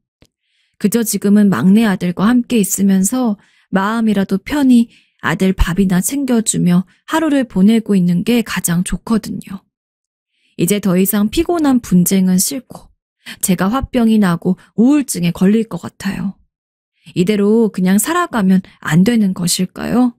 그저 지금은 막내 아들과 함께 있으면서 마음이라도 편히 아들 밥이나 챙겨주며 하루를 보내고 있는 게 가장 좋거든요. 이제 더 이상 피곤한 분쟁은 싫고 제가 화병이 나고 우울증에 걸릴 것 같아요. 이대로 그냥 살아가면 안 되는 것일까요?